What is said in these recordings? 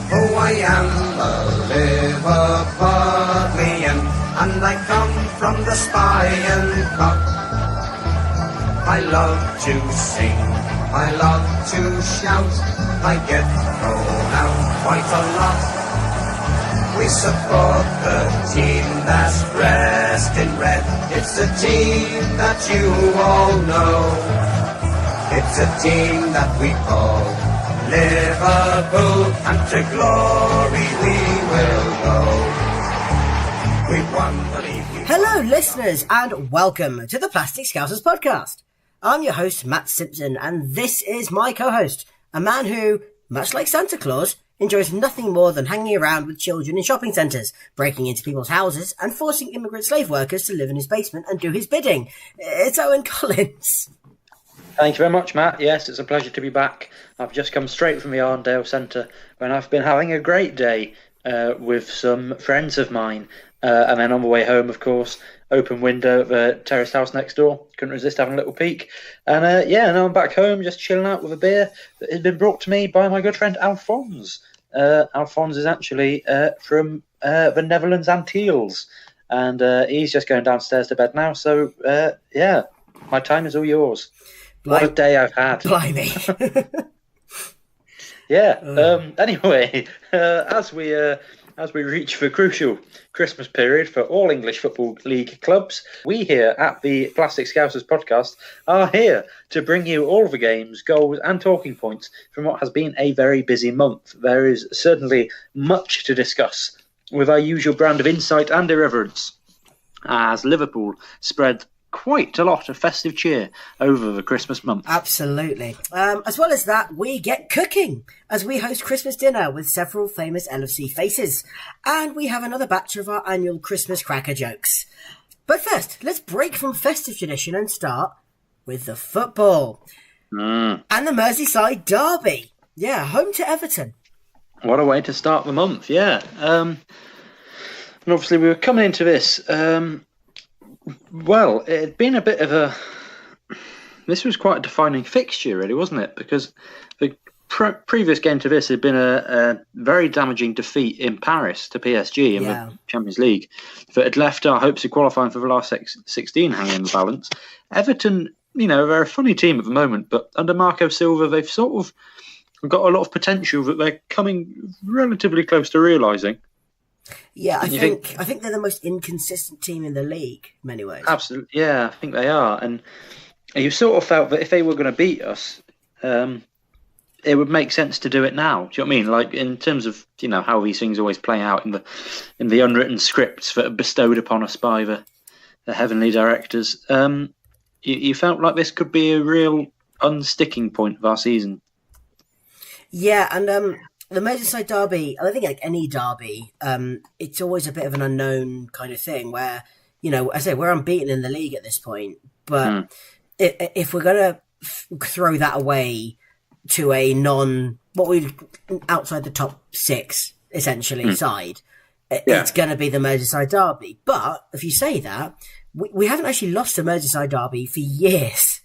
Oh, I am a Liverpudlian, and I come from the Spion Cup. I love to sing, I love to shout, I get thrown out quite a lot. We support the team that's dressed in red. It's a team that you all know. It's a team that we call Liverpool, and to glory we will go. We won the league. Hello, listeners, and welcome to the Plastic Scousers podcast. I'm your host, Matt Simpson, and this is my co-host, a man who, much like Santa Claus, enjoys nothing more than hanging around with children in shopping centres, breaking into people's houses, and forcing immigrant slave workers to live in his basement and do his bidding. It's Owen Collins. Thank you very much, Matt. Yes, it's a pleasure to be back. I've just come straight from the Arndale Centre, when I've been having a great day with some friends of mine. And then on the way home, of course, open window of a terraced house next door. Couldn't resist having a little peek. And now I'm back home, just chilling out with a beer that has been brought to me by my good friend Alphonse. Alphonse is actually from the Netherlands Antilles. And he's just going downstairs to bed now. So, my time is all yours. What a day I've had. Blimey. Anyway, as we reach the crucial Christmas period for all English Football League clubs, we here at the Plastic Scousers podcast are here to bring you all the games, goals and talking points from what has been a very busy month. There is certainly much to discuss with our usual brand of insight and irreverence, as Liverpool spread quite a lot of festive cheer over the Christmas month. Absolutely. As well as that, we get cooking as we host Christmas dinner with several famous LFC faces. And we have another batch of our annual Christmas cracker jokes. But first, let's break from festive tradition and start with the football. And the Merseyside derby. Yeah, home to Everton. What a way to start the month, yeah. And obviously we were coming into this... Well, it had been a bit of a... This was quite a defining fixture, really, wasn't it? Because the previous game to this had been a very damaging defeat in Paris to PSG in the Champions League that had left our hopes of qualifying for the last 16 hanging in the balance. Everton, they're a funny team at the moment, but under Marco Silva, they've sort of got a lot of potential that they're coming relatively close to realising. Yeah, I think they're the most inconsistent team in the league in many ways. Absolutely, yeah, I think they are. And you sort of felt that if they were going to beat us, it would make sense to do it now. Do you know what I mean? Like in terms of how these things always play out in the unwritten scripts that are bestowed upon us by the heavenly directors. You felt like this could be a real unsticking point of our season. Yeah, and the Merseyside derby, I think like any derby, it's always a bit of an unknown kind of thing where, I say we're unbeaten in the league at this point, but if we're going to throw that away to a outside the top six, essentially, side, it's going to be the Merseyside derby. But if you say that, we haven't actually lost a Merseyside derby for years.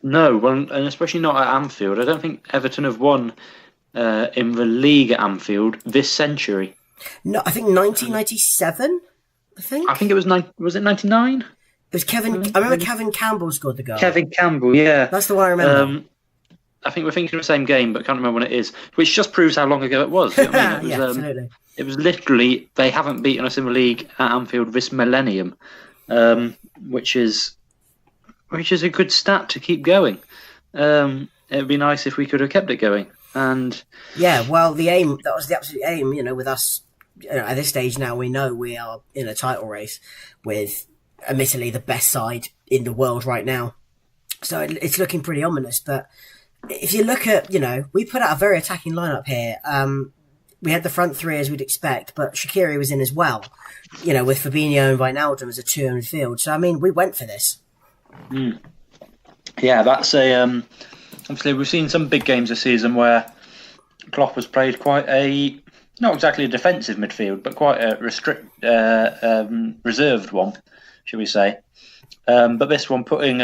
No, well, and especially not at Anfield. I don't think Everton have won in the league at Anfield this century. No, I think 1997. I think it was was it 99? It was Kevin. I remember Kevin Campbell scored the goal. Kevin Campbell, yeah, that's the one I remember. I think we're thinking of the same game, but can't remember when it is. Which just proves how long ago it was. You know what I mean? Absolutely. It was literally they haven't beaten us in the league at Anfield this millennium, which is a good stat to keep going. It would be nice if we could have kept it going. And yeah, well, that was the absolute aim, with us at this stage now, we know we are in a title race with admittedly the best side in the world right now. So it's looking pretty ominous. But if you look at, we put out a very attacking lineup here. We had the front three as we'd expect, but Shaqiri was in as well, with Fabinho and Wijnaldum as a two in midfield. So, we went for this. Yeah, that's a... Obviously, we've seen some big games this season where Klopp has played quite a, not exactly a defensive midfield, but quite a reserved one, should we say. But this one putting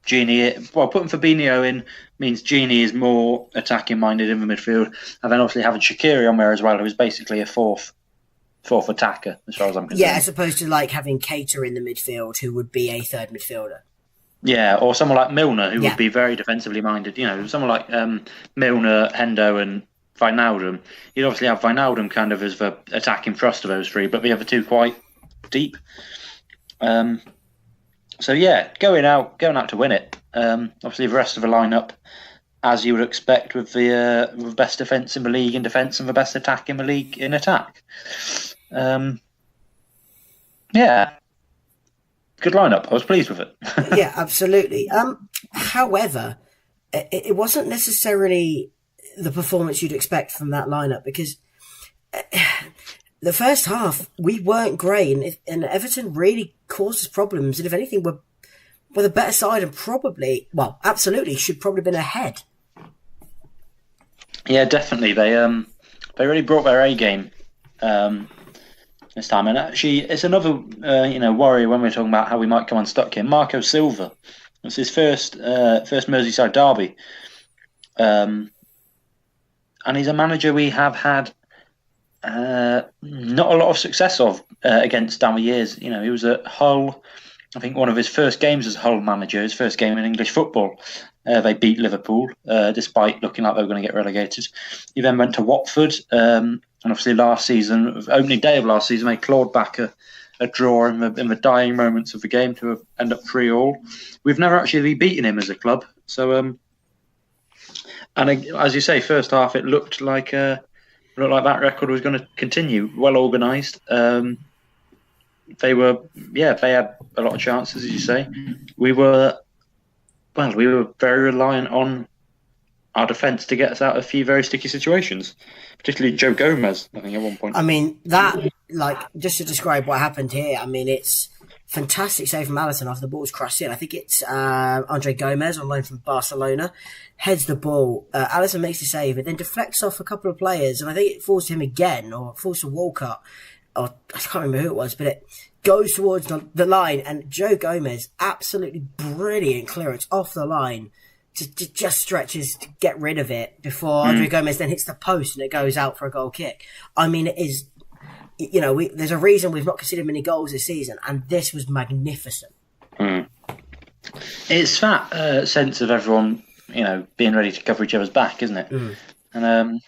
putting Fabinho in means Gini is more attacking minded in the midfield, and then obviously having Shaqiri on there as well, who is basically a fourth attacker as far as I'm concerned. Yeah, as opposed to like having Keita in the midfield, who would be a third midfielder. Yeah, or someone like Milner, who would be very defensively minded. Someone like Milner, Hendo, and Wijnaldum. You'd obviously have Wijnaldum kind of as the attacking thrust of those three, but the other two quite deep. So yeah, going out to win it. Obviously, the rest of the lineup, as you would expect, with the best defence in the league in defence and the best attack in the league in attack. Yeah, good lineup. I was pleased with it. Yeah, absolutely. However, it wasn't necessarily the performance you'd expect from that lineup, because the first half we weren't great, and Everton really caused us problems. And if anything, we're the better side, and absolutely should probably have been ahead. Yeah, definitely. They really brought their A game this time, and actually, it's another worry when we're talking about how we might come unstuck here. Marco Silva, it's his first Merseyside derby, and he's a manager we have had not a lot of success against down the years. He was at Hull. I think one of his first games as Hull manager, his first game in English football, they beat Liverpool, despite looking like they were going to get relegated. He then went to Watford, and obviously opening day of last season, they clawed back a draw in the dying moments of the game to end up 3-3. We've never actually beaten him as a club. So, and as you say, first half it looked like that record was going to continue. Well organised. They had a lot of chances, as you say. We were very reliant on our defence to get us out of a few very sticky situations, particularly Joe Gomez, I think, at one point. I mean, just to describe what happened here, I mean, it's fantastic save from Alisson after the ball was crossed in. I think it's Andre Gomez on loan from Barcelona, heads the ball. Alisson makes the save, and then deflects off a couple of players, and I think it falls to him again, or it falls to Walcott, or I can't remember who it was, but it goes towards the line, and Joe Gomez, absolutely brilliant clearance off the line, just stretches to get rid of it before Andre Gomez then hits the post and it goes out for a goal kick. I mean, it is, there's a reason we've not conceded many goals this season, and this was magnificent. It's that sense of everyone, being ready to cover each other's back, isn't it? And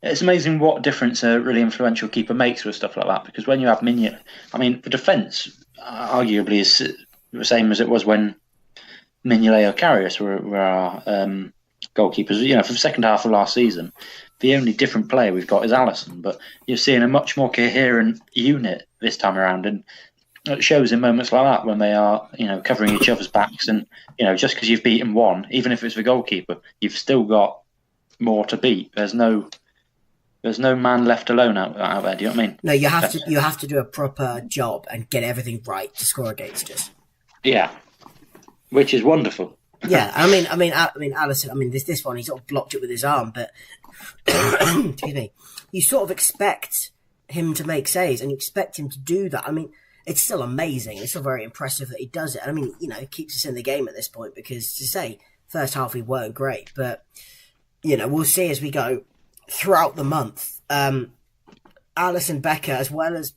it's amazing what difference a really influential keeper makes with stuff like that, because when you have Mignolet, I mean, the defence arguably is the same as it was when Mignolet or Karius were our goalkeepers. For the second half of last season, the only different player we've got is Alisson, but you're seeing a much more coherent unit this time around, and it shows in moments like that when they are, covering each other's backs, and just because you've beaten one, even if it's the goalkeeper, you've still got more to beat. There's no man left alone out there. Do you know what I mean? No, you have to do a proper job and get everything right to score against us. Yeah, which is wonderful. Yeah, I mean, Alisson. I mean, this one he sort of blocked it with his arm, but excuse me, you sort of expect him to make saves, and you expect him to do that. I mean, it's still amazing. It's still very impressive that he does it. I mean, it keeps us in the game at this point, because to say first half we weren't great, but we'll see as we go throughout the month. Alisson Becker, as well as,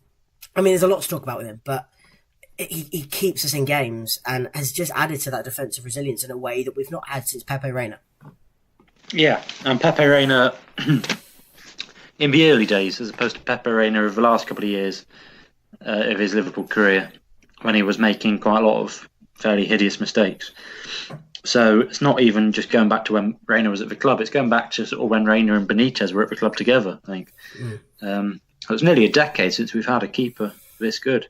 I mean, there's a lot to talk about with him, but he keeps us in games and has just added to that defensive resilience in a way that we've not had since Pepe Reina. Yeah, and Pepe Reina in the early days, as opposed to Pepe Reina of the last couple of years of his Liverpool career, when he was making quite a lot of fairly hideous mistakes. So it's not even just going back to when Reina was at the club, it's going back to sort of when Reina and Benitez were at the club together, I think. It's nearly a decade since we've had a keeper this good.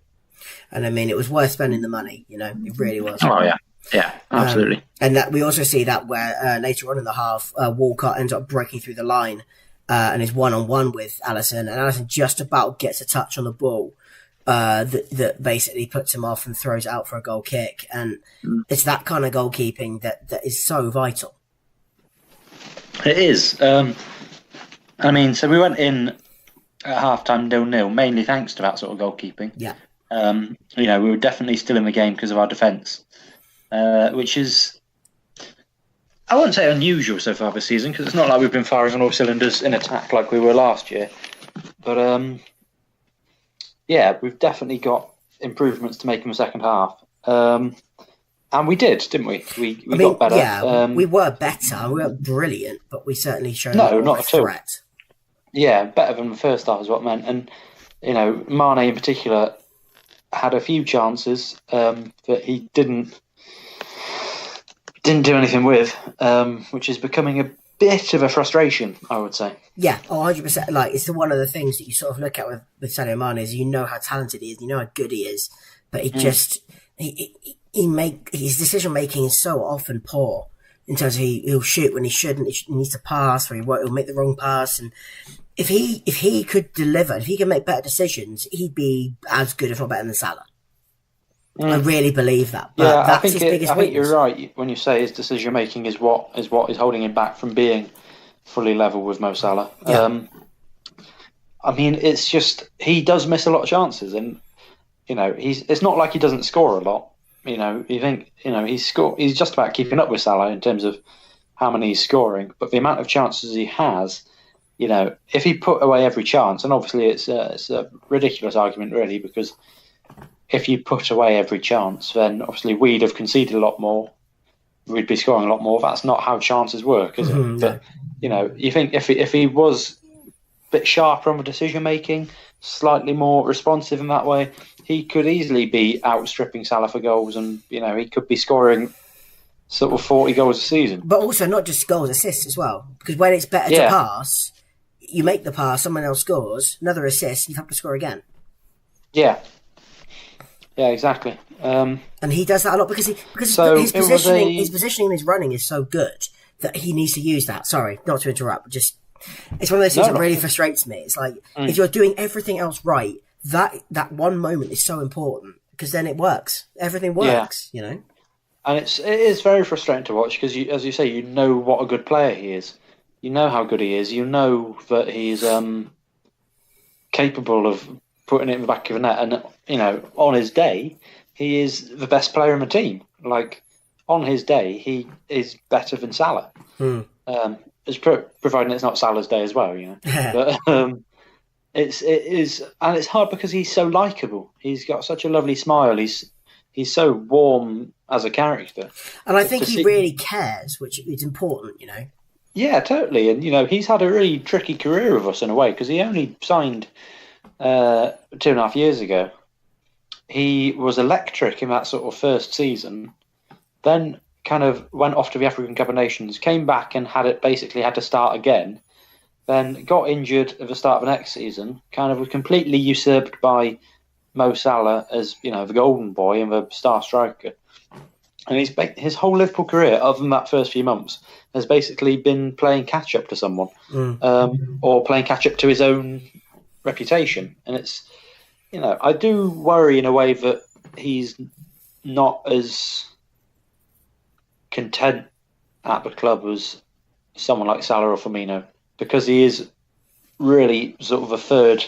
And I mean, it was worth spending the money, it really was. Oh, yeah. Yeah, absolutely. And that we also see that where later on in the half, Walcott ends up breaking through the line and is one-on-one with Alisson, and Alisson just about gets a touch on the ball that basically puts him off and throws it out for a goal kick. And it's that kind of goalkeeping that is so vital. It is. I mean, so we went in at half-time 0-0, mainly thanks to that sort of goalkeeping. Yeah. We were definitely still in the game because of our defence. which is, I wouldn't say unusual so far this season, because it's not like we've been firing on all cylinders in attack like we were last year. But yeah, we've definitely got improvements to make in the second half. And we did, didn't we? We got better. Yeah, we were better. We weren't brilliant, but we certainly showed not a threat. Yeah, better than the first half is what I meant. And, Mane in particular had a few chances that he didn't do anything with, which is becoming a bit of a frustration, I would say. Yeah, 100%. Like, it's one of the things that you sort of look at with Sadio Mane is you know how talented he is, you know how good he is, but he just his decision making is so often poor in terms of he'll shoot when he shouldn't. He needs to pass, or he'll make the wrong pass. And if he could deliver, if he could make better decisions, he'd be as good, if not better, than Salah. I really believe that. But yeah, that's his biggest I think weakness. you're right when you say his decision making is what is holding him back from being fully level with Mo Salah. Yeah. I mean, it's just he does miss a lot of chances, and it's not like he doesn't score a lot. He's just about keeping up with Salah in terms of how many he's scoring, but the amount of chances he has, if he put away every chance, and obviously it's a ridiculous argument really, because if you put away every chance, then obviously we'd have conceded a lot more. We'd be scoring a lot more. That's not how chances work, is it? Mm-hmm. But you think if he was a bit sharper on the decision making, slightly more responsive in that way, he could easily be outstripping Salah for goals, and he could be scoring sort of 40 goals a season. But also not just goals, assists as well. Because when it's better to pass, you make the pass, someone else scores, another assist, you have to score again. Yeah. Yeah, exactly. And he does that a lot because his positioning and his running is so good that he needs to use that. Sorry, not to interrupt, but just it's one of those things that really frustrates me. It's like if you're doing everything else right, that one moment is so important because then it works. Everything works, And it is very frustrating to watch because, as you say, you know what a good player he is. You know how good he is. You know that he's capable of putting it in the back of the net, and on his day, he is the best player in the team. Like on his day, he is better than Salah. It's providing it's not Salah's day as well, But it is, and it's hard because he's so likable. He's got such a lovely smile. He's so warm as a character, and I think he really cares, which is important, Yeah, totally, and he's had a really tricky career with us in a way because he only signed 2.5 years ago. He was electric in that sort of first season, then kind of went off to the African Cup of Nations, came back and had to start again, then got injured at the start of the next season, kind of was completely usurped by Mo Salah as the golden boy and the star striker. And his whole Liverpool career, other than that first few months, has basically been playing catch up to someone, or playing catch up to his own reputation. And it's I do worry in a way that he's not as content at the club as someone like Salah or Firmino, because he is really sort of a third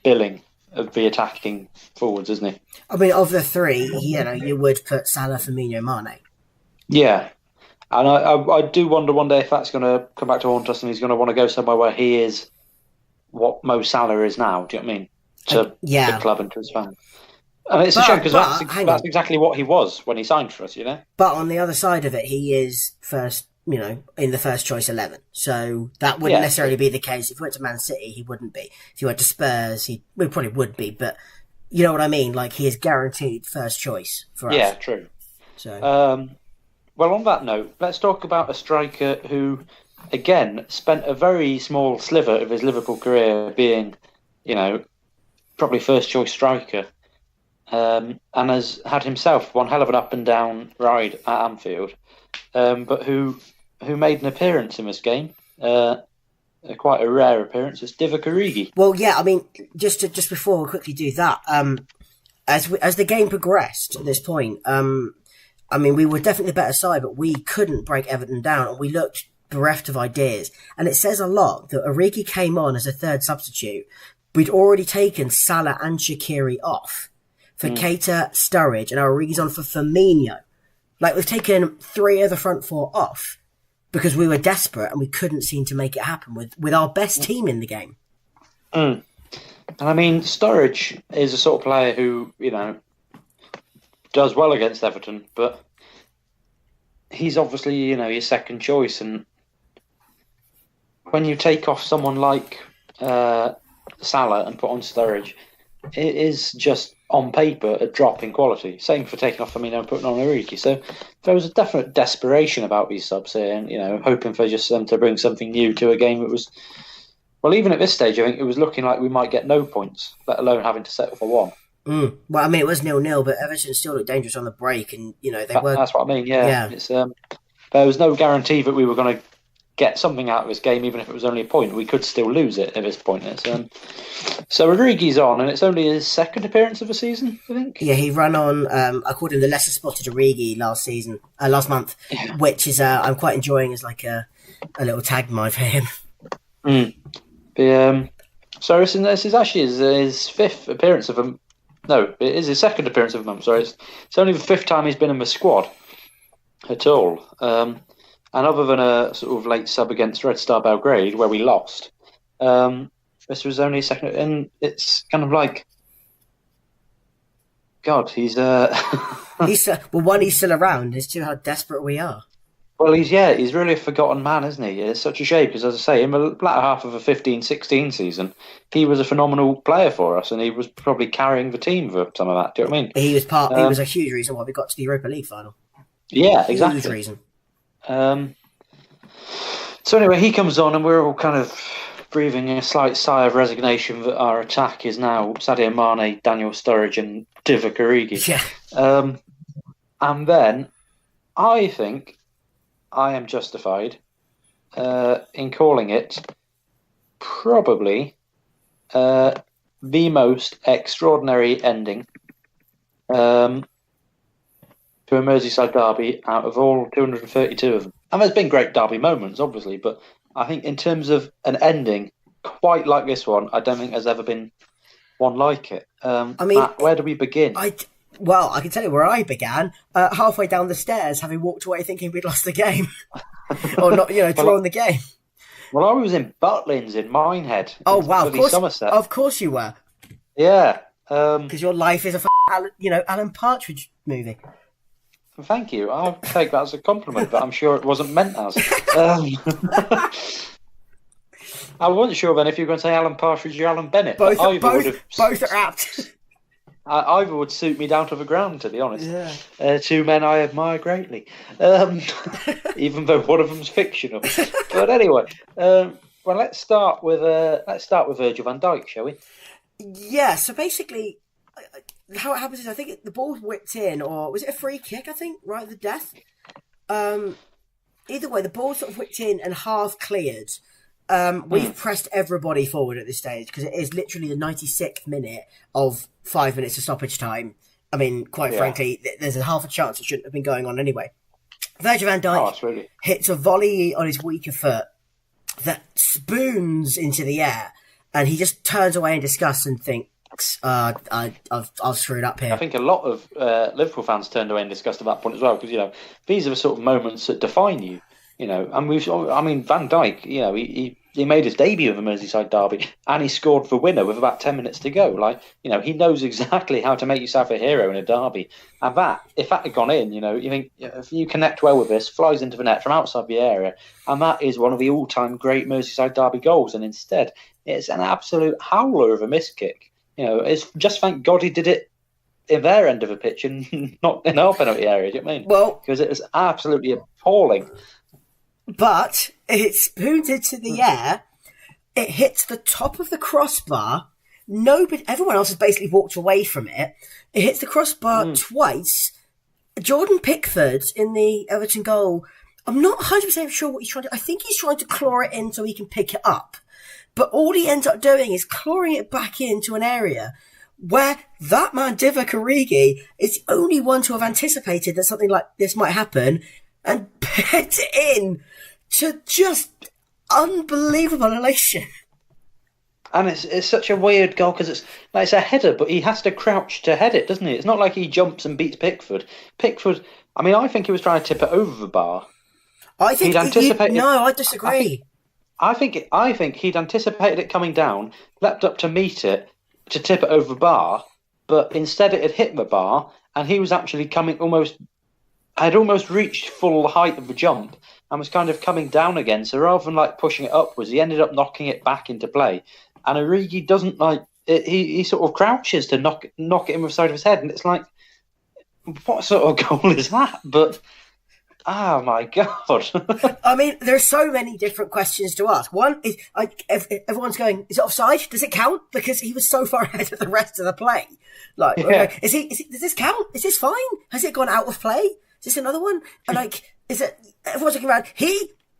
billing of the attacking forwards, isn't he? I mean, of the three, you would put Salah, Firmino, Mane. Yeah. And I do wonder one day if that's going to come back to haunt us and he's going to want to go somewhere where he is what Mo Salah is now. Do you know what I mean? To the club and to his family. And it's a shame because that's exactly what he was when he signed for us, But on the other side of it, he is first, in the first choice 11. So that wouldn't necessarily be the case. If he went to Man City, he wouldn't be. If he went to Spurs, he probably would be. But you know what I mean? Like, he is guaranteed first choice for us. Yeah, true. So, well, on that note, let's talk about a striker who, again, spent a very small sliver of his Liverpool career being, probably first choice striker, and has had himself one hell of an up and down ride at Anfield, but who made an appearance in this game, quite a rare appearance. It's Divock Origi. Well, yeah, I mean, just before we quickly do that, as the game progressed at this point, I mean, we were definitely the better side, but we couldn't break Everton down, and we looked bereft of ideas. And it says a lot that Origi came on as a third substitute. We'd already taken Salah and Shaqiri off for Keita, Sturridge, and Origi's on for Firmino. Like, we've taken 3 of the front 4 off because we were desperate and we couldn't seem to make it happen with our best team in the game. And I mean, Sturridge is a sort of player who, does well against Everton, but he's obviously, your second choice. And when you take off someone like Salah and put on Sturridge, it is just on paper a drop in quality. Same for taking off Firmino and putting on Origi. So there was a definite desperation about these subs here, and hoping for just them to bring something new to a game that was. Well, even at this stage, I think it was looking like we might get no points, let alone having to settle for 1. Well, I mean, it was 0-0, but Everton still looked dangerous on the break, and they were. That's what I mean. Yeah. It's there was no guarantee that we were going to get something out of this game, even if it was only a point. We could still lose it at this point. So Rodriguez's on, and it's only his second appearance of the season, I think. Yeah, he ran on, according to the Leicester spotted Origi last month, which is I'm quite enjoying as like a little tag mine for him. So this is actually his 5th appearance of him. No, it is his 2nd appearance of him. I'm sorry, it's only the 5th time he's been in the squad at all. And other than a sort of late sub against Red Star Belgrade, where we lost, this was only second. And it's kind of like, God, he's... he's still around. It's too how desperate we are. Well, he's really a forgotten man, isn't he? It's such a shame, because, as I say, in the latter half of the 15-16 season, he was a phenomenal player for us, and he was probably carrying the team for some of that. Do you know what I mean? He was he was a huge reason why we got to the Europa League final. Yeah, exactly. Huge reason. So anyway, he comes on, and we're all kind of breathing a slight sigh of resignation that our attack is now Sadio Mane, Daniel Sturridge, and Divock Origi. Yeah. And then I think I am justified in calling it probably the most extraordinary ending to a Merseyside derby out of all 232 of them. And there's been great derby moments, obviously, but I think in terms of an ending quite like this one, I don't think there's ever been one like it. I mean, Matt, where do we begin? Well, I can tell you where I began. Halfway down the stairs, having walked away thinking we'd lost the game. Or not, drawn the game. Well, I was in Butlins in Minehead. Oh, wow, of course. Somerset. Of course you were. Yeah. Because your life is Alan Partridge movie. Thank you. I'll take that as a compliment, but I'm sure it wasn't meant as. I wasn't sure then if you were going to say Alan Partridge or Alan Bennett. Both are apt. Either would suit me down to the ground, to be honest. Yeah. 2 men I admire greatly, even though one of them's fictional. But anyway, well, let's start with Virgil van Dijk, shall we? Yeah. So basically, how it happens is I think the ball whipped in, or was it a free kick? I think right at the death. Either way, the ball sort of whipped in and half cleared. We've pressed everybody forward at this stage because it is literally the 96th minute of 5 minutes of stoppage time. I mean, quite frankly, there's a half a chance it shouldn't have been going on anyway. Virgil van Dijk hits a volley on his weaker foot that spoons into the air, and he just turns away in disgust and thinks, I've screwed up here. I think a lot of Liverpool fans turned away in disgust at that point as well, because these are the sort of moments that define you. And Van Dijk, he made his debut in the Merseyside derby, and he scored the winner with about 10 minutes to go. He knows exactly how to make yourself a hero in a derby. And if that had gone in, you think if you connect well with this, flies into the net from outside the area, and that is one of the all-time great Merseyside derby goals. And instead, it's an absolute howler of a miss kick. It's just thank God he did it in their end of the pitch and not in our penalty area. Do you know what I mean? Well, because it was absolutely appalling. But it spoons into the air. It hits the top of the crossbar. Everyone else has basically walked away from it. It hits the crossbar twice. Jordan Pickford in the Everton goal. I'm not 100% sure what he's trying to do. I think he's trying to claw it in so he can pick it up. But all he ends up doing is clawing it back into an area where that man Divock Origi is the only one to have anticipated that something like this might happen and put it in to just unbelievable elation. And it's such a weird goal because it's a header, but he has to crouch to head it, doesn't he? It's not like he jumps and beats Pickford. Pickford, I mean, I think he was trying to tip it over the bar. I think He'd anticipated. no, I disagree. I think he'd anticipated it coming down, leapt up to meet it, to tip it over the bar, but instead it had hit the bar, and he was actually had almost reached full height of the jump, and was kind of coming down again. So rather than like pushing it upwards, he ended up knocking it back into play. And Origi doesn't like it, he sort of crouches to knock it in with the side of his head, and it's like, what sort of goal is that? But oh my god! I mean, there's so many different questions to ask. One is, everyone's going, is it offside? Does it count? Because he was so far ahead of the rest of the play. Like, okay, does this count? Is this fine? Has it gone out of play? Is this another one? And like, is it? Everyone's looking around.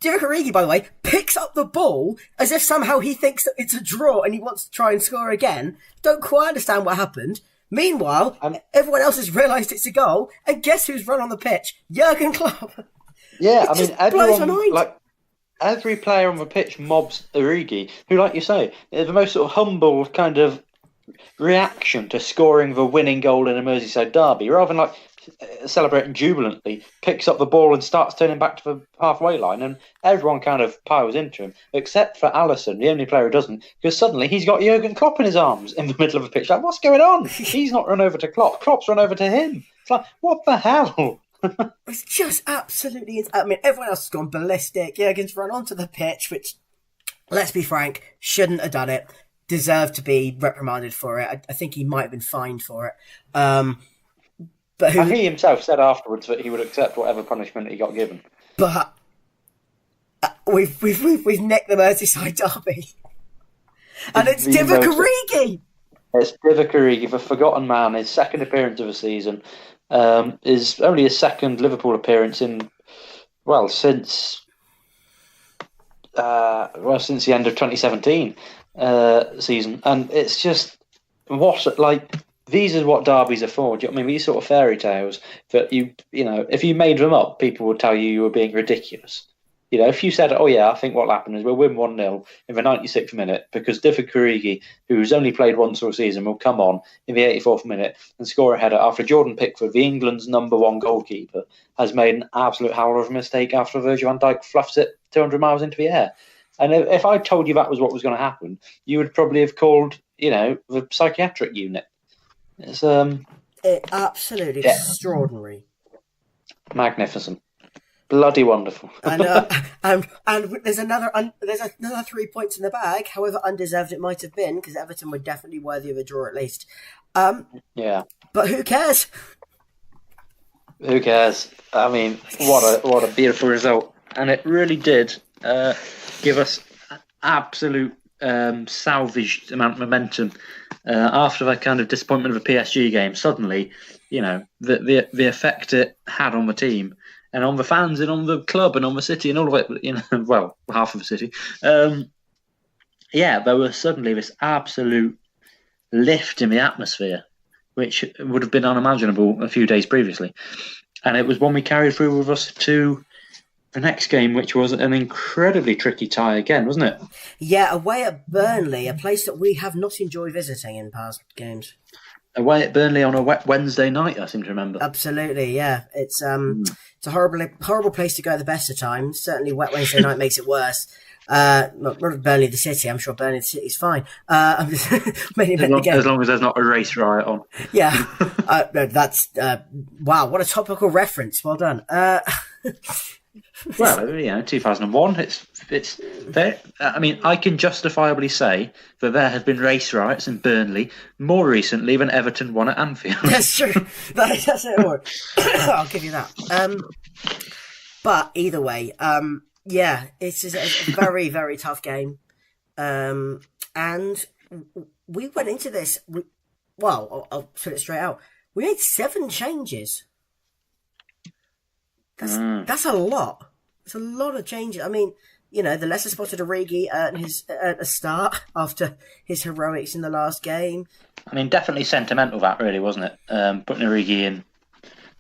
Divock Origi, by the way, picks up the ball as if somehow he thinks that it's a draw and he wants to try and score again. Don't quite understand what happened. Meanwhile, everyone else has realised it's a goal, and guess who's run on the pitch? Jurgen Klopp. Yeah, I mean, every player on the pitch mobs Origi, who, like you say, is the most sort of humble kind of reaction to scoring the winning goal in a Merseyside derby, rather than like celebrating jubilantly, picks up the ball and starts turning back to the halfway line, and everyone kind of piles into him, except for Alisson, the only player who doesn't, because suddenly he's got Jurgen Klopp in his arms in the middle of the pitch. Like, what's going on? He's not run over to Klopp. Klopp's run over to him. It's like, what the hell? It's just absolutely... I mean, everyone else has gone ballistic. Jurgen's run onto the pitch, which, let's be frank, shouldn't have done it. Deserved to be reprimanded for it. I think he might have been fined for it. But he himself said afterwards that he would accept whatever punishment he got given. But we've nicked the Merseyside derby, and it's Divock Origi. It's Divock Origi, the forgotten man. His second appearance of the season is only his second Liverpool appearance since the end of 2017 season, and it's just these are what derbies are for. Do you know what I mean? These sort of fairy tales that you know, if you made them up, people would tell you were being ridiculous. You know, if you said, oh yeah, I think what'll happen is we'll win 1-0 in the 96th minute because Divock Origi, who's only played once all season, will come on in the 84th minute and score a header after Jordan Pickford, the England's #1 goalkeeper, has made an absolute howler of a mistake after Virgil van Dijk fluffs it 200 miles into the air. And if I told you that was what was going to happen, you would probably have called, you know, the psychiatric unit. It's absolutely extraordinary, magnificent, bloody wonderful. and there's another 3 points in the bag. However undeserved it might have been, because Everton were definitely worthy of a draw at least. Yeah, but who cares? Who cares? I mean, what a beautiful result, and it really did give us absolute salvaged amount of momentum. After that kind of disappointment of a PSG game, suddenly, you know, the effect it had on the team and on the fans and on the club and on the city and all of it, you know, well, half of the city. There was suddenly this absolute lift in the atmosphere, which would have been unimaginable a few days previously. And it was one we carried through with us to the next game, which was an incredibly tricky tie again, wasn't it? Yeah, away at Burnley, a place that we have not enjoyed visiting in past games. Away at Burnley on a wet Wednesday night, I seem to remember. Absolutely, yeah. It's a horrible place to go at the best of times. Certainly wet Wednesday night makes it worse. Not Burnley the city. I'm sure Burnley the city is fine. I'm just as long as there's not a race riot on. Yeah. No, that's wow, what a topical reference. Well done. Well, you know, 2001. It's fair. I mean, I can justifiably say that there have been race riots in Burnley more recently than Everton won at Anfield. That's true. That's it. I'll give you that. But either way, yeah, it's a very, very tough game, and we went into this. I'll put it straight out. We made 7 changes. That's a lot. It's a lot of changes. I mean, you know, the lesser spotted Origi earned a start after his heroics in the last game. I mean, definitely sentimental, that really, wasn't it? Putting Origi in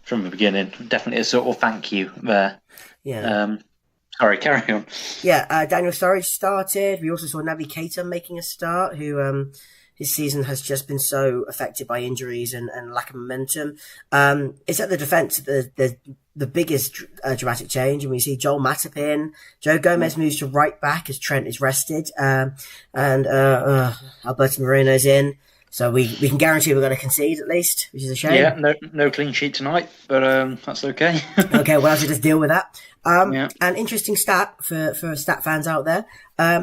from the beginning, definitely a sort of thank you there. Yeah. Sorry, carry on. Yeah, Daniel Sturridge started. We also saw Naby Keita making a start, who his season has just been so affected by injuries and lack of momentum. It's at the defence. The the biggest dramatic change, and we see Joel Matip in. Joe Gomez moves to right back as Trent is rested, and Alberto Moreno's in. So we can guarantee we're going to concede at least, which is a shame. Yeah, no clean sheet tonight, but that's okay. Okay, we'll have to just deal with that. An interesting stat for stat fans out there.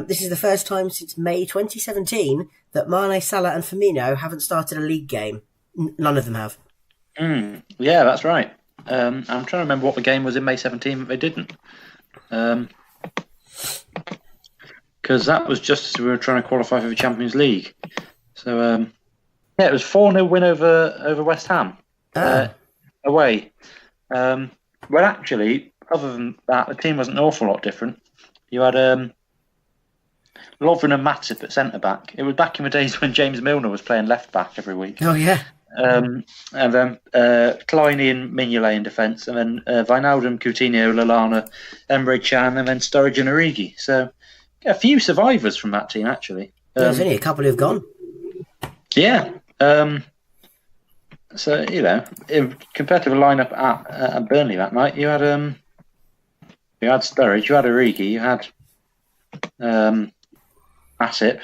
This is the first time since May 2017 that Mane, Salah and Firmino haven't started a league game. None of them have. Yeah, that's right. I'm trying to remember what the game was in May 17 that they didn't. Because that was just as we were trying to qualify for the Champions League. So, it was 4-0 win over West Ham away. Well, actually, other than that, the team wasn't an awful lot different. You had Lovren and Matip at centre-back. It was back in the days when James Milner was playing left-back every week. Oh, yeah. And then Kleiny and Mignolet in defence, and then Wijnaldum, Coutinho, Lallana, Emre Can, and then Sturridge and Origi. So, a few survivors from that team, actually. There's only a couple who've gone. Yeah. So, compared to the lineup at Burnley that night, you had Sturridge, you had Origi, you had Asip.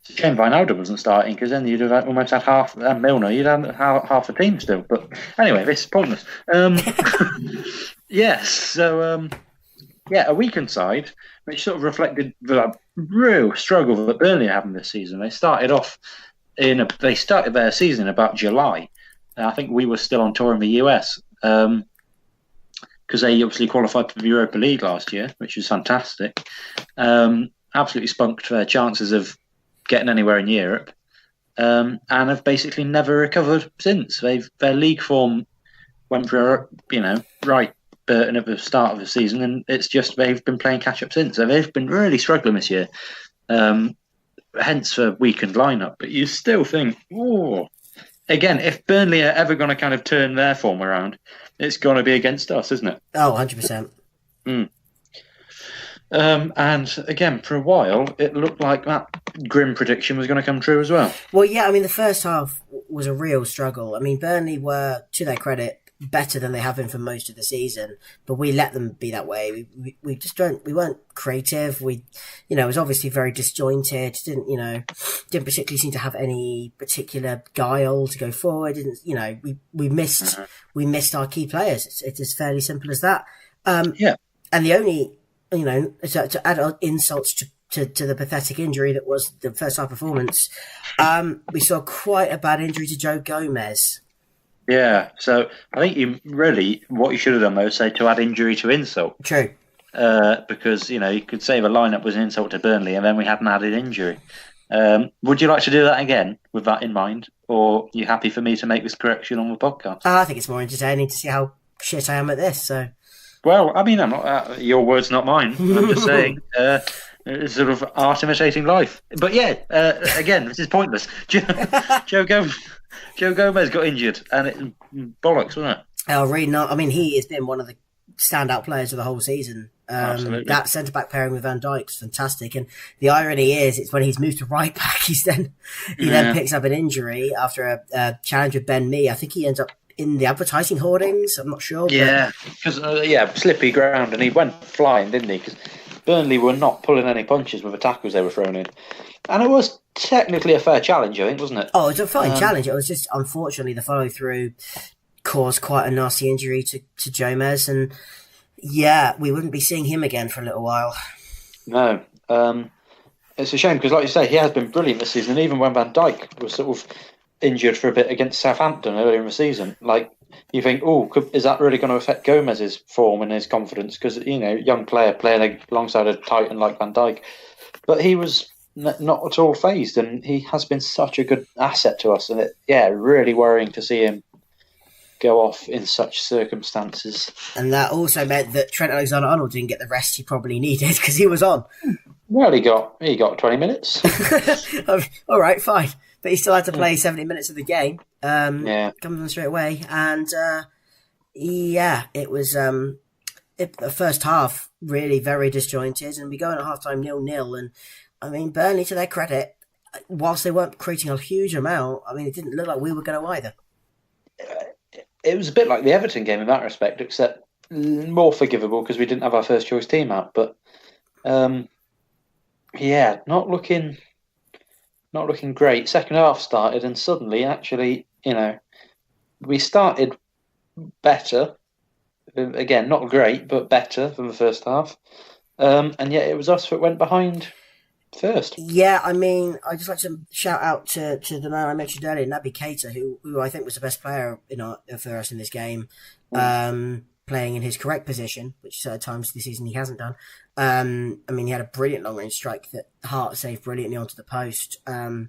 It's a shame Wijnaldum wasn't starting, because then you'd have almost had half, and Milner, you'd have half the team still. But anyway, this is pointless. Yes, so, a weakened side, which sort of reflected the real struggle that Burnley are having this season. They started their season in about July. I think we were still on tour in the US, because they obviously qualified for the Europa League last year, which was fantastic. Absolutely spunked their chances of getting anywhere in Europe, and have basically never recovered since. Their league form went for right Burton at the start of the season, and it's just they've been playing catch up since. So they've been really struggling this year. Hence the weakened lineup. But you still think, again, if Burnley are ever going to kind of turn their form around, it's going to be against us, isn't it? Oh, 100%. And again, for a while, it looked like that grim prediction was going to come true as well. Well, yeah, I mean, the first half was a real struggle. I mean, Burnley were, to their credit, better than they have been for most of the season, but we let them be that way. We weren't creative. It was obviously very disjointed. Didn't particularly seem to have any particular guile to go forward. We missed our key players. It is fairly simple as that. And the only, to add insults to the pathetic injury that was the first half performance, we saw quite a bad injury to Joe Gomez. Yeah, so I think what you should have done though is say to add injury to insult. True. Because, you could say the lineup was an insult to Burnley and then we had an added injury. Would you like to do that again with that in mind? Or are you happy for me to make this correction on the podcast? I think it's more entertaining to see how shit I am at this, so... Well, I mean, I'm not, your words, not mine. I'm just saying, it's sort of art imitating life. But yeah, again, this is pointless. Joe Gomez got injured, and it bollocks, wasn't it? Oh, really not. I mean, he has been one of the standout players of the whole season. Absolutely. That centre-back pairing with Van Dijk is fantastic. And the irony is, it's when he's moved to right-back, he then picks up an injury after a challenge with Ben Mee. I think he ends up in the advertising hoardings. I'm not sure. Yeah, because slippy ground, and he went flying, didn't he? Because Burnley were not pulling any punches with the tackles they were thrown in, and it was technically a fair challenge, I think, wasn't it? Oh, it was a fine challenge. It was just unfortunately the follow through caused quite a nasty injury to Gomez, and we wouldn't be seeing him again for a little while. No, it's a shame because, like you say, he has been brilliant this season. And even when Van Dijk was sort of injured for a bit against Southampton earlier in the season, like you think, is that really going to affect Gomez's form and his confidence? Because young player playing alongside a titan like Van Dijk, but he was not at all phased, and he has been such a good asset to us. And really worrying to see him go off in such circumstances. And that also meant that Trent Alexander-Arnold didn't get the rest he probably needed because he was on. Well, he got 20 minutes. All right, fine. But he still had to play 70 minutes of the game. Coming on straight away. And, it was the first half really very disjointed. And we go in at half-time 0-0. And, I mean, Burnley, to their credit, whilst they weren't creating a huge amount, I mean, it didn't look like we were going to either. it was a bit like the Everton game in that respect, except more forgivable because we didn't have our first choice team out. But yeah, not looking great. Second half started, and suddenly, actually, we started better. Again, not great, but better than the first half. And yet it was us that went behind first. Yeah, I mean, I'd just like to shout out to the man I mentioned earlier, Naby Keita, who I think was the best player for us in this game, playing in his correct position, which at times this season he hasn't done. I mean, he had a brilliant long range strike that Hart saved brilliantly onto the post. And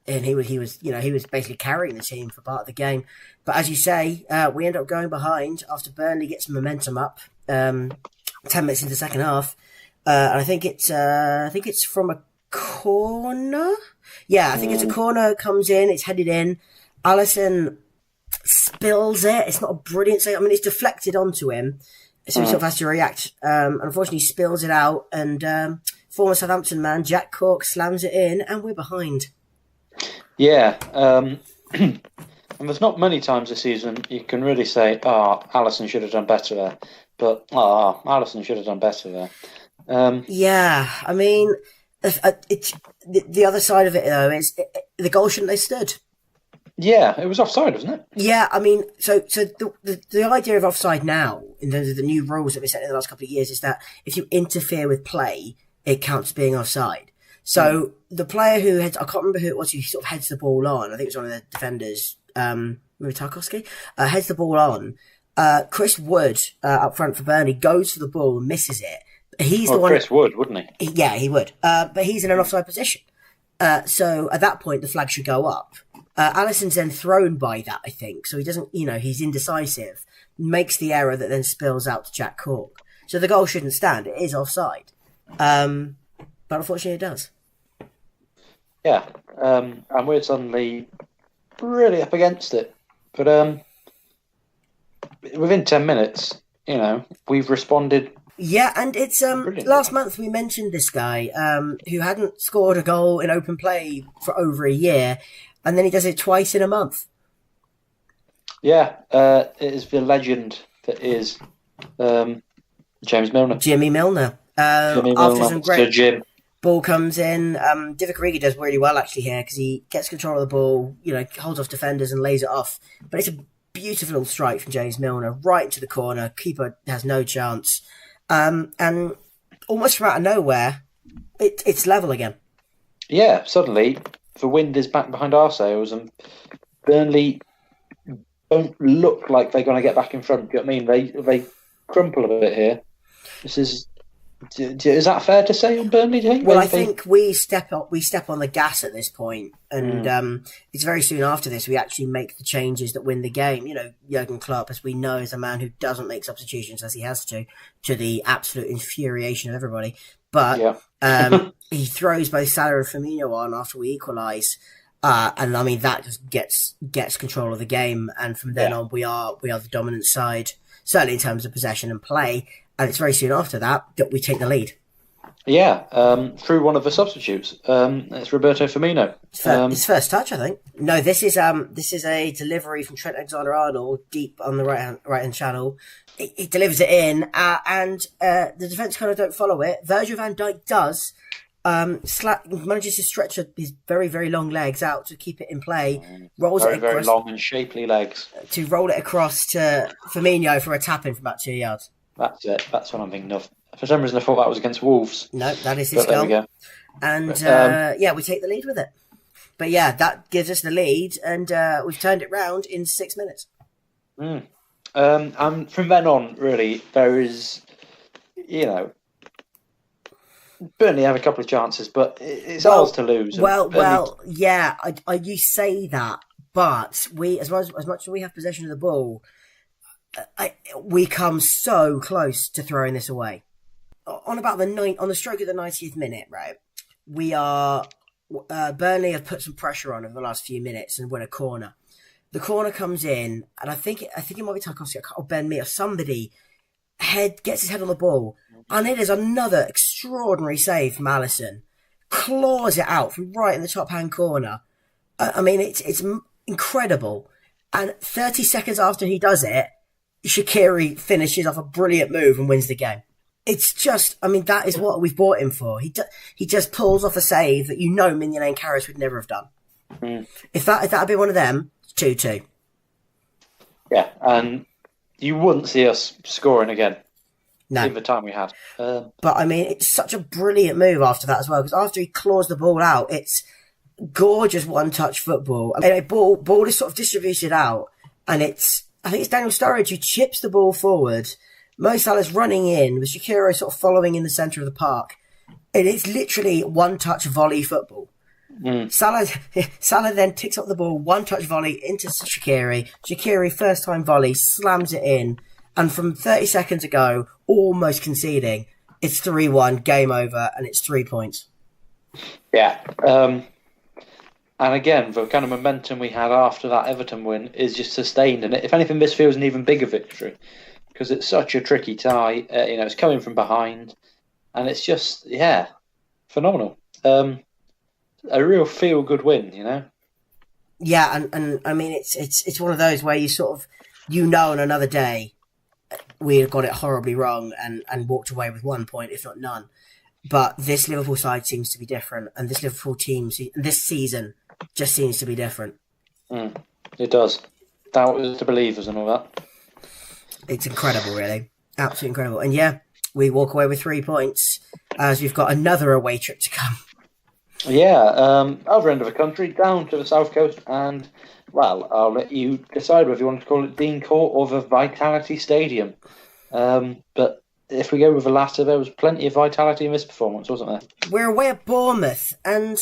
he was basically carrying the team for part of the game. But as you say, we end up going behind after Burnley gets momentum up. 10 minutes into the second half, and I think it's from a corner. Yeah, I think it's a corner. Comes in, it's headed in. Alisson spills it. It's not a brilliant save. I mean, it's deflected onto him, so he sort of has to react. Unfortunately, spills it out, and former Southampton man Jack Cork slams it in, and we're behind. Yeah, and there's not many times this season you can really say, Alisson should have done better there. But Alisson should have done better there. Yeah, I mean, the other side of it though is the goal shouldn't have stood. Yeah, it was offside, wasn't it? Yeah, I mean, so the idea of offside now, in terms of the new rules that we set in the last couple of years, is that if you interfere with play, it counts being offside. So the player who I can't remember who it was, who sort of heads the ball on. I think it was one of the defenders, maybe Tarkowski, heads the ball on. Chris Wood, up front for Burnley, goes for the ball and misses it. He's the one. Chris Wood, wouldn't he? Yeah, he would. But he's in an offside position. So at that point, the flag should go up. Alisson's then thrown by that, I think. So he doesn't, he's indecisive, makes the error that then spills out to Jack Cork. So the goal shouldn't stand. It is offside. But unfortunately it does. Yeah. And we're suddenly really up against it. But within 10 minutes, we've responded. Yeah, and it's last month we mentioned this guy who hadn't scored a goal in open play for over a year, and then he does it twice in a month. Yeah, it is the legend that is James Milner. Jimmy Milner. Jimmy After Milner. some great Sir Jim. ball comes in, Divock Origi does really well actually here because he gets control of the ball, holds off defenders and lays it off. But it's a beautiful strike from James Milner right into the corner. Keeper has no chance. And almost from out of nowhere, it's level again. Yeah, suddenly the wind is back behind our sails and Burnley don't look like they're going to get back in front. Do you know what I mean? They crumple a bit here. Is that fair to say on Burnley, do you think? Well, I think we step on the gas at this point, and it's very soon after this we actually make the changes that win the game. Jurgen Klopp, as we know, is a man who doesn't make substitutions as he has to the absolute infuriation of everybody. But he throws both Salah and Firmino on after we equalise, and I mean that just gets control of the game, and from then on we are the dominant side, certainly in terms of possession and play. And it's very soon after that we take the lead. Yeah, through one of the substitutes. It's Roberto Firmino. His first touch, I think. No, this is a delivery from Trent Alexander-Arnold deep on the right hand channel. He delivers it in, and the defence kind of don't follow it. Virgil van Dijk does. Manages to stretch his very, very long legs out to keep it in play. Rolls it across, very long and shapely legs. To roll it across to Firmino for a tap in from about 2 yards. That's it. That's what I'm thinking of. For some reason, I thought that was against Wolves. No, that is his goal. There we go. And we take the lead with it. But yeah, that gives us the lead, and we've turned it round in 6 minutes. And from then on, really, there is, Burnley have a couple of chances, but it's ours to lose. Yeah, you say that, but we, as much as we have possession of the ball, we come so close to throwing this away. On the stroke of the 90th minute, right? We are Burnley have put some pressure on over the last few minutes and win a corner. The corner comes in, and I think it might be Tarkowski or Ben Mee or somebody gets his head on the ball, and it is another extraordinary save from Alisson. Claws it out from right in the top hand corner. I mean, it's incredible. And 30 seconds after he does it, Shaqiri finishes off a brilliant move and wins the game. It's just, I mean, that is what we've bought him for. He just pulls off a save that Mignolet and Karras would never have done. If that had been one of them, 2-2. Yeah, and you wouldn't see us scoring again. No. In the time we had. But, I mean, it's such a brilliant move after that as well, because after he claws the ball out, it's gorgeous one-touch football. I mean, ball is sort of distributed out, and I think it's Daniel Sturridge who chips the ball forward. Mo Salah's running in, with Shaqiri sort of following in the centre of the park. And it's literally one-touch volley football. Salah then ticks up the ball, one-touch volley into Shaqiri. Shaqiri, first-time volley, slams it in. And from 30 seconds ago, almost conceding, it's 3-1, game over, and it's 3 points. Yeah. And again, the kind of momentum we had after that Everton win is just sustained. And if anything, this feels an even bigger victory because it's such a tricky tie. It's coming from behind. And it's just, phenomenal. A real feel-good win, Yeah, and I mean, it's one of those where you sort of, on another day, we had got it horribly wrong and walked away with 1 point, if not none. But this Liverpool side seems to be different, and this Liverpool team, this season, just seems to be different. It does. Doubters to believers and all that. It's incredible, really. Absolutely incredible. And we walk away with 3 points, as we've got another away trip to come. Yeah, other end of the country, down to the south coast, and, well, I'll let you decide whether you want to call it Dean Court or the Vitality Stadium. But if we go with the latter, there was plenty of vitality in this performance, wasn't there? We're away at Bournemouth, and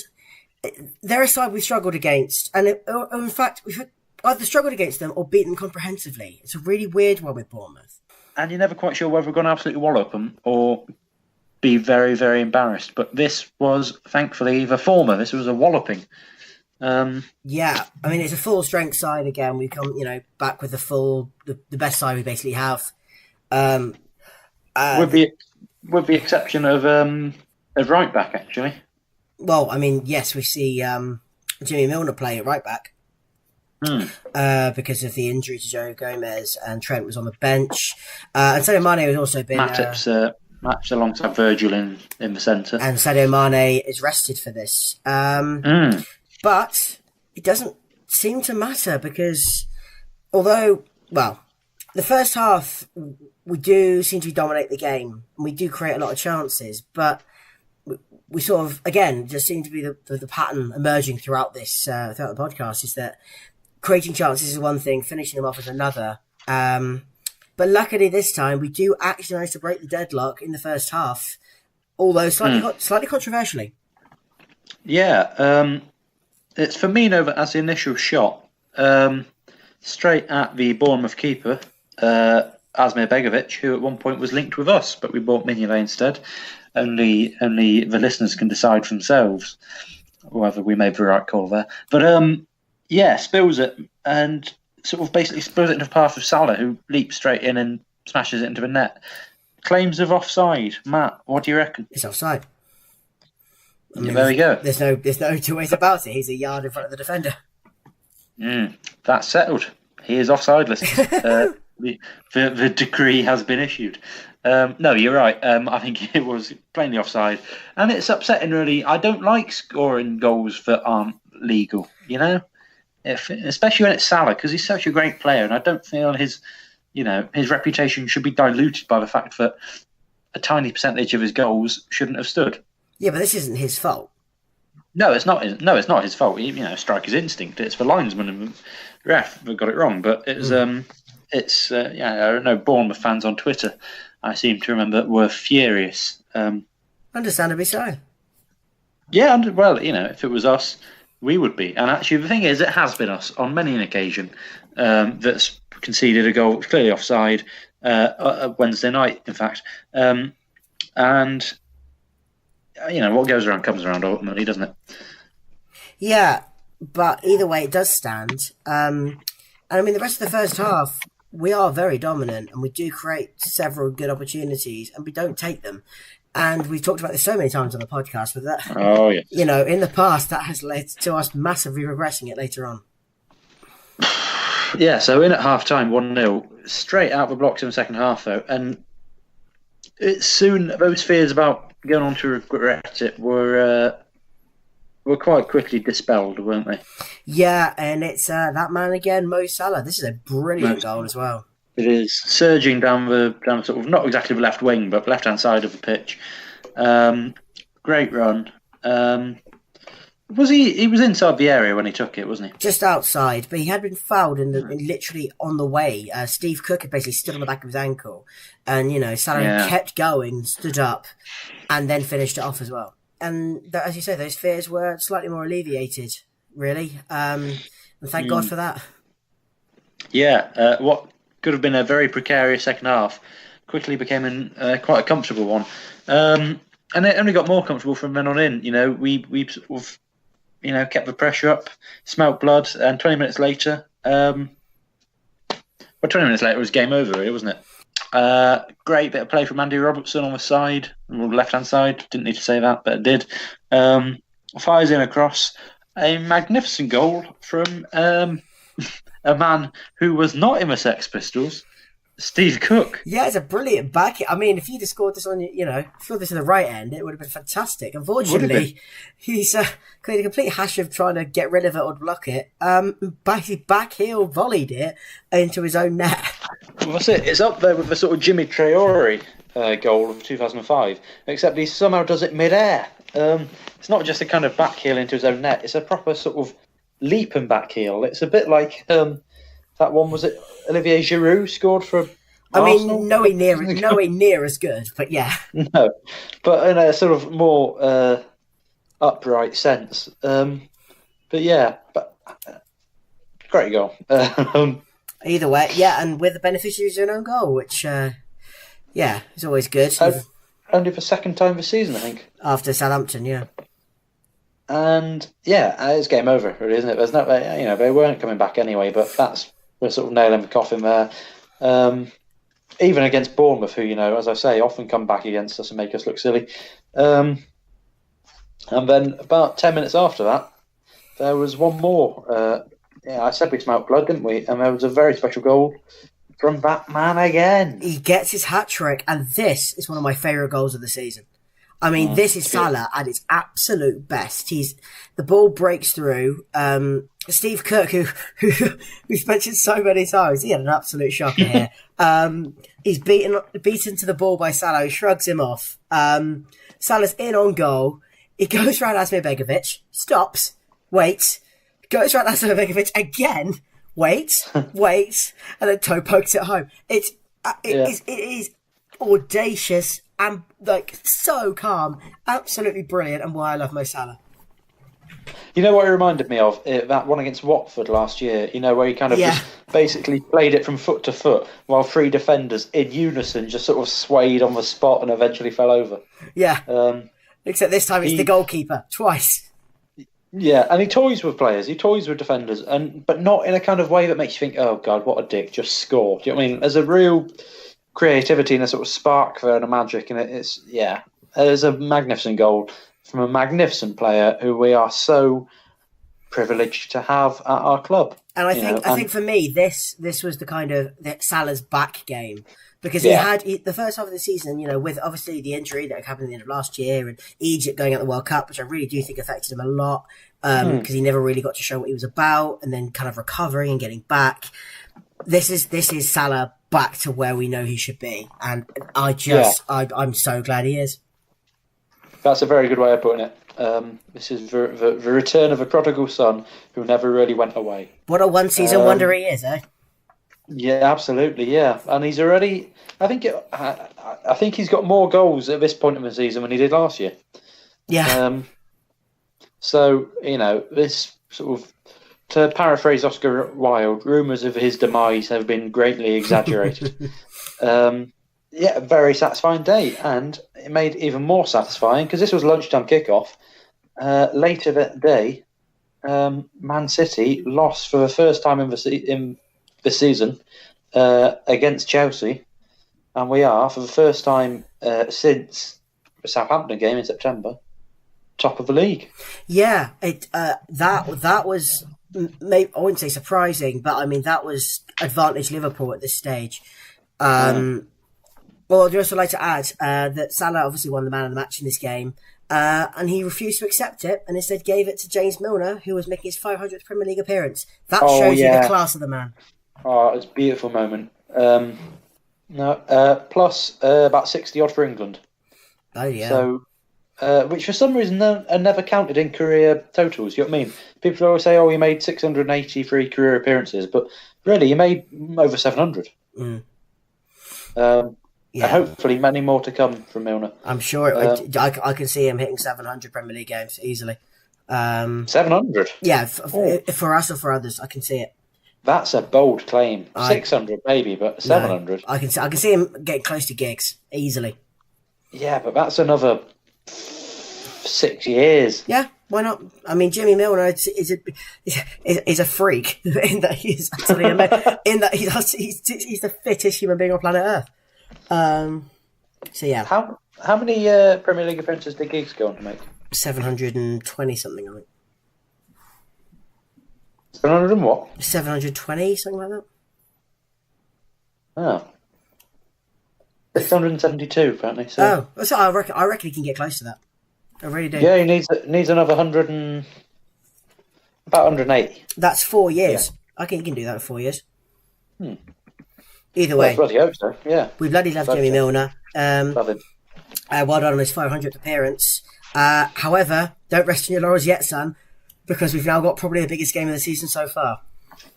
they're a side we've struggled against. And in fact, we've either struggled against them or beaten them comprehensively. It's a really weird one with Bournemouth. And you're never quite sure whether we're going to absolutely wallop them or be very, very embarrassed. But this was, thankfully, the former. This was a walloping. Yeah, I mean, it's a full strength side again. We come, back with the best side we basically have. With the exception of right back, actually. Well, I mean, yes, we see Jimmy Milner play at right back because of the injury to Joe Gomez, and Trent was on the bench. And Sadio Mane has also been matched alongside Virgil in the centre. And Sadio Mane is rested for this. But it doesn't seem to matter because although, the first half, we do seem to dominate the game and we do create a lot of chances, but we sort of, again, just seem to be the pattern emerging throughout the podcast is that creating chances is one thing, finishing them off is another. But luckily this time we do actually manage to break the deadlock in the first half, although slightly controversially. Yeah, it's Firmino that has the initial shot straight at the Bournemouth keeper, Asmir Begovic, who at one point was linked with us, but we bought Mignolet instead. Only the listeners can decide for themselves whether we made the right call there. But spills it and sort of basically spills it into the path of Salah, who leaps straight in and smashes it into the net. Claims of offside. Matt, what do you reckon? It's offside. I mean, there we go. There's no two ways about it. He's a yard in front of the defender. That's settled. He is offside, listeners. The decree has been issued. No, you're right. I think it was plainly offside. And it's upsetting, really. I don't like scoring goals that aren't legal, especially when it's Salah, because he's such a great player, and I don't feel his reputation should be diluted by the fact that a tiny percentage of his goals shouldn't have stood. Yeah, but this isn't his fault. No, it's not. No, it's not his fault. Striker's instinct. It's the linesman and the ref that got it wrong. But it's I don't know. Bournemouth fans on Twitter, I seem to remember, were furious. Understandably so. Yeah, well, if it was us, we would be. And actually, the thing is, it has been us on many an occasion that's conceded a goal that's clearly offside. Wednesday night, in fact, and. What goes around comes around ultimately, doesn't it? Yeah, but either way, it does stand. And I mean, the rest of the first half, we are very dominant and we do create several good opportunities and we don't take them. And we've talked about this so many times on the podcast, but that, oh, yes. In the past, that has led to us massively regressing it later on. Yeah, so in at half-time, 1-0, straight out of the blocks in the second half, though, and it's soon, those fears about going on to regret it were quite quickly dispelled, weren't they? Yeah, and it's that man again, Mo Salah. This is a brilliant goal as well. It is surging down sort of, not exactly the left wing, but left-hand side of the pitch. Great run. He was inside the area when he took it, wasn't he? Just outside, but he had been fouled literally on the way. Steve Cook had basically stood on the back of his ankle, and Salah kept going, stood up, and then finished it off as well. And as you say, those fears were slightly more alleviated, really. And thank God for that. Yeah, what could have been a very precarious second half quickly became quite a comfortable one. And it only got more comfortable from then on in. We sort of, kept the pressure up, smelt blood, and 20 minutes later, 20 minutes later it was game over, really, wasn't it? Great bit of play from Andy Robertson on the side, on the left-hand side. Didn't need to say that, but it did. Fires in across. A magnificent goal from a man who was not in the Sex Pistols, Steve Cook. Yeah, it's a brilliant back. I mean, if you'd have scored this on, scored this in the right end, it would have been fantastic. Unfortunately, he's created a complete hash of trying to get rid of it or block it. Back heel volleyed it into his own net. Well, that's it. It's up there with the sort of Jimmy Traore goal of 2005, except he somehow does it mid-air. It's not just a kind of back heel into his own net. It's a proper sort of leap and back heel. It's a bit like that one, was it Olivier Giroud scored for Arsenal? Nowhere near as good, but yeah. No, but in a sort of more upright sense. But great goal. Either way, yeah, and with the beneficiaries of an own goal, which, is always good. Only the second time this season, I think. After Southampton, yeah. And it's game over, really, isn't it? There's no, they weren't coming back anyway, but that's the sort of nail in the coffin there. Even against Bournemouth, who, as I say, often come back against us and make us look silly. And then about 10 minutes after that, there was one more. I said we smelt blood, didn't we? And there was a very special goal from that man again. He gets his hat-trick, and this is one of my favourite goals of the season. I mean, this is Salah at its absolute best. The ball breaks through. Steve Cook, who we've mentioned so many times, he had an absolute shocker here. He's beaten to the ball by Salah, who shrugs him off. Salah's in on goal. He goes round Asmir Begovic, stops, waits, goes round Asmir Begovic again, waits, and then toe pokes it home. It is audacious and so calm, absolutely brilliant, and why I love Mo Salah. You know what it reminded me of? That one against Watford last year, where he kind of just basically played it from foot to foot while three defenders in unison just sort of swayed on the spot and eventually fell over. Yeah. Except this time it's the goalkeeper, twice. Yeah, and he toys with players, he toys with defenders, but not in a kind of way that makes you think, oh God, what a dick, just score. Do you know what I mean? There's a real creativity and a sort of spark there and a magic, and there's a magnificent goal from a magnificent player who we are so privileged to have at our club. And I think for me, this was the kind of Salah's back game, because he had the first half of the season, with obviously the injury that happened at the end of last year and Egypt going out the World Cup, which I really do think affected him a lot, because he never really got to show what he was about, and then kind of recovering and getting back. This is Salah back to where we know he should be, and I'm so glad he is. That's a very good way of putting it. This is the return of a prodigal son who never really went away. What a one-season wonder he is, eh? Yeah, absolutely, yeah. And he's already... I think he's got more goals at this point in the season than he did last year. Yeah. So, this sort of... To paraphrase Oscar Wilde, rumours of his demise have been greatly exaggerated. A very satisfying day, and it made even more satisfying because this was lunchtime kickoff. Later that day, Man City lost for the first time in this season against Chelsea, and we are, for the first time since the Southampton game in September, top of the league. Yeah, that was maybe I wouldn't say surprising, but I mean that was advantage Liverpool at this stage. Well, I'd also like to add that Salah obviously won the man of the match in this game, and he refused to accept it and instead gave it to James Milner, who was making his 500th Premier League appearance. That shows you the class of the man. Oh, it's a beautiful moment. Plus about 60 odd for England. Oh yeah. So, which for some reason are never counted in career totals. You know what I mean? People always say, "Oh, he made 683 career appearances," but really, he made over 700. And hopefully many more to come from Milner. I'm sure. I can see him hitting 700 Premier League games easily. 700? Yeah, for us or for others, I can see it. That's a bold claim. 600 maybe, but 700. No, I can see him getting close to gigs easily. Yeah, but that's another 6 years. Yeah, why not? I mean, Jimmy Milner is a freak in that he's actually in that he's the fittest human being on planet Earth. So yeah. How many Premier League appearances did Giggs go on to make? 720 something, I think. 700 and what? 720, something like that. Oh. 672 apparently. So. Oh, so I reckon he can get close to that. I really do. Yeah, he needs another 100 and about 180. That's 4 years. Yeah. I think he can do that in 4 years. Either way, I bloody hope so. Yeah, we bloody love Jimmy Milner. Love him. Well done on his 500th appearance. However, don't rest on your laurels yet, son, because we've now got probably the biggest game of the season so far.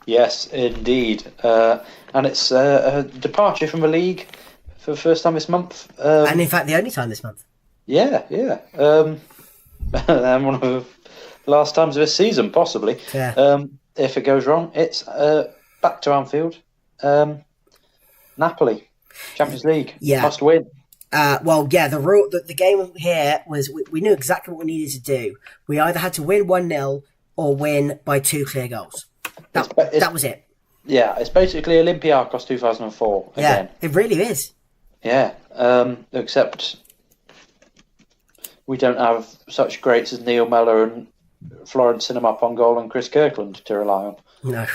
Yes, indeed, and it's a departure from the league for the first time this month, and in fact, the only time this month. Yeah, and one of the last times of this season, possibly. Yeah. If it goes wrong, it's back to Anfield. Napoli, Champions League, must win. The game here was we knew exactly what we needed to do. We either had to win 1-0 or win by 2 clear goals. That was it. Yeah, it's basically Olympiacos 2004 again. Yeah, it really is. Yeah, except we don't have such greats as Neil Mellor and Florence Cinema on goal and Chris Kirkland to rely on. No.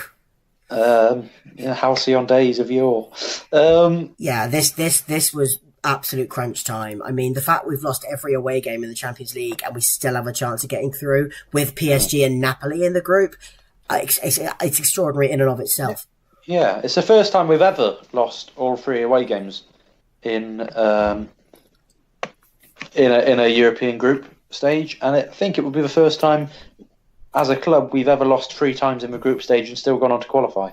Halcyon days of yore. This was absolute crunch time. I mean, the fact we've lost every away game in the Champions League and we still have a chance of getting through with PSG and Napoli in the group, it's extraordinary in and of itself. Yeah, it's the first time we've ever lost all 3 away games in a European group stage, and I think it would be the first time as a club we've ever lost 3 times in the group stage and still gone on to qualify.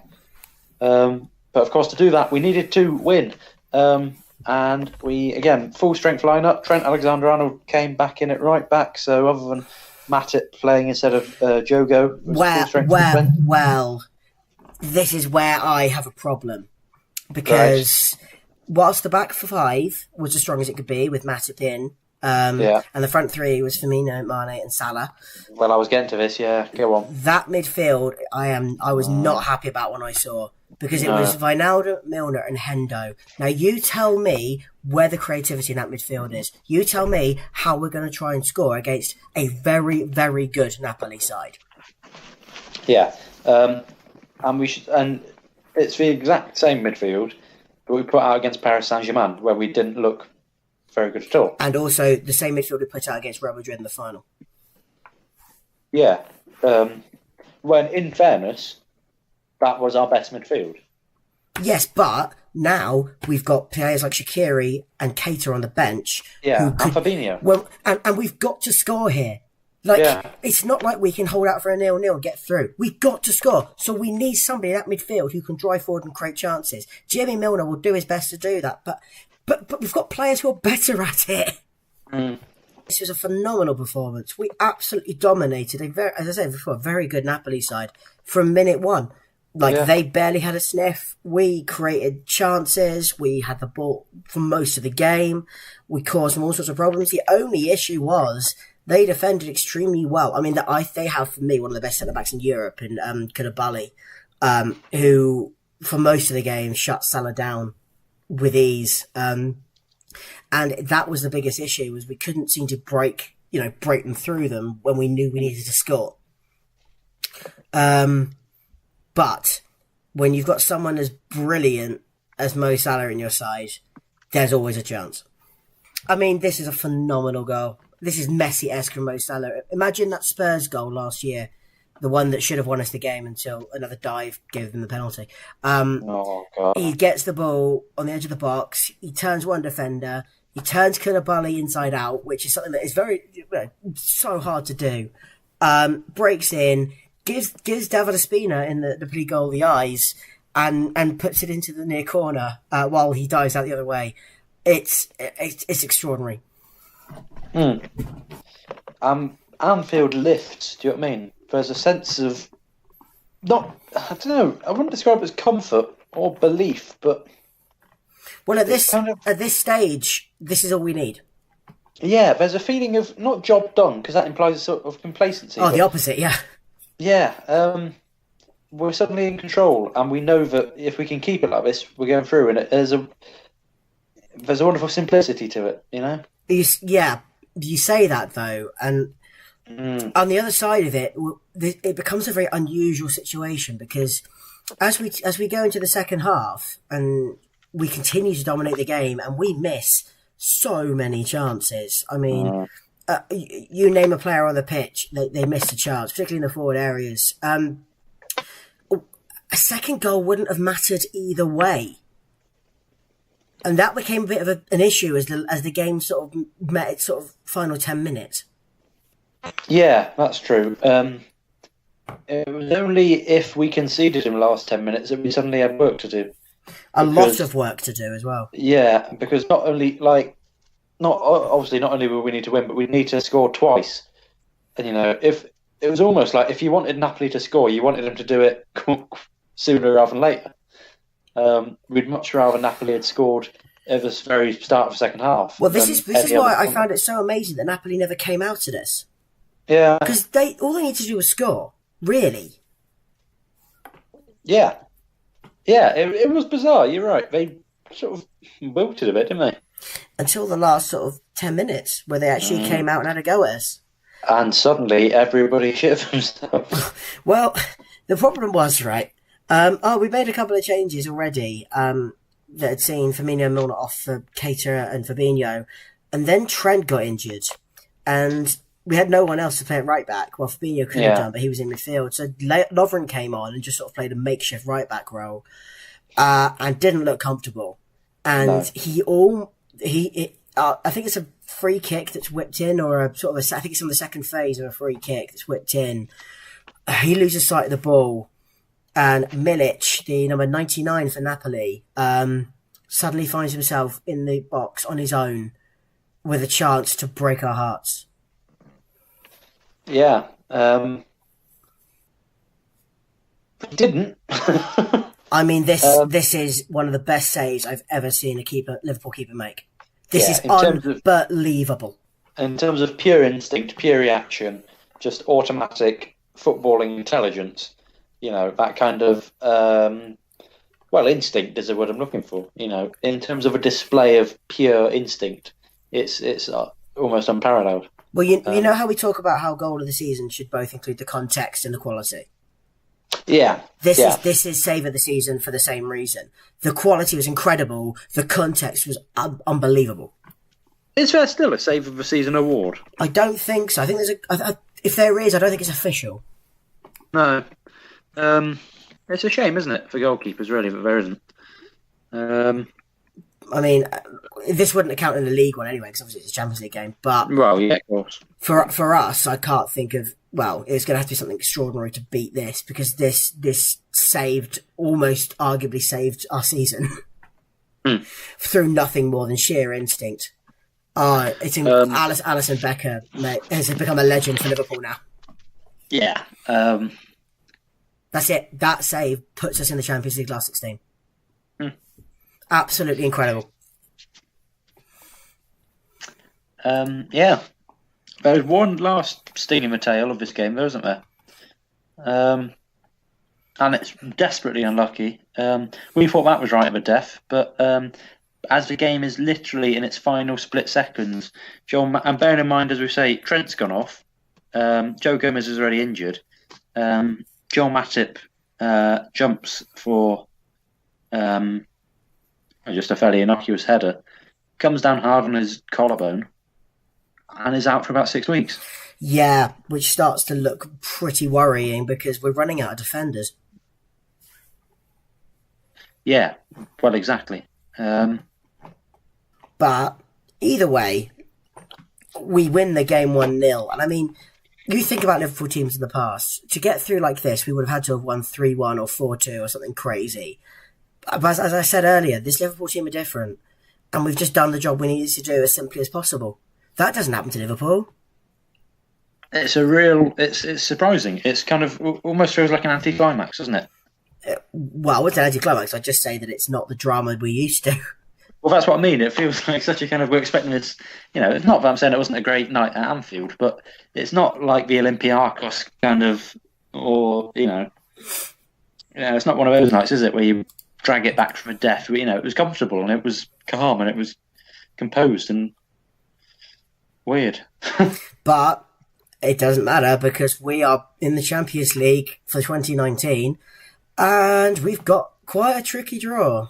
But of course, to do that, we needed to win. And we, again, full strength lineup. Trent Alexander-Arnold came back in at right back. So other than Matip playing instead of Jogo, well, this is where I have a problem. Because whilst the back 5 was as strong as it could be with Matip in, and the front 3 was Firmino, Mane and Salah. Well, I was getting to this, go on. That midfield, I was not happy about when I saw, because it was Wijnaldum, Milner and Hendo. Now, you tell me where the creativity in that midfield is. You tell me how we're going to try and score against a very, very good Napoli side. Yeah, and it's the exact same midfield that we put out against Paris Saint-Germain, where we didn't look very good at all. And also the same midfield we put out against Real Madrid in the final. Yeah. When, in fairness, that was our best midfield. Yes, but now we've got players like Shaqiri and Keita on the bench. Yeah, and Fabinho. Well, and we've got to score here. It's not like we can hold out for a 0-0 and get through. We've got to score. So we need somebody in that midfield who can drive forward and create chances. Jimmy Milner will do his best to do that, but we've got players who are better at it. This was a phenomenal performance. We absolutely dominated as I said before, a very good Napoli side from minute 1. They barely had a sniff. We created chances. We had the ball for most of the game. We caused them all sorts of problems. The only issue was they defended extremely well. I mean, they have, for me, one of the best centre-backs in Europe in Koulibaly, who, for most of the game, shut Salah down with ease. And that was the biggest issue, was we couldn't seem to break them through them when we knew we needed to score. But when you've got someone as brilliant as Mo Salah in your side, there's always a chance. I mean, this is a phenomenal goal. This is Messi-esque from Mo Salah. Imagine that Spurs goal last year, the one that should have won us the game until another dive gave them the penalty. Oh, God. He gets the ball on the edge of the box. He turns one defender. He turns Koulibaly inside out, which is something that is so hard to do. Breaks in, gives David Ospina in the pre-goal the eyes, and puts it into the near corner while he dives out the other way. It's extraordinary. Anfield lifts, do you know what I mean? There's a sense of, I don't know, I wouldn't describe it as comfort or belief, but... Well, at this stage, this is all we need. Yeah, there's a feeling of, not job done, because that implies a sort of complacency. Oh, the opposite, yeah. Yeah, we're suddenly in control, and we know that if we can keep it like this, we're going through, and there's a wonderful simplicity to it, you know? You say that, though, and on the other side of it, it becomes a very unusual situation, because as we go into the second half, and we continue to dominate the game, and we miss so many chances. I mean, you name a player on the pitch, they missed a chance, particularly in the forward areas. A second goal wouldn't have mattered either way. And that became a bit of an issue as the game sort of met its sort of final 10 minutes. Yeah, that's true. It was only if we conceded in the last 10 minutes that we suddenly had work to do. A lot of work to do as well. Yeah, because not only will we need to win, but we need to score twice. And if it was almost like if you wanted Napoli to score, you wanted them to do it sooner rather than later. We'd much rather Napoli had scored at the very start of the second half. Well, this is why I found it so amazing that Napoli never came out to this. Yeah, because all they need to do was score, really. Yeah. Yeah, it was bizarre. You're right. They sort of wilted a bit, didn't they? Until the last sort of 10 minutes, where they actually came out and had a go at us. And suddenly, everybody shit themselves. Well, the problem was, right, we made a couple of changes already that had seen Firmino and Milner off for Keita and Fabinho, and then Trent got injured, and we had no one else to play at right back. Well, Fabinho could have done, but he was in midfield. So Lovren came on and just sort of played a makeshift right back role, and didn't look comfortable. And I think it's a free kick that's whipped in, or I think it's on the second phase of a free kick that's whipped in. He loses sight of the ball, and Milic, the number 99 for Napoli, suddenly finds himself in the box on his own with a chance to break our hearts. Yeah. He didn't. I mean, this is one of the best saves I've ever seen a Liverpool keeper make. This is unbelievable. In terms of pure instinct, pure reaction, just automatic footballing intelligence, that kind of, instinct is the word I'm looking for. In terms of a display of pure instinct, it's almost unparalleled. Well, you know how we talk about how goal of the season should both include the context and the quality? Yeah. This is save of the season for the same reason. The quality was incredible. The context was unbelievable. Is there still a save of the season award? I don't think so. I think if there is, I don't think it's official. No. It's a shame, isn't it, for goalkeepers, really, that there isn't. I mean, this wouldn't count in the league one anyway, because obviously it's a Champions League game. But well, yeah, of course. For us, I can't think of. Well, it's going to have to be something extraordinary to beat this, because this arguably saved our season through nothing more than sheer instinct. Alisson Becker has become a legend for Liverpool now. Yeah. That's it. That save puts us in the Champions League last 16. Absolutely incredible. Yeah. There's one last sting in the tail of this game, though, isn't there? And it's desperately unlucky. We thought that was right at the death, but as the game is literally in its final split seconds, and bearing in mind, as we say, Trent's gone off, Joe Gomez is already injured, Joel Matip jumps for just a fairly innocuous header, comes down hard on his collarbone, and is out for about 6 weeks. Yeah, which starts to look pretty worrying because we're running out of defenders. Yeah, well, exactly. But either way, we win the game 1-0. And I mean, you think about Liverpool teams in the past. To get through like this, we would have had to have won 3-1 or 4-2 or something crazy. But as I said earlier, this Liverpool team are different. And we've just done the job we needed to do as simply as possible. That doesn't happen to Liverpool. It's surprising. It's kind of almost feels like an anticlimax, doesn't it? Well, I wouldn't say anticlimax. I'd just say that it's not the drama we used to. Well, that's what I mean. It feels like such a kind of, we're expecting this, it's not that I'm saying it wasn't a great night at Anfield, but it's not like the Olympiacos kind of, or, it's not one of those nights, is it, where you drag it back from a death. It was comfortable and it was calm and it was composed and weird. But it doesn't matter because we are in the Champions League for 2019 and we've got quite a tricky draw.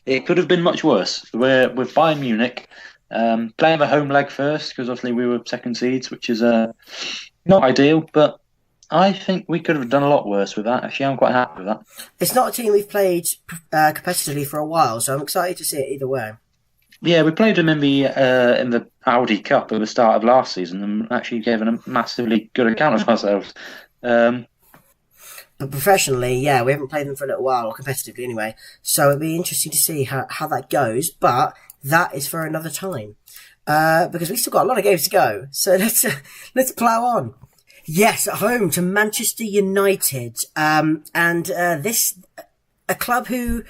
It could have been much worse. We're with Bayern Munich, playing the home leg first because obviously we were second seeds, which is not ideal, but I think we could have done a lot worse with that. Actually, I'm quite happy with that. It's not a team we've played competitively for a while, so I'm excited to see it either way. Yeah, we played them in the Audi Cup at the start of last season and actually gave them a massively good account of ourselves. But professionally, yeah, we haven't played them for a little while, or competitively anyway. So it'd be interesting to see how that goes. But that is for another time, because we've still got a lot of games to go. So let's plough on. Yes, at home to Manchester United, and this a club who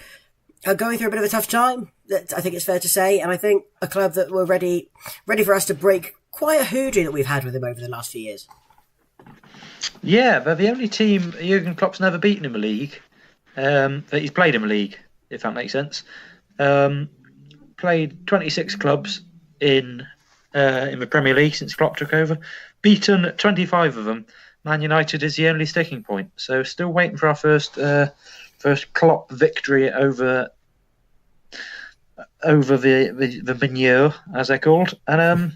are going through a bit of a tough time. I think it's fair to say, and I think a club that were ready for us to break quite a hoodoo that we've had with them over the last few years. Yeah, they're the only team Jurgen Klopp's never beaten in the league. That he's played in the league, if that makes sense. Played 26 clubs in the Premier League since Klopp took over. Beaten 25 of them. Man United is the only sticking point. So still waiting for our first Klopp victory over the manure, as they're called. And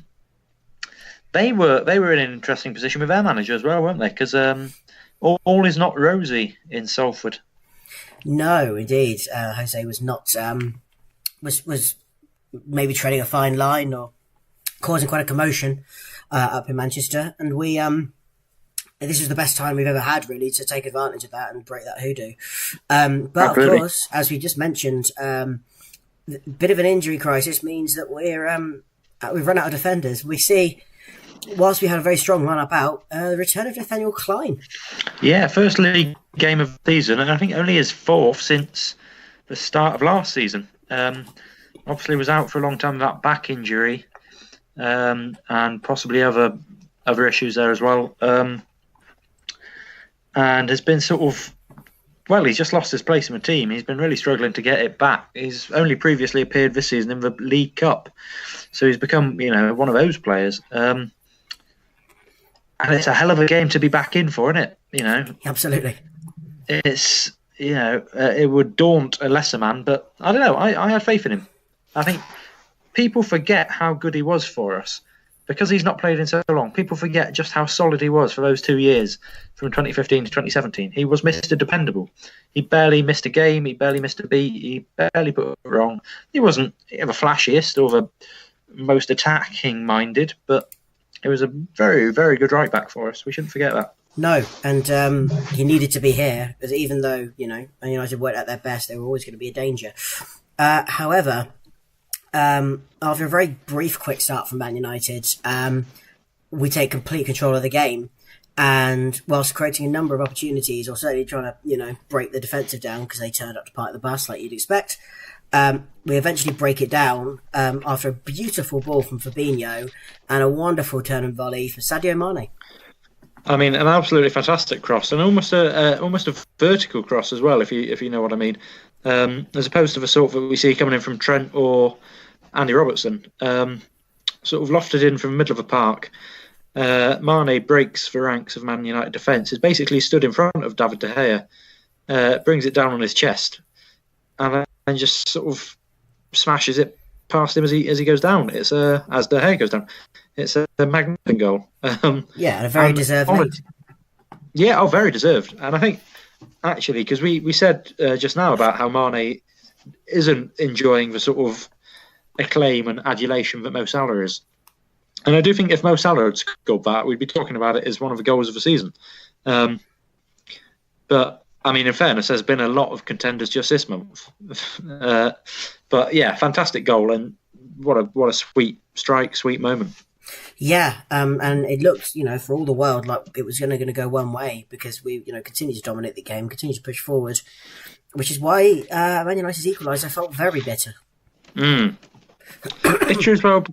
They were in an interesting position with their manager as well, weren't they? Because all is not rosy in Salford. No, indeed. Jose was not was maybe treading a fine line or causing quite a commotion up in Manchester, and we this is the best time we've ever had really to take advantage of that and break that hoodoo. But absolutely. Of course, as we just mentioned, a bit of an injury crisis means that we've run out of defenders. We see. Whilst we had a very strong run-up out, the return of Nathaniel Klein. Yeah, first league game of the season, and I think only his fourth since the start of last season. Obviously was out for a long time with that back injury, and possibly other issues there as well. And has been sort of, he's just lost his place in the team. He's been really struggling to get it back. He's only previously appeared this season in the League Cup, so he's become, one of those players. And it's a hell of a game to be back in for, isn't it? Absolutely. It's, it would daunt a lesser man, but I don't know. I had faith in him. I think people forget how good he was for us because he's not played in so long. People forget just how solid he was for those 2 years from 2015 to 2017. He was Mr. Dependable. He barely missed a game. He barely missed a beat. He barely put it wrong. He wasn't the flashiest or the most attacking minded, but it was a very, very good right back for us. We shouldn't forget that. No, and he needed to be here, because even though, Man United weren't at their best, they were always going to be a danger. However, after a very brief, quick start from Man United, we take complete control of the game, and whilst creating a number of opportunities, or certainly trying to, break the defensive down, because they turned up to park the bus like you'd expect, we eventually break it down after a beautiful ball from Fabinho and a wonderful turn and volley from Sadio Mane. I mean, an absolutely fantastic cross, and almost a vertical cross as well, if you know what I mean, as opposed to the sort that we see coming in from Trent or Andy Robertson, sort of lofted in from the middle of the park. Mane breaks the ranks of Man United defence. Is basically stood in front of David De Gea, brings it down on his chest, and then just sort of smashes it past him as he goes down. It's as De Gea goes down. It's a magnificent goal. And a very deserved lead. Yeah, very deserved. And I think actually, because we said just now about how Mane isn't enjoying the sort of acclaim and adulation that Mo Salah is. And I do think if Mo Salah had scored that, we'd be talking about it as one of the goals of the season. But, I mean, in fairness, there's been a lot of contenders just this month. But, yeah, fantastic goal. And what a sweet strike, sweet moment. Yeah, and it looked, for all the world like it was going to go one way because we, continue to dominate the game, continue to push forward, which is why Man United's equaliser felt very bitter. Bitter as well,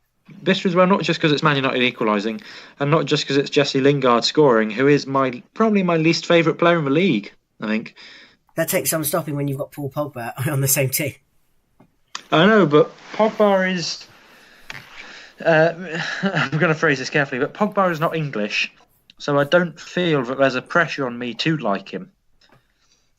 not just because it's Man United equalising, and not just because it's Jesse Lingard scoring, who is probably my least favourite player in the league, I think. That takes some stopping when you've got Paul Pogba on the same team. I know, but Pogba is... I'm going to phrase this carefully, but Pogba is not English, so I don't feel that there's a pressure on me to like him.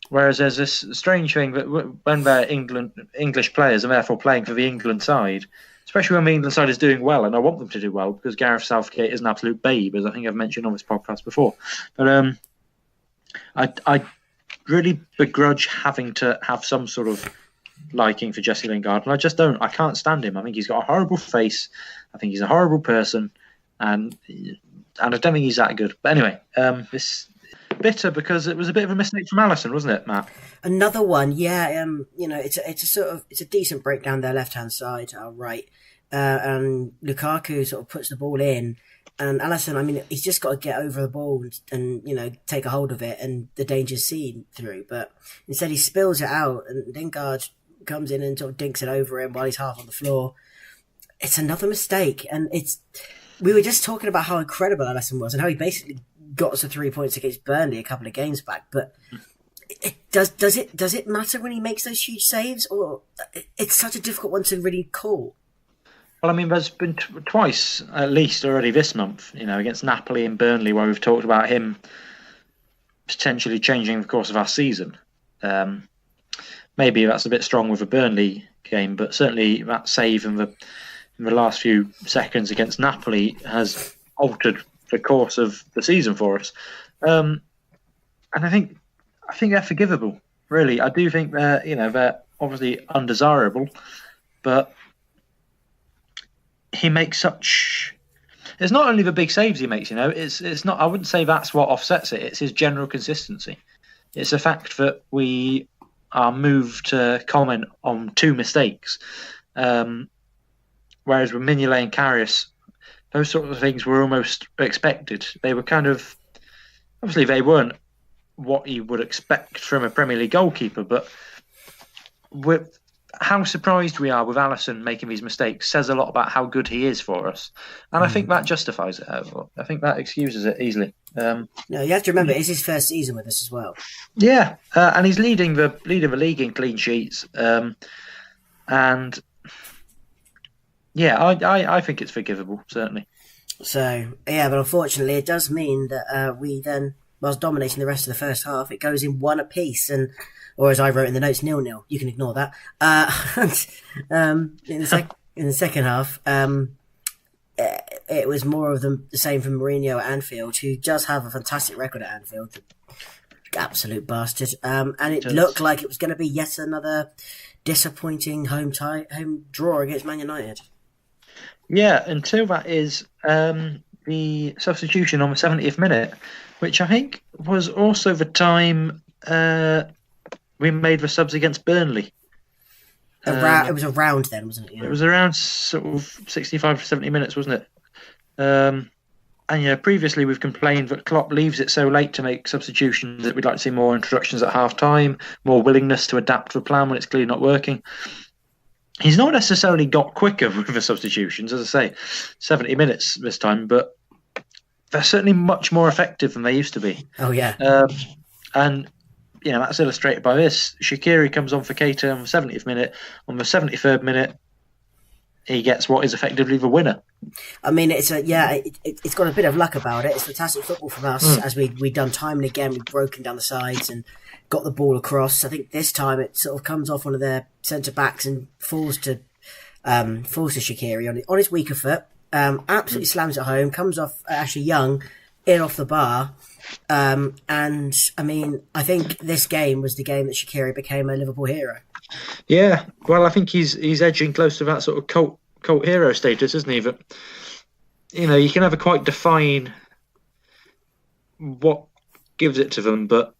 Whereas there's this strange thing that when they're English players and therefore playing for the England side, especially when the England side is doing well, and I want them to do well because Gareth Southgate is an absolute babe, as I think I've mentioned on this podcast before. But I really begrudge having to have some sort of liking for Jesse Lingard, and I just don't. I can't stand him. I think he's got a horrible face. I think he's a horrible person, and I don't think he's that good. But anyway, this bitter because it was a bit of a mistake from Alisson, wasn't it, Matt? Another one, yeah. It's a decent break down their left hand side, right, and Lukaku sort of puts the ball in, and Alisson, I mean, he's just got to get over the ball and take a hold of it, and the danger's seen through. But instead, he spills it out, and Lingard comes in and sort of dinks it over him while he's half on the floor. It's another mistake, and we were just talking about how incredible Alisson was and how he basically got us to 3 points against Burnley a couple of games back. But does it matter when he makes those huge saves, or it's such a difficult one to really call? Well, I mean, there's been twice at least already this month, against Napoli and Burnley, where we've talked about him potentially changing the course of our season. Maybe that's a bit strong with a Burnley game, but certainly that save in the last few seconds against Napoli has altered the course of the season for us. And I think they're forgivable, really. I do think they're obviously undesirable, but he makes such... It's not only the big saves he makes, it's not... I wouldn't say that's what offsets it. It's his general consistency. It's the fact that we are moved to comment on two mistakes. Whereas with Mignolet and Karius, those sort of things were almost expected. They were kind of... Obviously, they weren't what you would expect from a Premier League goalkeeper, but with how surprised we are with Alisson making these mistakes says a lot about how good he is for us. And I think that justifies it. I think that excuses it easily. No, you have to remember, it's his first season with us as well. Yeah, and he's leading the league in clean sheets. And yeah, I think it's forgivable, certainly. So, yeah, but unfortunately it does mean that we then, whilst dominating the rest of the first half, it goes in one apiece, or as I wrote in the notes, 0-0. You can ignore that. In the second half, it was more of the same from Mourinho at Anfield, who does have a fantastic record at Anfield. The absolute bastard. And it looked like it was going to be yet another disappointing home draw against Man United. Yeah, until that is the substitution on the 70th minute, which I think was also the time we made the subs against Burnley. It was around then, wasn't it? Yeah. It was around sort of 65 to 70 minutes, wasn't it? And previously we've complained that Klopp leaves it so late to make substitutions that we'd like to see more introductions at half-time, more willingness to adapt to a plan when it's clearly not working. He's not necessarily got quicker with the substitutions, as I say, 70 minutes this time, but they're certainly much more effective than they used to be. Oh, yeah. And, that's illustrated by this. Shaqiri comes on for Keita on the 70th minute. On the 73rd minute, he gets what is effectively the winner. I mean, it's got a bit of luck about it. It's fantastic football from us, as we've done time and again. We've broken down the sides and got the ball across. I think this time it sort of comes off one of their centre backs and falls to Shaqiri on his weaker foot. Absolutely slams it home. Comes off Ashley Young in off the bar. And I mean, I think this game was the game that Shaqiri became a Liverpool hero. Yeah, well, I think he's edging close to that sort of cult hero status, isn't he? But you can never quite define what gives it to them, but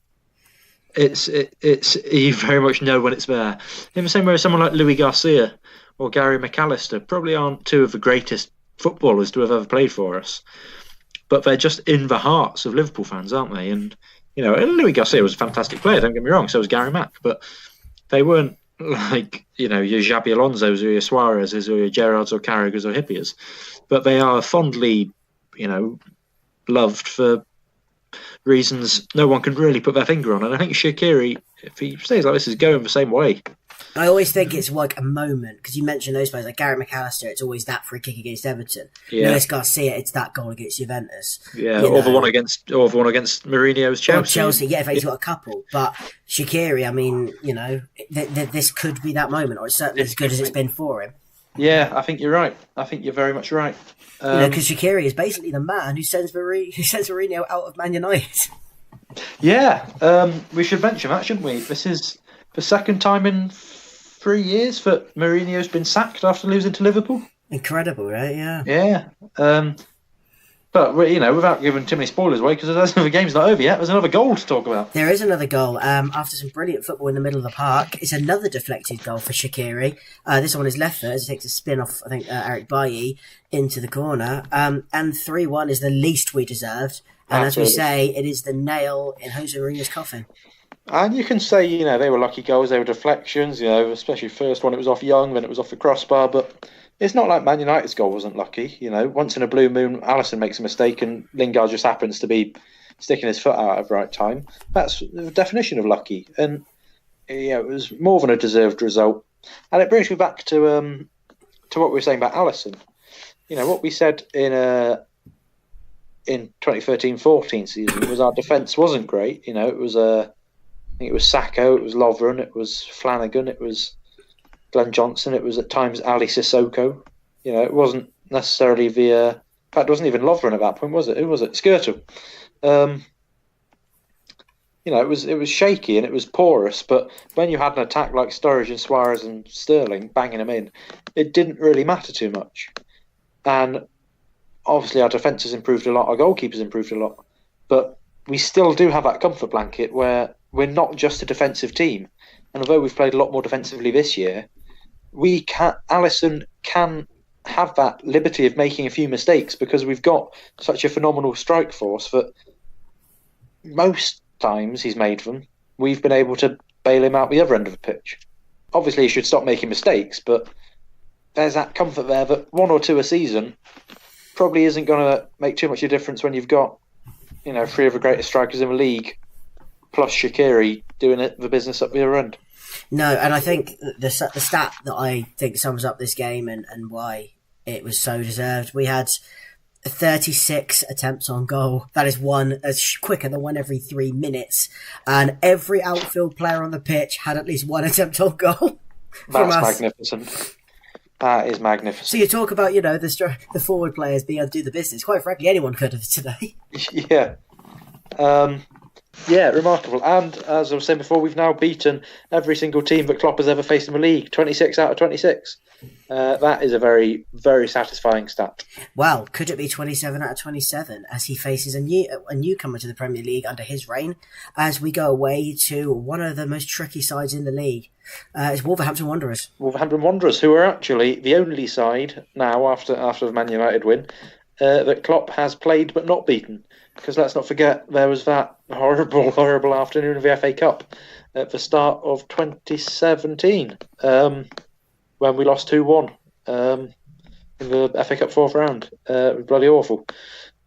it's you very much know when it's there. In the same way as someone like Louis Garcia or Gary McAllister probably aren't two of the greatest footballers to have ever played for us, but they're just in the hearts of Liverpool fans, aren't they? And Louis Garcia was a fantastic player, don't get me wrong, so was Gary Mack, but they weren't like your Xabi Alonso's or your Suarez's or your Gerrards or Carragher's or Hippiers, but they are fondly loved for reasons no one can really put their finger on. And I think Shaqiri, if he stays like this, is going the same way. I always think it's like a moment, because you mentioned those players like Gary McAllister, it's always that free kick against Everton. Yeah. Luis Garcia, it's that goal against Juventus. Yeah, or the one against Mourinho's Chelsea. Yeah, he's got a couple. But Shaqiri, I mean, this could be that moment, or it's certainly as good as it's been for him. Yeah, I think you're right. I think you're very much right. Because Shaqiri is basically the man who sends Mourinho out of Man United. Yeah, we should mention that, shouldn't we? This is the second time in 3 years that Mourinho's been sacked after losing to Liverpool. Incredible, right? Yeah. Yeah. But without giving too many spoilers away, because the game's not over yet, there's another goal to talk about. There is another goal. After some brilliant football in the middle of the park, it's another deflected goal for Shaqiri. This one is left foot as he takes a spin off, I think, Eric Bailly into the corner. And 3-1 is the least we deserved. And Absolutely. As we say, it is the nail in Jose Mourinho's coffin. And you can say, they were lucky goals, they were deflections, especially first one, it was off Young, then it was off the crossbar, but it's not like Man United's goal wasn't lucky. Once in a blue moon, Alisson makes a mistake and Lingard just happens to be sticking his foot out at the right time. That's the definition of lucky. And, it was more than a deserved result. And it brings me back to what we were saying about Alisson. What we said in 2013-14 season was our defence wasn't great. It was I think it was Sacco, it was Lovren, it was Flanagan, it was Glenn Johnson, it was at times Ali Sissoko. It wasn't necessarily in fact, it wasn't even Lovren at that point, was it? Who was it? Skirtle. It was shaky and it was porous, but when you had an attack like Sturridge and Suarez and Sterling banging them in, it didn't really matter too much. And obviously our defence has improved a lot, our goalkeepers improved a lot, but we still do have that comfort blanket where we're not just a defensive team. And although we've played a lot more defensively this year, Alisson can have that liberty of making a few mistakes because we've got such a phenomenal strike force that most times he's made them, we've been able to bail him out the other end of the pitch. Obviously, he should stop making mistakes, but there's that comfort there that 1 or 2 a season probably isn't going to make too much of a difference when you've got 3 of the greatest strikers in the league plus Shaqiri doing the business up the other end. No, and I think the stat that I think sums up this game and why it was so deserved, we had 36 attempts on goal. That is one as quicker than one every 3 minutes. And every outfield player on the pitch had at least one attempt on goal. That's magnificent. That is magnificent. So you talk about, the forward players being able to do the business. Quite frankly, anyone could have today. Yeah. Yeah, remarkable. And as I was saying before, we've now beaten every single team that Klopp has ever faced in the league. 26 out of 26. That is a very, very satisfying stat. Well, could it be 27 out of 27 as he faces a newcomer to the Premier League under his reign as we go away to one of the most tricky sides in the league? It's Wolverhampton Wanderers. Wolverhampton Wanderers, who are actually the only side now after the Man United win that Klopp has played but not beaten. Because let's not forget, there was that horrible, horrible afternoon of the FA Cup at the start of 2017 when we lost 2-1 in the FA Cup fourth round. It was bloody awful.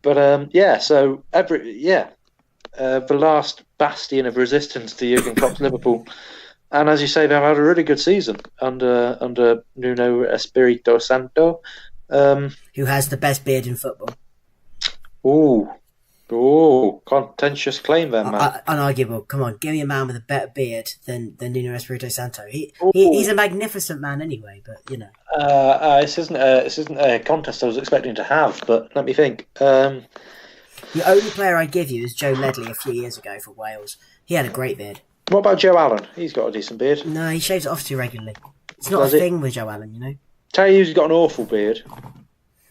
But the last bastion of resistance to Jurgen Klopp's Liverpool And as you say, they've had a really good season under Nuno Espirito Santo. Who has the best beard in football? Contentious claim then, man. Unarguable. Come on, give me a man with a better beard than Nuno Espirito Santo. He's a magnificent man anyway, but you know. This isn't a contest I was expecting to have, but let me think. The only player I give you is Joe Ledley a few years ago for Wales. He had a great beard. What about Joe Allen? He's got a decent beard. No, he shaves it off too regularly. It's not a thing with Joe Allen, you know. Tell you who's got an awful beard.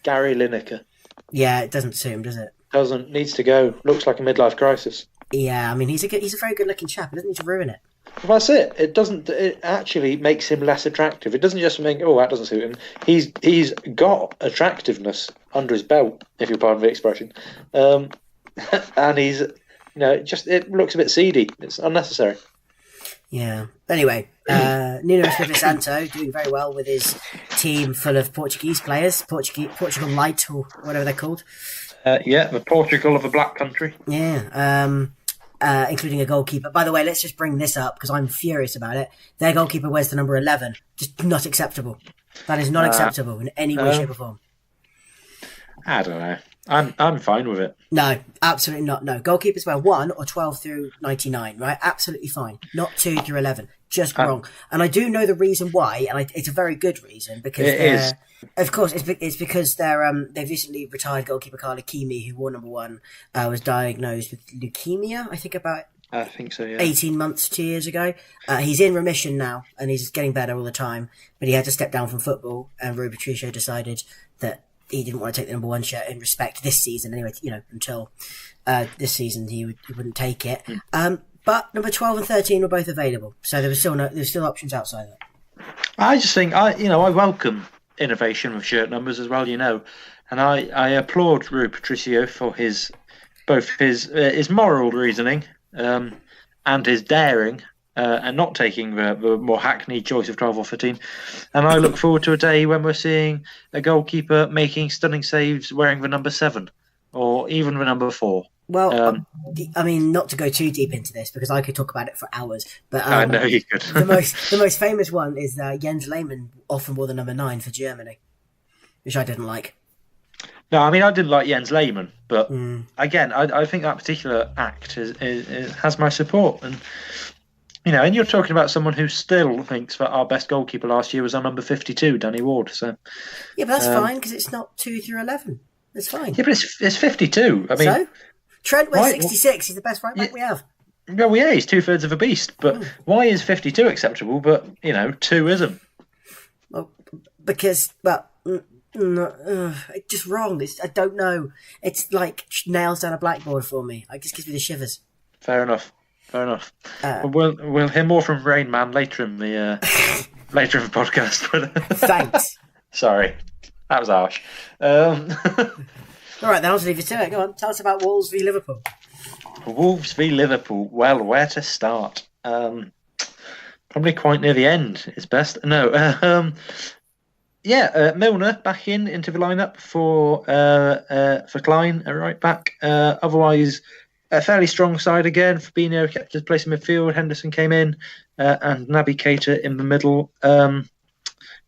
Gary Lineker. Yeah, it doesn't suit him, does it? Doesn't. Needs to go. Looks like a midlife crisis. Yeah, I mean, he's a very good-looking chap. He doesn't need to ruin it. Well, that's it. It doesn't. It actually makes him less attractive. It doesn't just make, oh, that doesn't suit him. He's got attractiveness under his belt, if you pardon the expression. And he's, it looks a bit seedy. It's unnecessary. Yeah. Anyway, Nuno Espirito Santo doing very well with his team full of Portuguese players, Portugal Light or whatever they're called. The Portugal of a black country. Yeah, including a goalkeeper. By the way, let's just bring this up because I'm furious about it. Their goalkeeper wears the number 11. Just not acceptable. That is not acceptable in any way, shape or form. I don't know. I'm fine with it. No, absolutely not. No, goalkeepers wear 1 or 12 through 99, right? Absolutely fine. Not 2 through 11. Just wrong. And I do know the reason why, and it's a very good reason because it is. Of course, it's because they've recently retired goalkeeper Carla Kimi, who wore number 1, was diagnosed with leukemia. I think so. Yeah. 18 months, 2 years ago. He's in remission now, and he's getting better all the time. But he had to step down from football, and Rui Patricio decided that he didn't want to take the number 1 shirt in respect this season. Anyway, until this season, he wouldn't take it. But number 12 and 13 were both available, so there were still options outside that. I just think I welcome innovation with shirt numbers as well, and I applaud Rui Patricio for both his moral reasoning and his daring and not taking the more hackneyed choice of 12 or 13. And I look forward to a day when we're seeing a goalkeeper making stunning saves wearing the number 7 or even the number 4. Well, I mean, not to go too deep into this because I could talk about it for hours. But I know you could. the most famous one is Jens Lehmann often wore the number 9 for Germany, which I didn't like. No, I mean I didn't like Jens Lehmann, but again, I think that particular act has my support, and and you're talking about someone who still thinks that our best goalkeeper last year was our number 52, Danny Ward. So yeah, but that's fine because it's not 2 through 11. It's fine. Yeah, but it's 52. I mean. So? Trent wears 66. He's the best right back we have. Well, yeah, he's 2/3 of a beast. But why is 52 acceptable, but 2 isn't? Well, because it's just wrong. I don't know. It's like nails down a blackboard for me. It just gives me the shivers. Fair enough. We'll hear more from Rain Man later in the podcast. Thanks. Sorry, that was harsh. All right, then I'll leave you to it. Go on, tell us about Wolves v Liverpool. Wolves v Liverpool. Well, where to start? Probably quite near the end is best. No, Milner back into the lineup for Klein at right back. Otherwise, a fairly strong side again. Fabinho kept his place in midfield. Henderson came in, and Naby Keita in the middle.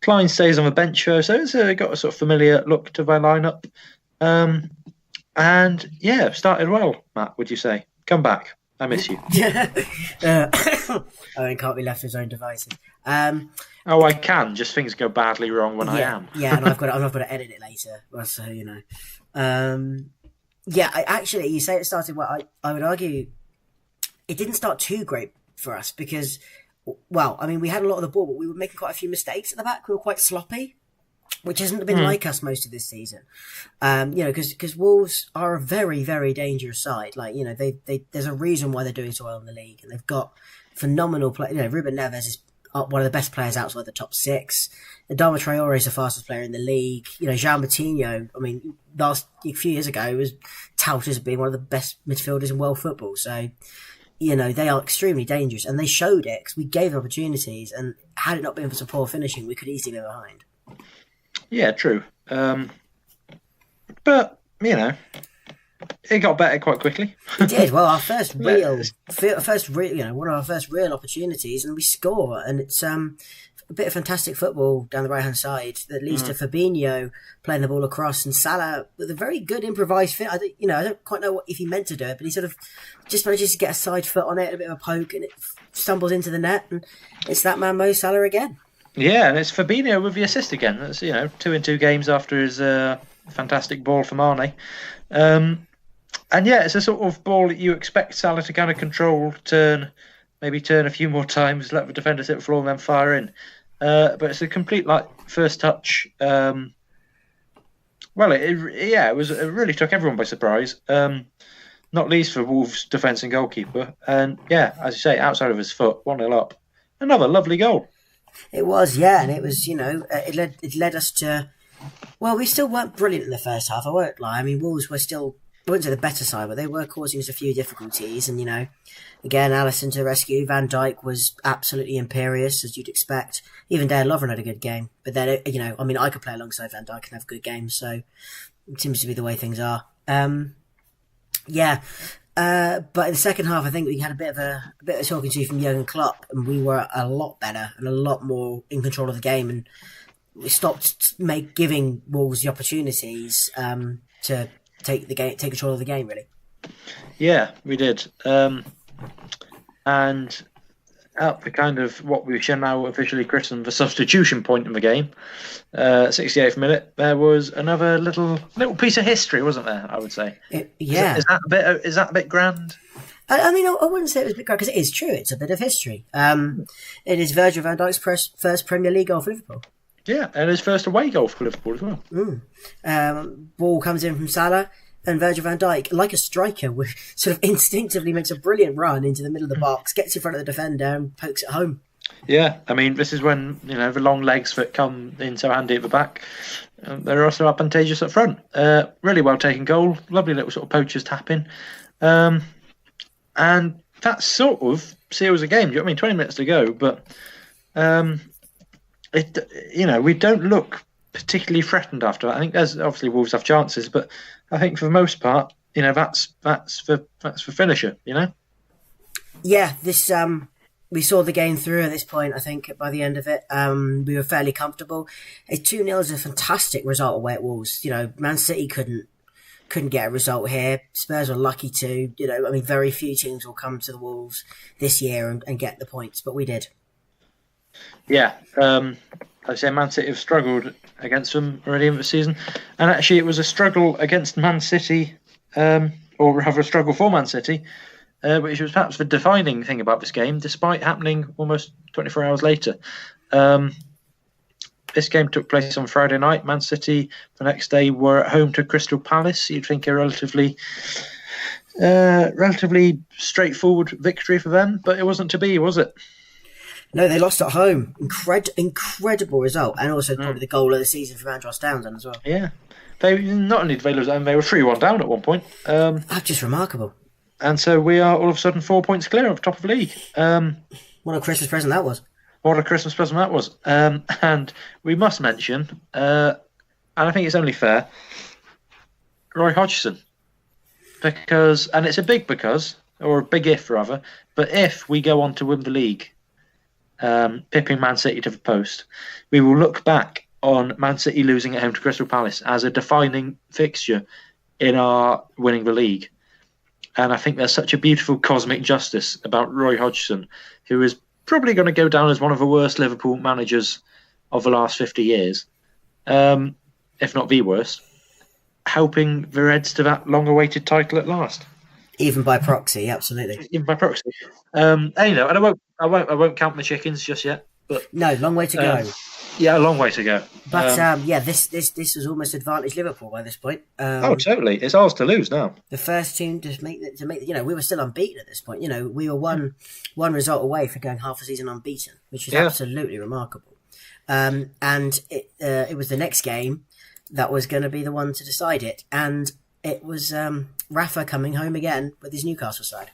Klein stays on the bench though, so it's got a sort of familiar look to their lineup. And yeah, started well. Matt, would you say? Come back. I miss you. Owen can't be left to his own devices. I can. Just things go badly wrong when I am. Yeah, and I've got to edit it later. So actually, you say it started well. I would argue it didn't start too great for us because, well, I mean, we had a lot of the ball, but we were making quite a few mistakes at the back. We were quite sloppy, which hasn't been like us most of this season. Because Wolves are a very, very dangerous side. Like, there's a reason why they're doing so well in the league, and they've got phenomenal play. Ruben Neves is one of the best players outside the top 6. Adama Traore is the fastest player in the league. João Moutinho, I mean, a few years ago, was touted as being one of the best midfielders in world football. So, they are extremely dangerous, and they showed it because we gave them opportunities, and had it not been for some poor finishing, we could easily be behind. Yeah, true. But, it got better quite quickly. It did. Well, our first real, one of our first real opportunities, and we score, and it's a bit of fantastic football down the right hand side that leads to Fabinho playing the ball across, and Salah with a very good improvised fit. I don't quite know if he meant to do it, but he sort of just manages to get a side foot on it, a bit of a poke, and it stumbles into the net, and it's that man Mo Salah again. Yeah, and it's Fabinho with the assist again. That's 2 in 2 games after his fantastic ball from Mane. And yeah, it's a sort of ball that you expect Salah to kind of control, maybe turn a few more times, let the defender sit the floor and then fire in. But it's a complete first touch. It really took everyone by surprise. Not least for Wolves' defence and goalkeeper. And yeah, as you say, outside of his foot, 1-0 up. Another lovely goal. It was, yeah, and it was, it led us to. Well, we still weren't brilliant in the first half. I won't lie. I mean, Wolves were still. I wouldn't say the better side, but they were causing us a few difficulties. And, again, Alisson to rescue. Van Dijk was absolutely imperious, as you'd expect. Even Dale Lovren had a good game. But then, I could play alongside Van Dijk and have good games. So it seems to be the way things are. But in the second half, I think we had a bit of talking to from Jurgen Klopp, and we were a lot better and a lot more in control of the game. And we stopped giving Wolves the opportunities to take control of the game, really. Yeah, we did. And at the kind of what we shall now officially christen the substitution point in the game, 68th minute, there was another little piece of history, wasn't there? I would say. Yeah. Is that a bit grand? I wouldn't say it was a bit grand, because it is true. It's a bit of history. It is Virgil van Dijk's first Premier League goal for Liverpool. Yeah, and his first away goal for Liverpool as well. Ball comes in from Salah, and Virgil van Dijk, like a striker, sort of instinctively makes a brilliant run into the middle of the box, gets in front of the defender, and pokes it home. Yeah, I mean, this is when the long legs that come in so handy at the back. They're also advantageous up front. Really well taken goal, lovely little sort of poacher's tapping, and that sort of seals the game. 20 minutes to go, but. We don't look particularly threatened after that. I think there's obviously Wolves have chances, but I think for the most part, that's for finisher. Yeah, this we saw the game through at this point. I think by the end of it, we were fairly comfortable. A 2-0 is a fantastic result away at Wolves. Man City couldn't get a result here. Spurs were lucky too. Very few teams will come to the Wolves this year and get the points, but we did. Yeah, I'd say Man City have struggled against them already in the season, and actually it was a struggle against Man City, or rather a struggle for Man City, which was perhaps the defining thing about this game, despite happening almost 24 hours later. This game took place on Friday night. Man City the next day were at home to Crystal Palace. You'd think a relatively straightforward victory for them, but it wasn't to be, was it? No, they lost at home. Incredible result, and also probably the goal of the season from Andros Townsend as well. Yeah, they not only did they lose at home, they were 3-1 down at one point. That's just remarkable. And so we are all of a sudden 4 points clear of top of the league. What a Christmas present that was! What a Christmas present that was! And we must mention, and I think it's only fair, Roy Hodgson, because, and it's a big because, or a big if rather, but if we go on to win the league. Pipping Man City to the post, we will look back on Man City losing at home to Crystal Palace as a defining fixture in our winning the league. And I think there's such a beautiful cosmic justice about Roy Hodgson, who is probably going to go down as one of the worst Liverpool managers of the last 50 years, if not the worst, helping the Reds to that long-awaited title at last. Even by proxy, absolutely. Even by proxy. And I won't count the chickens just yet. But no, long way to go. Yeah, a long way to go. But this was almost advantage Liverpool by this point. Totally. It's ours to lose now. The first team to make we were still unbeaten at this point. We were one result away from going half a season unbeaten, which is absolutely remarkable. And it was the next game that was going to be the one to decide it, and it was Rafa coming home again with his Newcastle side.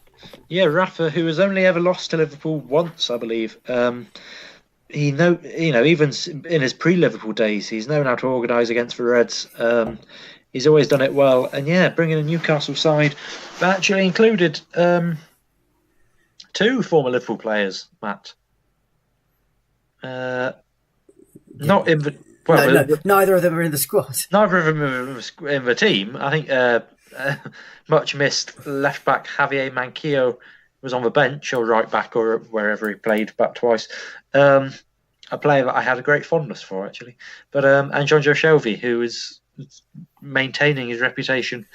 Yeah, Rafa, who has only ever lost to Liverpool once, I believe. Even in his pre-Liverpool days, he's known how to organise against the Reds. He's always done it well. And yeah, bringing a Newcastle side that actually included 2 former Liverpool players, Matt. Not in the... Well, no, neither of them are in the squad. Neither of them are in the team. I think much missed left back Javier Manquillo was on the bench, or right back, or wherever he played back twice. A player that I had a great fondness for, actually. But and Jonjo Shelvey, who is maintaining his reputation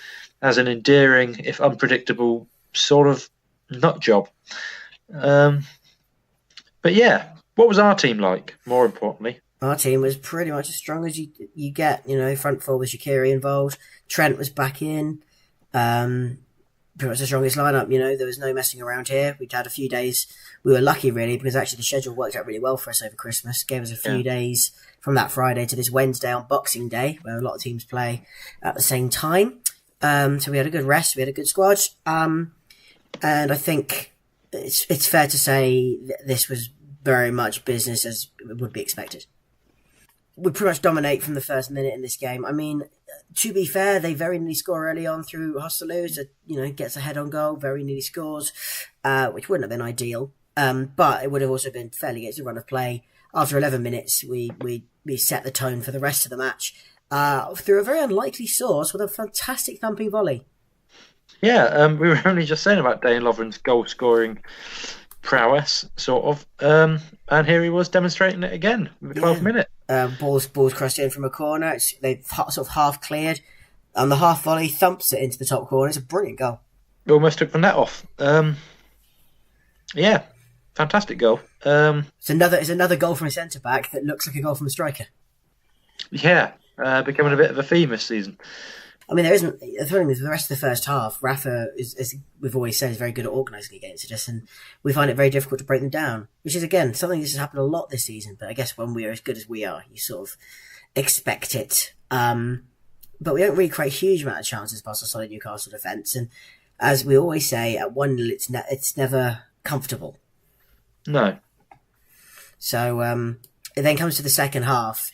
as an endearing, if unpredictable, sort of nut job. But yeah, what was our team like, more importantly? Our team was pretty much as strong as you get. You know, front four was Shaqiri involved. Trent was back in. Pretty much the strongest lineup. You know, there was no messing around here. We'd had a few days. We were lucky, really, because actually the schedule worked out really well for us over Christmas. Gave us a few days from that Friday to this Wednesday on Boxing Day, where a lot of teams play at the same time. So we had a good rest. We had a good squad. And I think it's fair to say that this was very much business as would be expected. We pretty much dominate from the first minute in this game. I mean, to be fair, they very nearly score early on through Hostelus. Gets a head on goal, very nearly scores, which wouldn't have been ideal. But it would have also been fairly against the run of play. After 11 minutes, we set the tone for the rest of the match through a very unlikely source with a fantastic thumping volley. Yeah, we were only just saying about Dane Lovren's goal-scoring prowess, sort of. And here he was demonstrating it again in the 12th minute. Balls crossed in from a corner. They've sort of half cleared. And the half volley thumps it into the top corner. It's a brilliant goal. It almost took the net off. Yeah, fantastic goal. It's another goal from a centre-back that looks like a goal from a striker. Yeah, becoming a bit of a theme this season. I mean, there isn't. The thing is, the rest of the first half, Rafa as we've always said, is very good at organising against us, and we find it very difficult to break them down. Which is again something that's happened a lot this season. But I guess when we are as good as we are, you sort of expect it. But we don't really create a huge amount of chances past a solid Newcastle defence, and as we always say, at 1-0, it's never comfortable. No. So it then comes to the second half.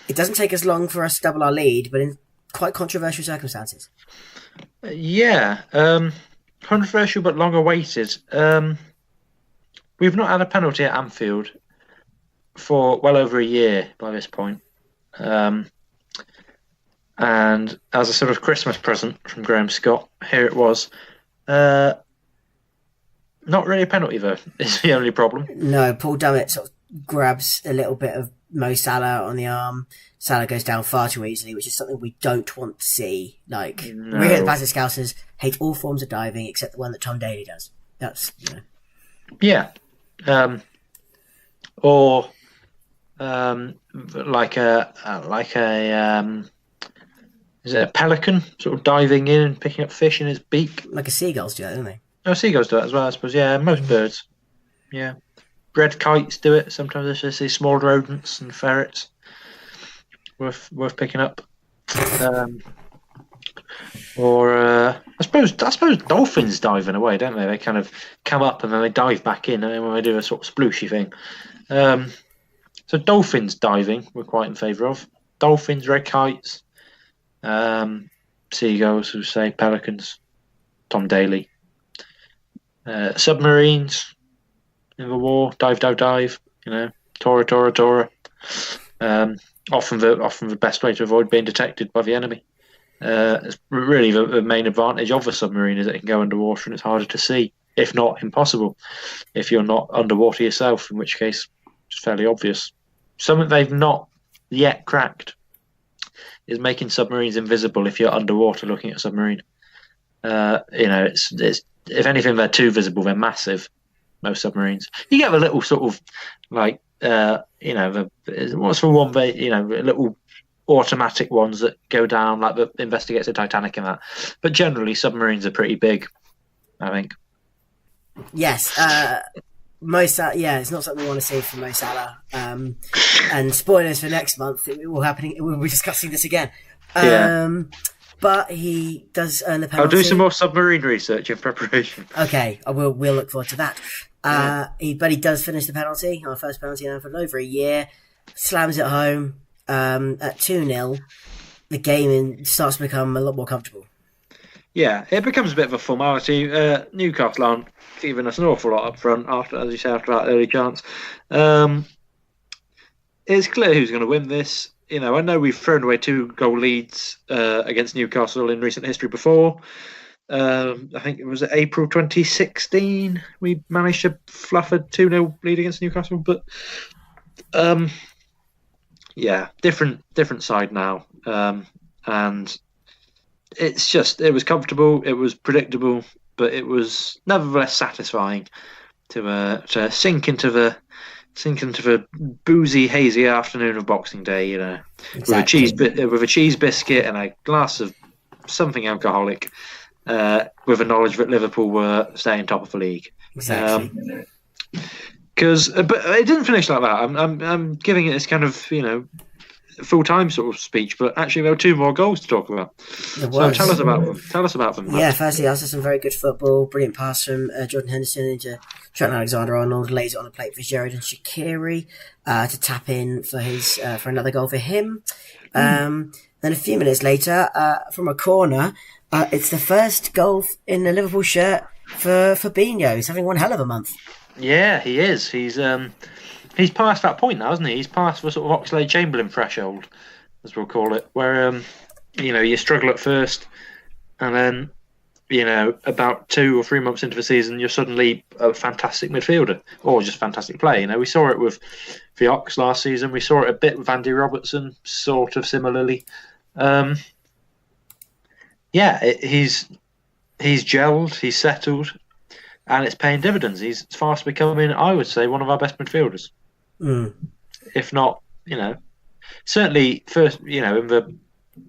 It doesn't take us long for us to double our lead, but in quite controversial circumstances. Yeah, controversial but long awaited. We've not had a penalty at Anfield for well over a year by this point. And as a sort of Christmas present from Graham Scott, here it was. Not really a penalty though, is the only problem. No, Paul Dummett sort of grabs a little bit of Mo Salah on the arm. Salah goes down far too easily, which is something we don't want to see. We here at the Plastic Scousers hate all forms of diving except the one that Tom Daly does. That's, Yeah. Or like a is it a pelican sort of diving in and picking up fish in its beak? Like a seagulls do that, don't they? No, seagulls do that as well, I suppose. Yeah, most birds. Yeah. Red kites do it. Sometimes there's just these small rodents and ferrets worth picking up. I suppose dolphins dive in a way, don't they? They kind of come up and then they dive back in, and then when they do a sort of splooshy thing. So dolphins diving we're quite in favour of. Dolphins, red kites, seagulls, who say pelicans, Tom Daly. Submarines in the war, dive, Tora. Often the best way to avoid being detected by the enemy. It's really the main advantage of a submarine is that it can go underwater and it's harder to see, if not impossible, if you're not underwater yourself, in which case it's fairly obvious. Something they've not yet cracked is making submarines invisible if you're underwater looking at a submarine. It's if anything, they're too visible. They're massive. Most submarines. You get the little sort of like what's the one? Little automatic ones that go down, like that investigates the Titanic and that. But generally, submarines are pretty big, I think. Yes. Mo Salah, it's not something we want to see from Mo Salah. And spoilers for next month, it will happen. We'll be discussing this again. But he does earn the penalty. I'll do some more submarine research in preparation. Okay, we'll look forward to that. But he does finish the penalty, our first penalty in Anfield in over a year. Slams it home at 2-0. the game starts to become a lot more comfortable. Yeah, it becomes a bit of a formality. Newcastle aren't giving us an awful lot up front after, as you say, after that early chance. It's clear who's going to win this. I know we've thrown away 2-goal leads against Newcastle in recent history before. I think it was April 2016 we managed to fluff a 2-0 lead against Newcastle, but different side now, and it was comfortable, it was predictable, but it was nevertheless satisfying to sink into the boozy, hazy afternoon of Boxing Day, Exactly. with a cheese biscuit and a glass of something alcoholic, with a knowledge that Liverpool were staying top of the league. Exactly. But it didn't finish like that. I'm giving it this kind of full-time sort of speech, but actually there were 2 more goals to talk about. So tell us about them. Yeah, firstly, I saw some very good football. Brilliant pass from Jordan Henderson into Trent Alexander-Arnold, lays it on a plate for Jared and Shaqiri to tap in for his for another goal for him. Then a few minutes later, from a corner, it's the first goal in the Liverpool shirt for Fabinho. He's having one hell of a month. Yeah, he is. He's past that point now, hasn't he? He's past the sort of Oxlade-Chamberlain threshold, as we'll call it, where you struggle at first, and then about 2 or 3 months into the season, you're suddenly a fantastic midfielder or just fantastic play. We saw it with the Ox last season. We saw it a bit with Andy Robertson, sort of similarly. He's gelled, he's settled, and it's paying dividends. He's fast becoming, I would say, one of our best midfielders. If not, certainly first, in the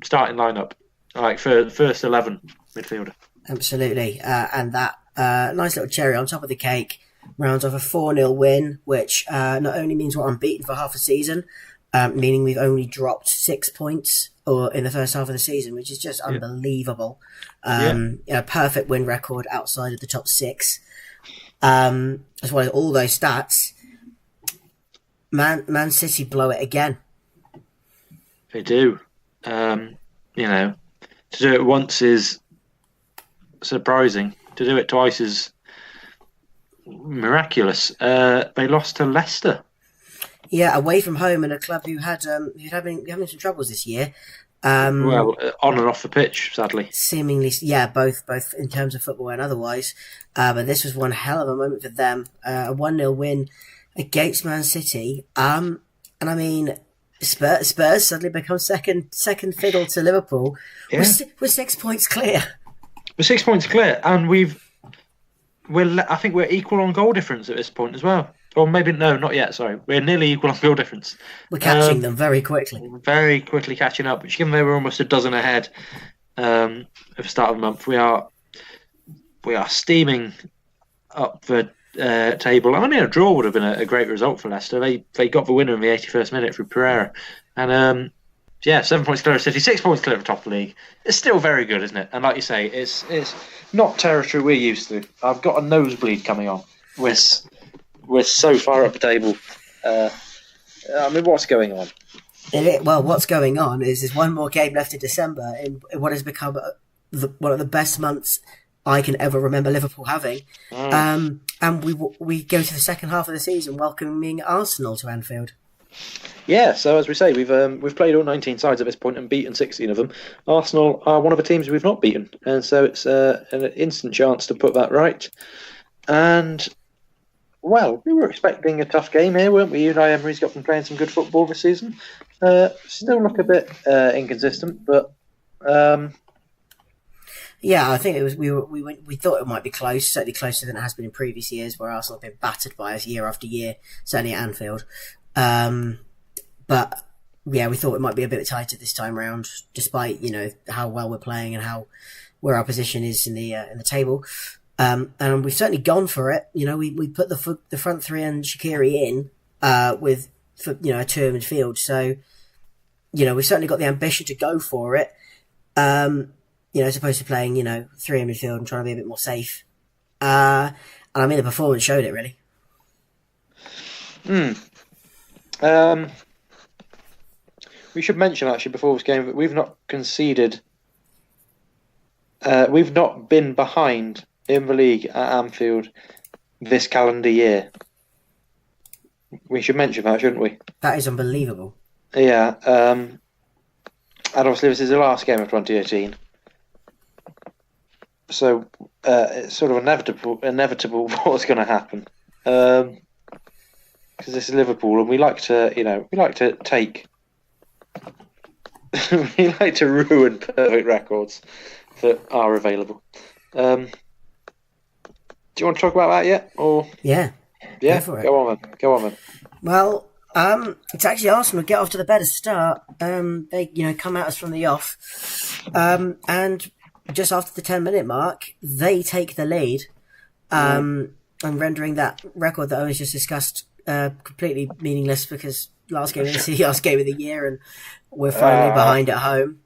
starting lineup, like for the first 11 midfielder. Absolutely. And that nice little cherry on top of the cake rounds off a 4-0 win, which not only means we're unbeaten for half a season, meaning we've only dropped 6 points in the first half of the season, which is just unbelievable. Perfect win record outside of the top 6. As well as all those stats, Man City blow it again. They do. To do it once is surprising. To do it twice is miraculous. They lost to Leicester. Yeah, away from home, in a club who had having some troubles this year. On and off the pitch, sadly. Seemingly, both in terms of football and otherwise. But this was one hell of a moment for them. A 1-0 win against Man City. And I mean, Spurs suddenly become second fiddle to Liverpool. Yeah. We're 6 points clear. We're 6 points clear, and I think we're equal on goal difference at this point as well. Or maybe no, not yet. Sorry, we're nearly equal on goal difference. We're catching them very quickly. Very quickly catching up. Which, given they were almost a dozen ahead at the start of the month, we are steaming up the table. And I mean, a draw would have been a great result for Leicester. They got the winner in the 81st minute through Pereira, and 7 points clear of City, 6 points clear of the top of the league. It's still very good, isn't it? And like you say, it's not territory we're used to. I've got a nosebleed coming on. We're so far up the table. I mean, what's going on? What's going on is there's one more game left in December in what has become one of the best months I can ever remember Liverpool having. And we go to the second half of the season welcoming Arsenal to Anfield. Yeah, so as we say, we've played all 19 sides at this point and beaten 16 of them. Arsenal are one of the teams we've not beaten, and so it's an instant chance to put that right. And well, we were expecting a tough game here, weren't we? Unai Emery's got them playing some good football this season. Still look a bit inconsistent, but I think it was. We thought it might be close, certainly closer than it has been in previous years, where Arsenal have been battered by us year after year, certainly at Anfield. But we thought it might be a bit tighter this time round, despite how well we're playing and where our position is in the table. And we've certainly gone for it. We put the front three and Shaqiri in with a two in midfield. So we've certainly got the ambition to go for it. As opposed to playing three in midfield and trying to be a bit more safe. And I mean the performance showed it really. We should mention actually before this game that we've not conceded. We've not been behind in the league at Anfield this calendar year. We should mention that, shouldn't we? That is unbelievable. Yeah. And obviously this is the last game of 2018. So it's sort of inevitable what's going to happen. Because this is Liverpool, and we like to take, we like to ruin perfect records that are available. Do you want to talk about that yet? Or yeah, go on then. Well, it's actually Arsenal get off to the better start. They come at us from the off, and just after the 10-minute mark, they take the lead, and rendering that record that Owen's just discussed completely meaningless because last game of the year, and we're finally behind at home.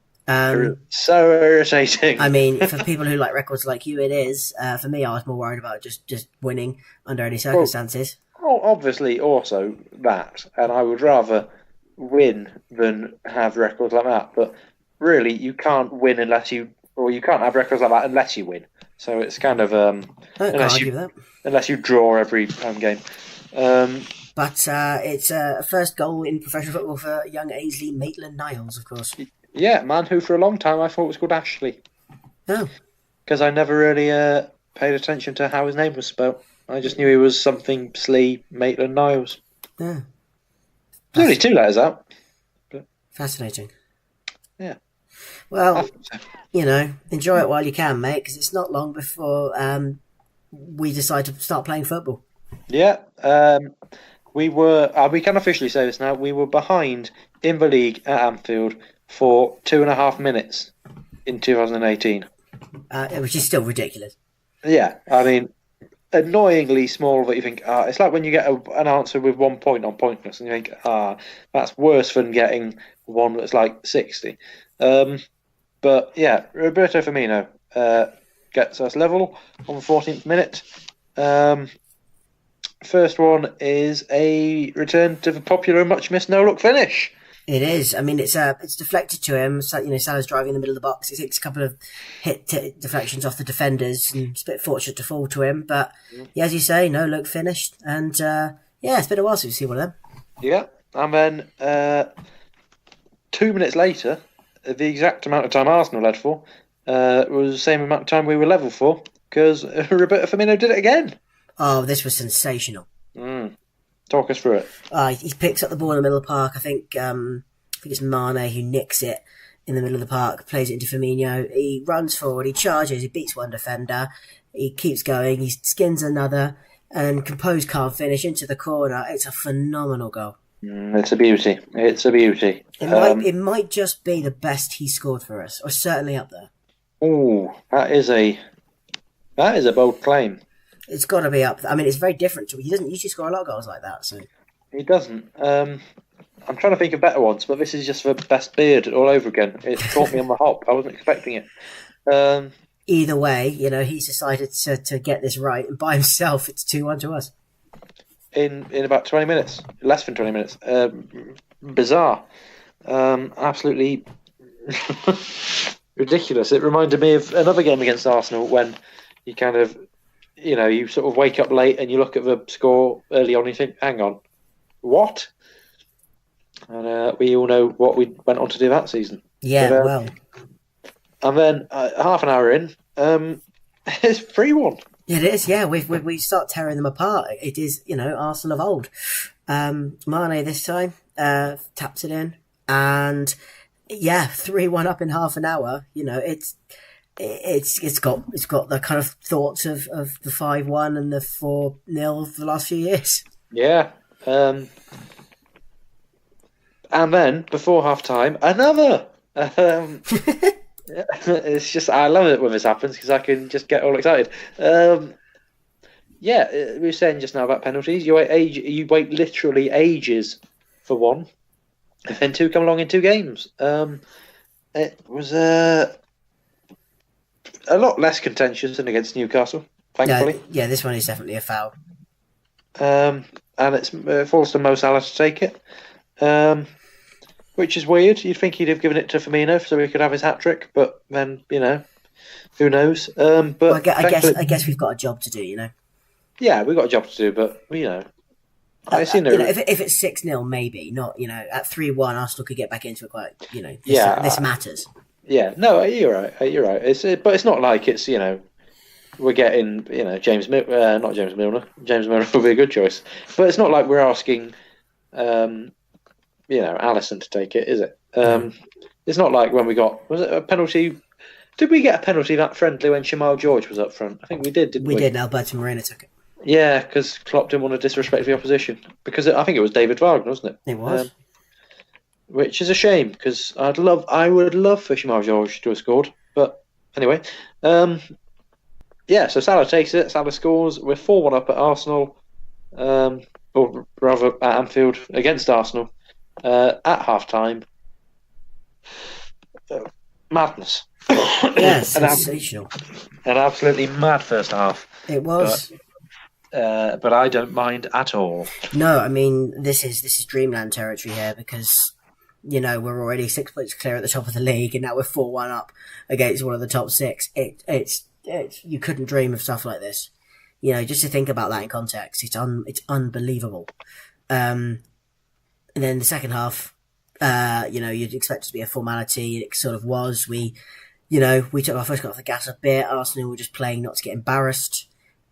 So irritating. I mean, for people who like records like you, it is. For me, I was more worried about just winning under any circumstances. Well, obviously, also that, and I would rather win than have records like that. But really, you can't win you can't have records like that unless you win. So it's kind of unless you draw every home game. But it's a first goal in professional football for young Ainsley Maitland-Niles, of course. Yeah, man who for a long time I thought was called Ashley. Oh. Because I never really paid attention to how his name was spelt. I just knew he was something Slee Maitland-Niles. Yeah. There's only 2 letters out. But... Fascinating. Yeah. Well, enjoy it while you can, mate, because it's not long before we decide to start playing football. Yeah. We can officially say this now, we were behind in the league at Anfield for 2.5 minutes in 2018. Which is still ridiculous. Yeah, I mean, annoyingly small that you think, it's like when you get an answer with 1 point on pointless and you think, that's worse than getting one that's like 60. But yeah, Roberto Firmino gets us level on the 14th minute. First one is a return to the popular and much missed no-look finish. It is. I mean, it's deflected to him. So, Salah's driving in the middle of the box. It takes a couple of deflections off the defenders, and it's a bit fortunate to fall to him. But yeah, as you say, no look finished, and it's been a while since we've seen one of them. Yeah, and then 2 minutes later, the exact amount of time Arsenal led for was the same amount of time we were level for because Roberto Firmino did it again. Oh, this was sensational. Talk us through it. He picks up the ball in the middle of the park. I think it's Mane who nicks it in the middle of the park, plays it into Firmino. He runs forward, he charges, he beats one defender, he keeps going, he skins another, and composed calm finish into the corner. It's a phenomenal goal. It's a beauty. It might just be the best he scored for us, or certainly up there. Oh, that is a bold claim. It's got to be up there. I mean, it's very different. He doesn't usually score a lot of goals like that. So he doesn't. I'm trying to think of better ones, but this is just the best beard all over again. It caught me on the hop. I wasn't expecting it. Either way, he's decided to get this right, and by himself, it's 2-1 to us. In about 20 minutes, less than 20 minutes. Bizarre. Absolutely ridiculous. It reminded me of another game against Arsenal when you kind of, you sort of wake up late and you look at the score early on and you think, hang on, what? And we all know what we went on to do that season. Yeah, but, well. And then half an hour in, it's 3-1. It is, yeah. We start tearing them apart. It is, Arsenal of old. Mane this time taps it in, and 3-1 up in half an hour. It's got the kind of thoughts of the 5-1 and the 4-0 of the last few years. Yeah. And then before half time, another. It's just, I love it when this happens because I can just get all excited. We were saying just now about penalties. You wait literally ages for one, and then 2 come along in 2 games. It was a lot less contentious than against Newcastle, thankfully. Yeah, this one is definitely a foul. And it falls to Mo Salah to take it. which is weird. You'd think he'd have given it to Firmino so he could have his hat trick, but then who knows? But well, I guess we've got a job to do, Yeah, we've got a job to do, but if it's 6-0, maybe not. At 3-1, Arsenal could get back into it quite. This matters. Yeah, no, you're right. But it's not like it's we're getting James Milner. Not James Milner. James Milner would be a good choice, but it's not like we're asking Alisson to take it, is it? It's not like when we got was it a penalty. Did we get a penalty that friendly when Shamal George was up front? I think we did, didn't we? We did, and Alberto Moreno took it. Yeah, because Klopp didn't want to disrespect the opposition. Because I think it was David Wagner, wasn't it? It was. Which is a shame, because I would love for Shamal George to have scored. But anyway, so Salah takes it, Salah scores. We're 4-1 up at Arsenal, or rather at Anfield against Arsenal at half-time. Madness. Yeah, sensational. An absolutely mad first half. It was. But I don't mind at all. No, I mean, this is dreamland territory here because, we're already 6 points clear at the top of the league and now we're 4-1 up against one of the top 6. It's you couldn't dream of stuff like this. Just to think about that in context, it's unbelievable. And then the second half, you'd expect it to be a formality. It sort of was. We took our first got off the gas a bit. Arsenal were just playing not to get embarrassed.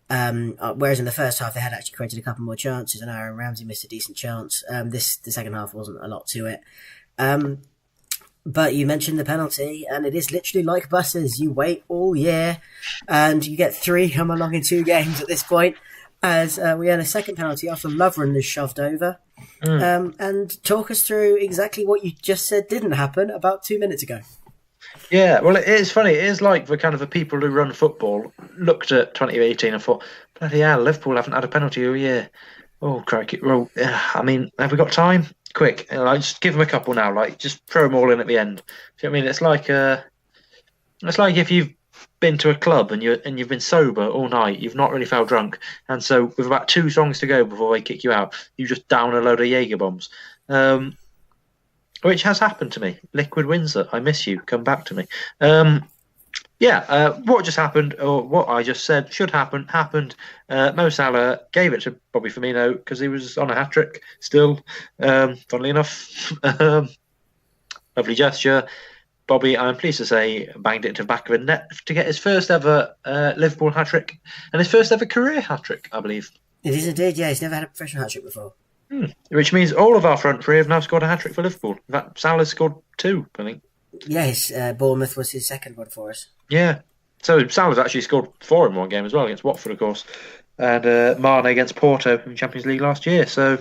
Whereas in the first half, they had actually created a couple more chances and Aaron Ramsey missed a decent chance. The second half wasn't a lot to it. But you mentioned the penalty, and it is literally like buses. You wait all year, and you get 3 come along in 2 games at this point, as we earn a second penalty after Lovren is shoved over. And talk us through exactly what you just said didn't happen about 2 minutes ago. Yeah, well, it is funny. It is like the kind of the people who run football looked at 2018 and thought, bloody hell, Liverpool haven't had a penalty all year. Oh, crikey. Well, I mean, have we got time? Quick. Just give them a couple now. Just throw them all in at the end. Do you know what I mean? It's like if you've been to a club and you've been sober all night, you've not really felt drunk, and so with about 2 songs to go before they kick you out, you just down a load of Jaeger bombs. Which has happened to me. Liquid Windsor, I miss you. Come back to me. What just happened, or what I just said should happen, happened. Mo Salah gave it to Bobby Firmino because he was on a hat-trick still, funnily enough. Lovely gesture. Bobby, I'm pleased to say, banged it to the back of a net to get his first ever Liverpool hat-trick and his first ever career hat-trick, I believe. It is indeed, yeah. He's never had a professional hat-trick before. Which means all of our front three have now scored a hat-trick for Liverpool. In fact, Salah's scored 2, I think. Yes, Bournemouth was his second one for us. Yeah. So Salah's actually scored 4 in one game as well, against Watford, of course. And Mane against Porto in the Champions League last year. So,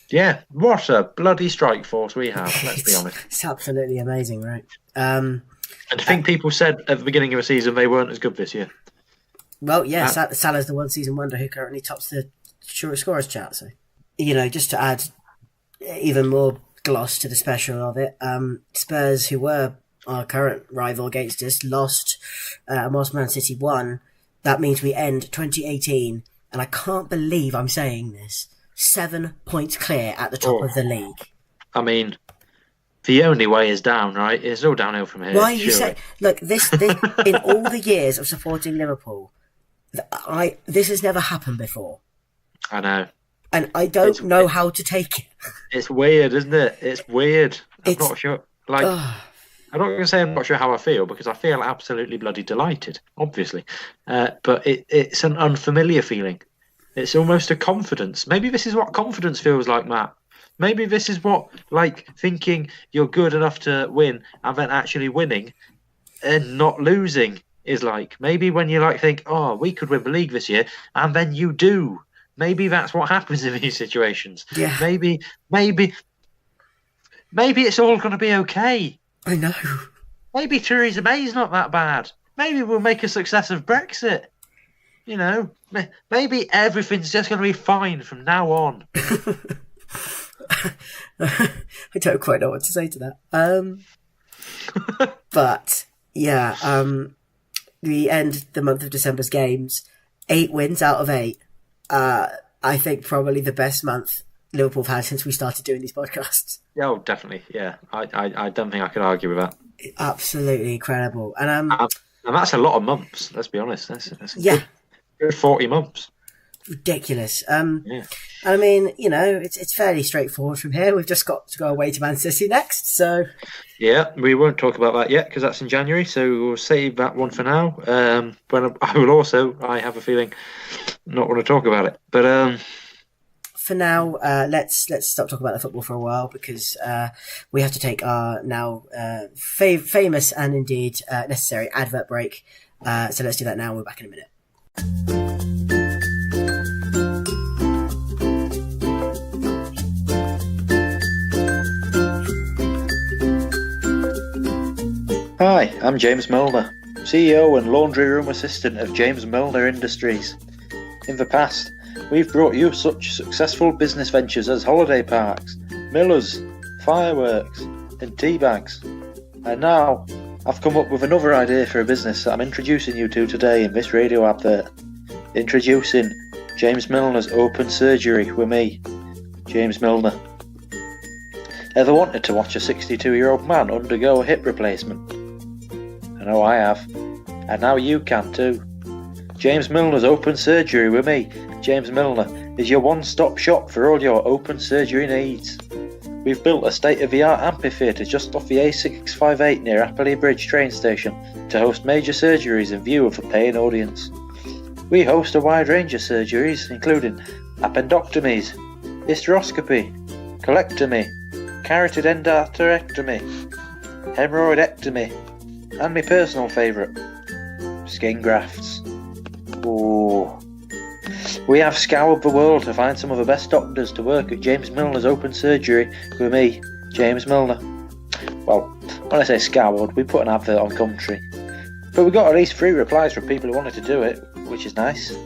yeah, what a bloody strike force we have, let's be honest. It's absolutely amazing, right? And I think people said at the beginning of the season they weren't as good this year. Well, yeah, Salah's the one-season wonder who currently tops the shortest scorers chart, so... just to add even more gloss to the special of it, Spurs, who were our current rival against us, lost, whilst Man City won. That means we end 2018, and I can't believe I'm saying this, 7 points clear at the top of the league. I mean, the only way is down, right? It's all downhill from here. Why are you saying... Look, this in all the years of supporting Liverpool, this has never happened before. I know. And I don't know how to take it. It's weird, isn't it? It's weird. I'm not sure. I'm not going to say I'm not sure how I feel, because I feel absolutely bloody delighted, obviously. But it's an unfamiliar feeling. It's almost a confidence. Maybe this is what confidence feels like, Matt. Maybe this is what, thinking you're good enough to win and then actually winning and not losing is like. Maybe when you think, oh, we could win the league this year, and then you do. Maybe that's what happens in these situations. Yeah. Maybe it's all going to be okay. I know. Maybe Theresa May's not that bad. Maybe we'll make a success of Brexit. Maybe everything's just going to be fine from now on. I don't quite know what to say to that. But, yeah, we end the month of December's games, 8 wins out of 8. I think probably the best month Liverpool fans since we started doing these podcasts. Oh, definitely. Yeah, I don't think I could argue with that. Absolutely incredible. And that's a lot of months. Let's be honest. That's yeah, good 40 months. Ridiculous. Yeah. I mean, it's fairly straightforward from here. We've just got to go away to Man City next. So yeah, we won't talk about that yet because that's in January. So we'll save that one for now. But I will also, I have a feeling, not want to talk about it. But for now, let's stop talking about the football for a while because we have to take our now famous and indeed necessary advert break. So let's do that now. We're back in a minute. Hi, I'm James Milner, CEO and laundry room assistant of James Milner Industries. In the past, we've brought you such successful business ventures as holiday parks, millers, fireworks, and tea bags. And now, I've come up with another idea for a business that I'm introducing you to today in this radio advert. Introducing James Milner's Open Surgery with me, James Milner. Ever wanted to watch a 62-year-old man undergo a hip replacement? I know I have, and now you can too. James Milner's Open Surgery with me, James Milner, is your one-stop shop for all your open surgery needs. We've built a state-of-the-art amphitheatre just off the A658 near Appley Bridge train station to host major surgeries in view of a paying audience. We host a wide range of surgeries including appendectomies, hysteroscopy, colectomy, carotid endarterectomy, hemorrhoidectomy, and my personal favourite, skin grafts. Ooh. We have scoured the world to find some of the best doctors to work at James Milner's Open Surgery with me, James Milner. Well, when I say scoured, we put an advert on Gumtree. But we got at least 3 replies from people who wanted to do it, which is nice.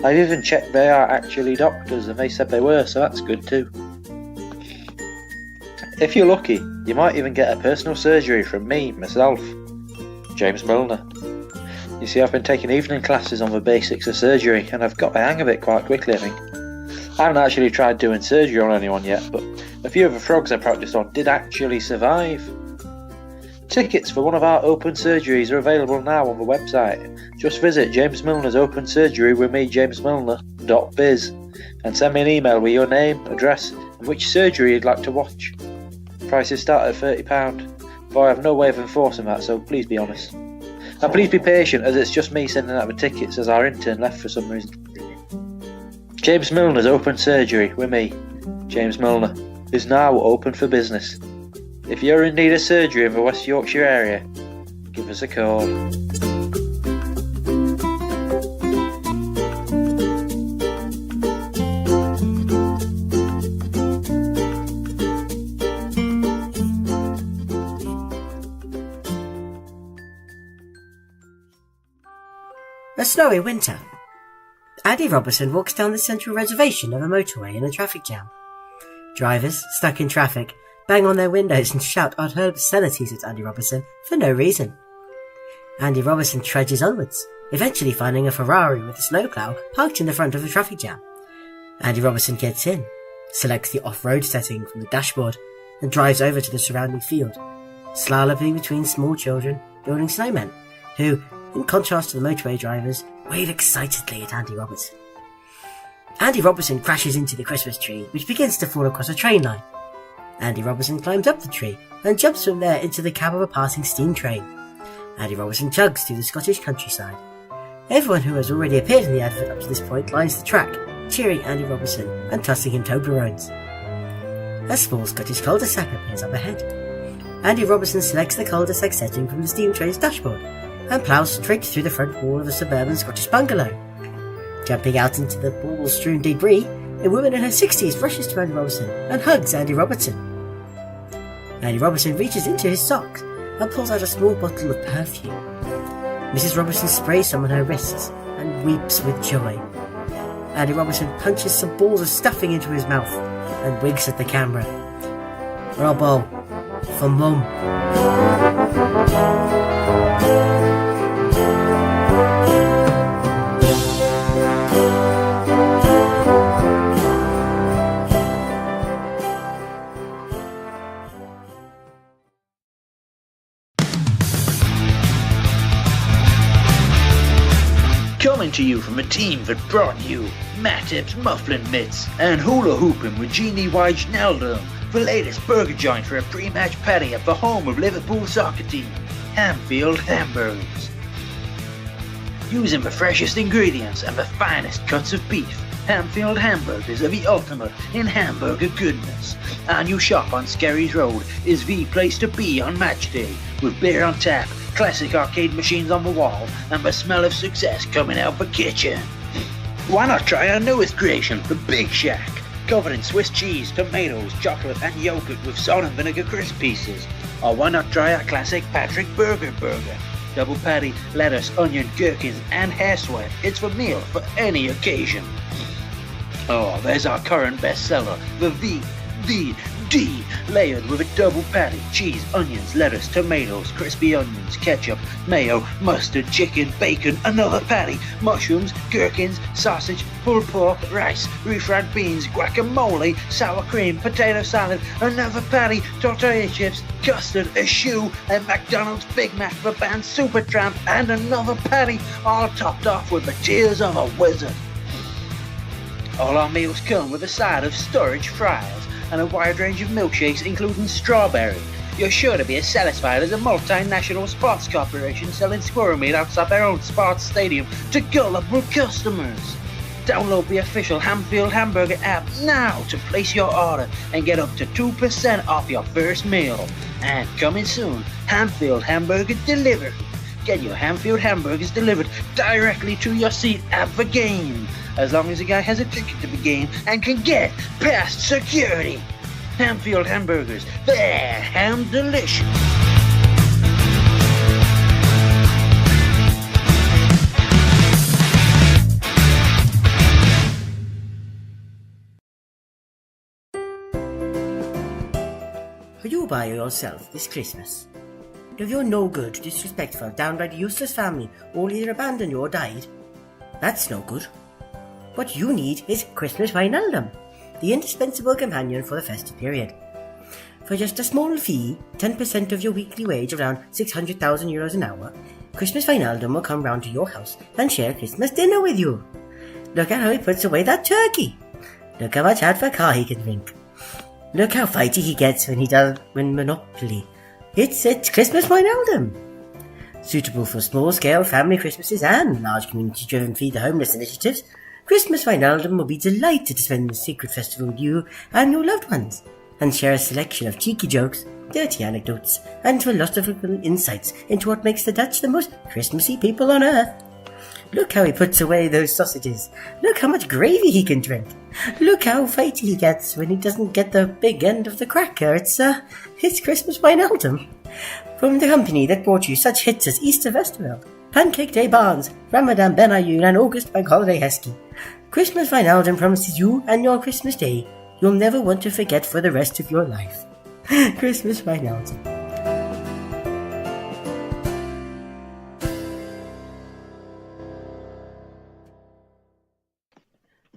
I've even checked they are actually doctors and they said they were, so that's good too. If you're lucky, you might even get a personal surgery from me, myself, James Milner. You see, I've been taking evening classes on the basics of surgery and I've got the hang of it quite quickly, I think. I haven't actually tried doing surgery on anyone yet, but a few of the frogs I practiced on did actually survive. Tickets for one of our open surgeries are available now on the website. Just visit James Milner's Open Surgery with me, jamesmilner.biz, and send me an email with your name, address, and which surgery you'd like to watch. Prices start at £30, but I have no way of enforcing that, so please be honest. And please be patient, as it's just me sending out the tickets as our intern left for some reason. James Milner's Open Surgery with me, James Milner, is now open for business. If you're in need of surgery in the West Yorkshire area, give us a call. A snowy winter. Andy Robertson walks down the central reservation of a motorway in a traffic jam. Drivers, stuck in traffic, bang on their windows and shout unheard obscenities at Andy Robertson for no reason. Andy Robertson trudges onwards, eventually finding a Ferrari with a snowplow parked in the front of the traffic jam. Andy Robertson gets in, selects the off-road setting from the dashboard, and drives over to the surrounding field, slaloming between small children building snowmen, who, in contrast to the motorway drivers, wave excitedly at Andy Robertson. Andy Robertson crashes into the Christmas tree, which begins to fall across a train line. Andy Robertson climbs up the tree and jumps from there into the cab of a passing steam train. Andy Robertson chugs through the Scottish countryside. Everyone who has already appeared in the advert up to this point lines the track, cheering Andy Robertson and tossing him Toblerones. A small Scottish cul-de-sac appears up ahead. Andy Robertson selects the cul-de-sac setting from the steam train's dashboard and ploughs straight through the front wall of a suburban Scottish bungalow. Jumping out into the bauble-strewn debris, a woman in her 60s rushes to Andy Robertson and hugs Andy Robertson. Andy Robertson reaches into his socks and pulls out a small bottle of perfume. Mrs. Robertson sprays some on her wrists and weeps with joy. Andy Robertson punches some balls of stuffing into his mouth and winks at the camera. Robbo, for Mum. to you from a team that brought you Matip's Mufflin Mitts and Hula Hooping with Genie Wijnaldum, the latest burger joint for a pre-match patty at the home of Liverpool soccer team, Hamfield Hamburgers. Using the freshest ingredients and the finest cuts of beef, Hamfield Hamburgers are the ultimate in hamburger goodness. Our new shop on Skerries Road is the place to be on match day, with beer on tap, classic arcade machines on the wall, and the smell of success coming out the kitchen. Why not try our newest creation, the Big Shack, covered in Swiss cheese, tomatoes, chocolate and yogurt with salt and vinegar crisp pieces. Or why not try our classic Patrick Burger Burger, double patty, lettuce, onion, gherkins and hair sweat. It's the meal for any occasion. Oh, there's our current bestseller, the D, layered with a double patty, cheese, onions, lettuce, tomatoes, crispy onions, ketchup, mayo, mustard, chicken, bacon, another patty, mushrooms, gherkins, sausage, pulled pork, rice, refried beans, guacamole, sour cream, potato salad, another patty, tortilla chips, custard, a shoe, a McDonald's Big Mac, the band Supertramp, and another patty, all topped off with the tears of a wizard. All our meals come with a side of storage fries and a wide range of milkshakes including strawberry. You're sure to be as satisfied as a multinational sports corporation selling squirrel meat outside their own sports stadium to gullible customers. Download the official Hamfield Hamburger app now to place your order and get up to 2% off your first meal. And coming soon, Hamfield Hamburger Delivery. Get your Hamfield Hamburgers delivered directly to your seat at the game, as long as the guy has a ticket to the game and can get past security. Hamfield Hamburgers, they're ham delicious. Are you by yourself this Christmas? If you're no good, disrespectful, downright useless family all either abandoned you or died, that's no good. What you need is Christmas Wijnaldum, the indispensable companion for the festive period. For just a small fee, 10% of your weekly wage, around 600,000 euros an hour, Christmas Wijnaldum will come round to your house and share Christmas dinner with you. Look at how he puts away that turkey. Look how much vodka he can drink. Look how fighty he gets when he does win Monopoly. It's Christmas Wijnaldum. Suitable for small-scale family Christmases and large community-driven Feed the Homeless initiatives, Christmas Wijnaldum will be delighted to spend the secret festival with you and your loved ones, and share a selection of cheeky jokes, dirty anecdotes, and philosophical insights into what makes the Dutch the most Christmassy people on earth. Look how he puts away those sausages. Look how much gravy he can drink. Look how fighty he gets when he doesn't get the big end of the cracker. It's Christmas Wijnaldum. From the company that brought you such hits as Easter Festival, Pancake Day Barnes, Ramadan Ben Ayoun and August Bank Holiday Heskey, Christmas Wijnaldum promises you and your Christmas Day you'll never want to forget for the rest of your life. Christmas Wijnaldum.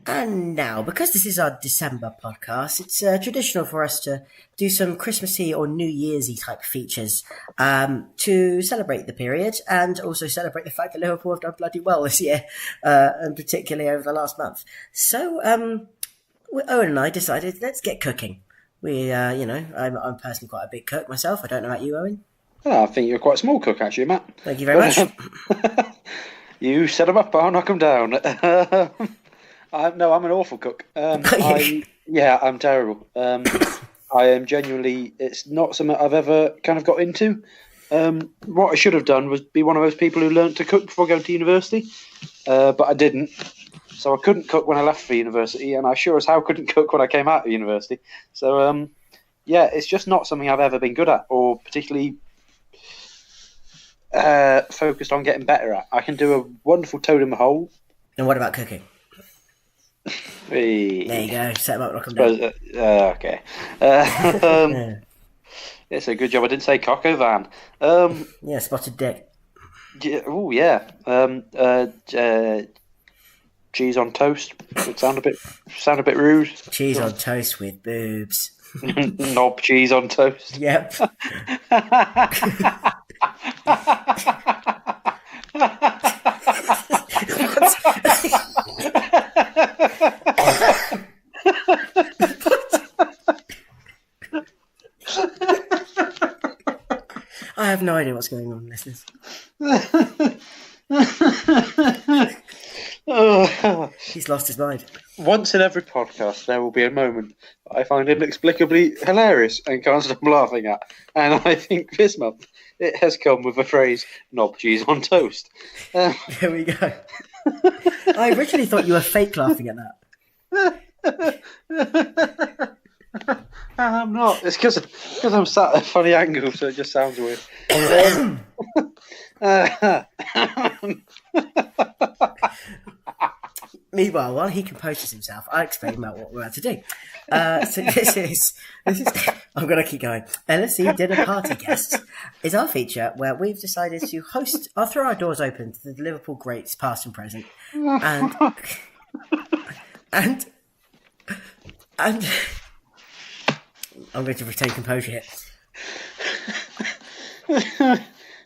And now, because this is our December podcast, it's traditional for us to do some Christmassy or New Year'sy type features to celebrate the period and also celebrate the fact that Liverpool have done bloody well this year, and particularly over the last month. So, Owen and I decided, let's get cooking. I'm personally quite a big cook myself. I don't know about you, Owen. Oh, I think you're quite a small cook, actually, Matt. Thank you very much. You set them up, I'll knock them down. No, I'm an awful cook. I'm terrible. I am genuinely, it's not something I've ever kind of got into. What I should have done was be one of those people who learnt to cook before going to university, but I didn't. So I couldn't cook when I left for university, and I sure as hell couldn't cook when I came out of university. So, it's just not something I've ever been good at, or particularly focused on getting better at. I can do a wonderful toad in the hole. And what about cooking? Hey. There you go. Set them up, knock them down. Okay. It's a good job I didn't say cock o' van. Yeah, spotted dick. Oh yeah. Cheese on toast. It sound a bit rude. Cheese on toast with boobs. Knob cheese on toast. Yep. I have no idea what's going on, listeners. He's lost his mind. Once in every podcast, there will be a moment I find inexplicably hilarious and can't stop laughing at. And I think this month it has come with the phrase "knob cheese on toast." There we go. I originally thought you were fake laughing at that. I'm not. It's because I'm sat at a funny angle, so it just sounds weird. Meanwhile, while he composes himself, I'll explain about what we're about to do. So this is I'm going to keep going. LFC Dinner Party Guests is our feature where we've decided to host, or throw our doors open to the Liverpool greats, past and present, and I'm going to retain composure here.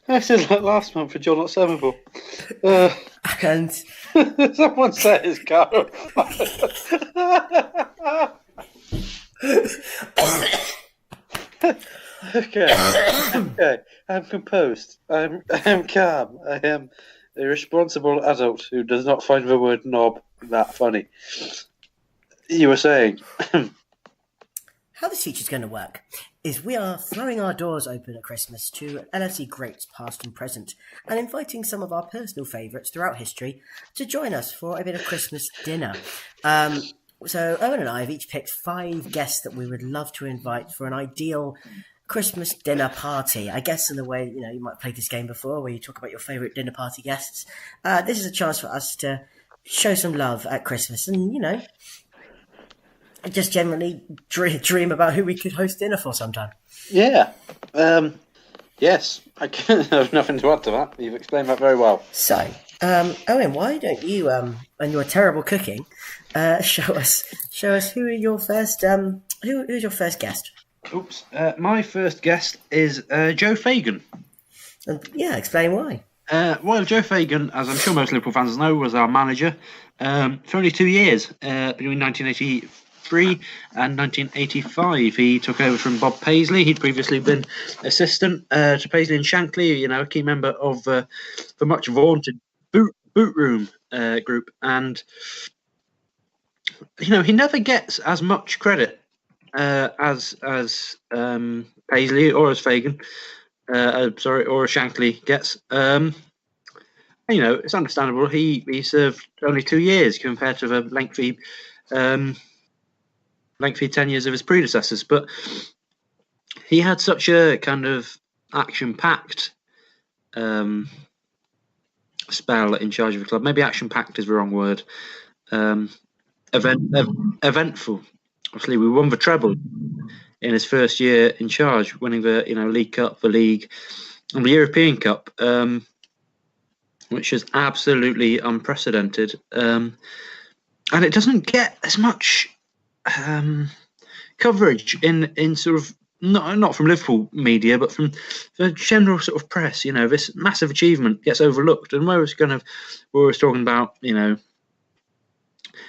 I said like last month for John at Somerville. And someone set his car on fire. Okay. I'm composed. I'm calm. I am a responsible adult who does not find the word knob that funny. You were saying. How this feature's going to work is we are throwing our doors open at Christmas to LFC greats past and present, and inviting some of our personal favourites throughout history to join us for a bit of Christmas dinner. So Owen and I have each picked 5 guests that we would love to invite for an ideal Christmas dinner party. I guess in the way, you might have played this game before where you talk about your favourite dinner party guests. This is a chance for us to show some love at Christmas and, just generally dream about who we could host dinner for sometime. Yeah. Yes. I have nothing to add to that. You've explained that very well. So, Owen, why don't you, and your terrible cooking, show us who are your first, who's your first guest? Oops. My first guest is Joe Fagan. And, explain why. Well, Joe Fagan, as I'm sure most Liverpool fans know, was our manager for only 2 years, between 1983 and 1985. He took over from Bob Paisley. He'd previously been assistant to Paisley and Shankly, a key member of the much vaunted boot room group. And, he never gets as much credit as Paisley or as Fagan, or as Shankly gets. It's understandable. He served only 2 years compared to the lengthy tenures of his predecessors, but he had such a kind of action-packed spell in charge of the club. Maybe action-packed is the wrong word. Eventful. Obviously, we won the treble in his first year in charge, winning the League Cup, the League, and the European Cup, which is absolutely unprecedented. And it doesn't get as much coverage in sort of not from Liverpool media, but from the general sort of press. This massive achievement gets overlooked, and we're always talking about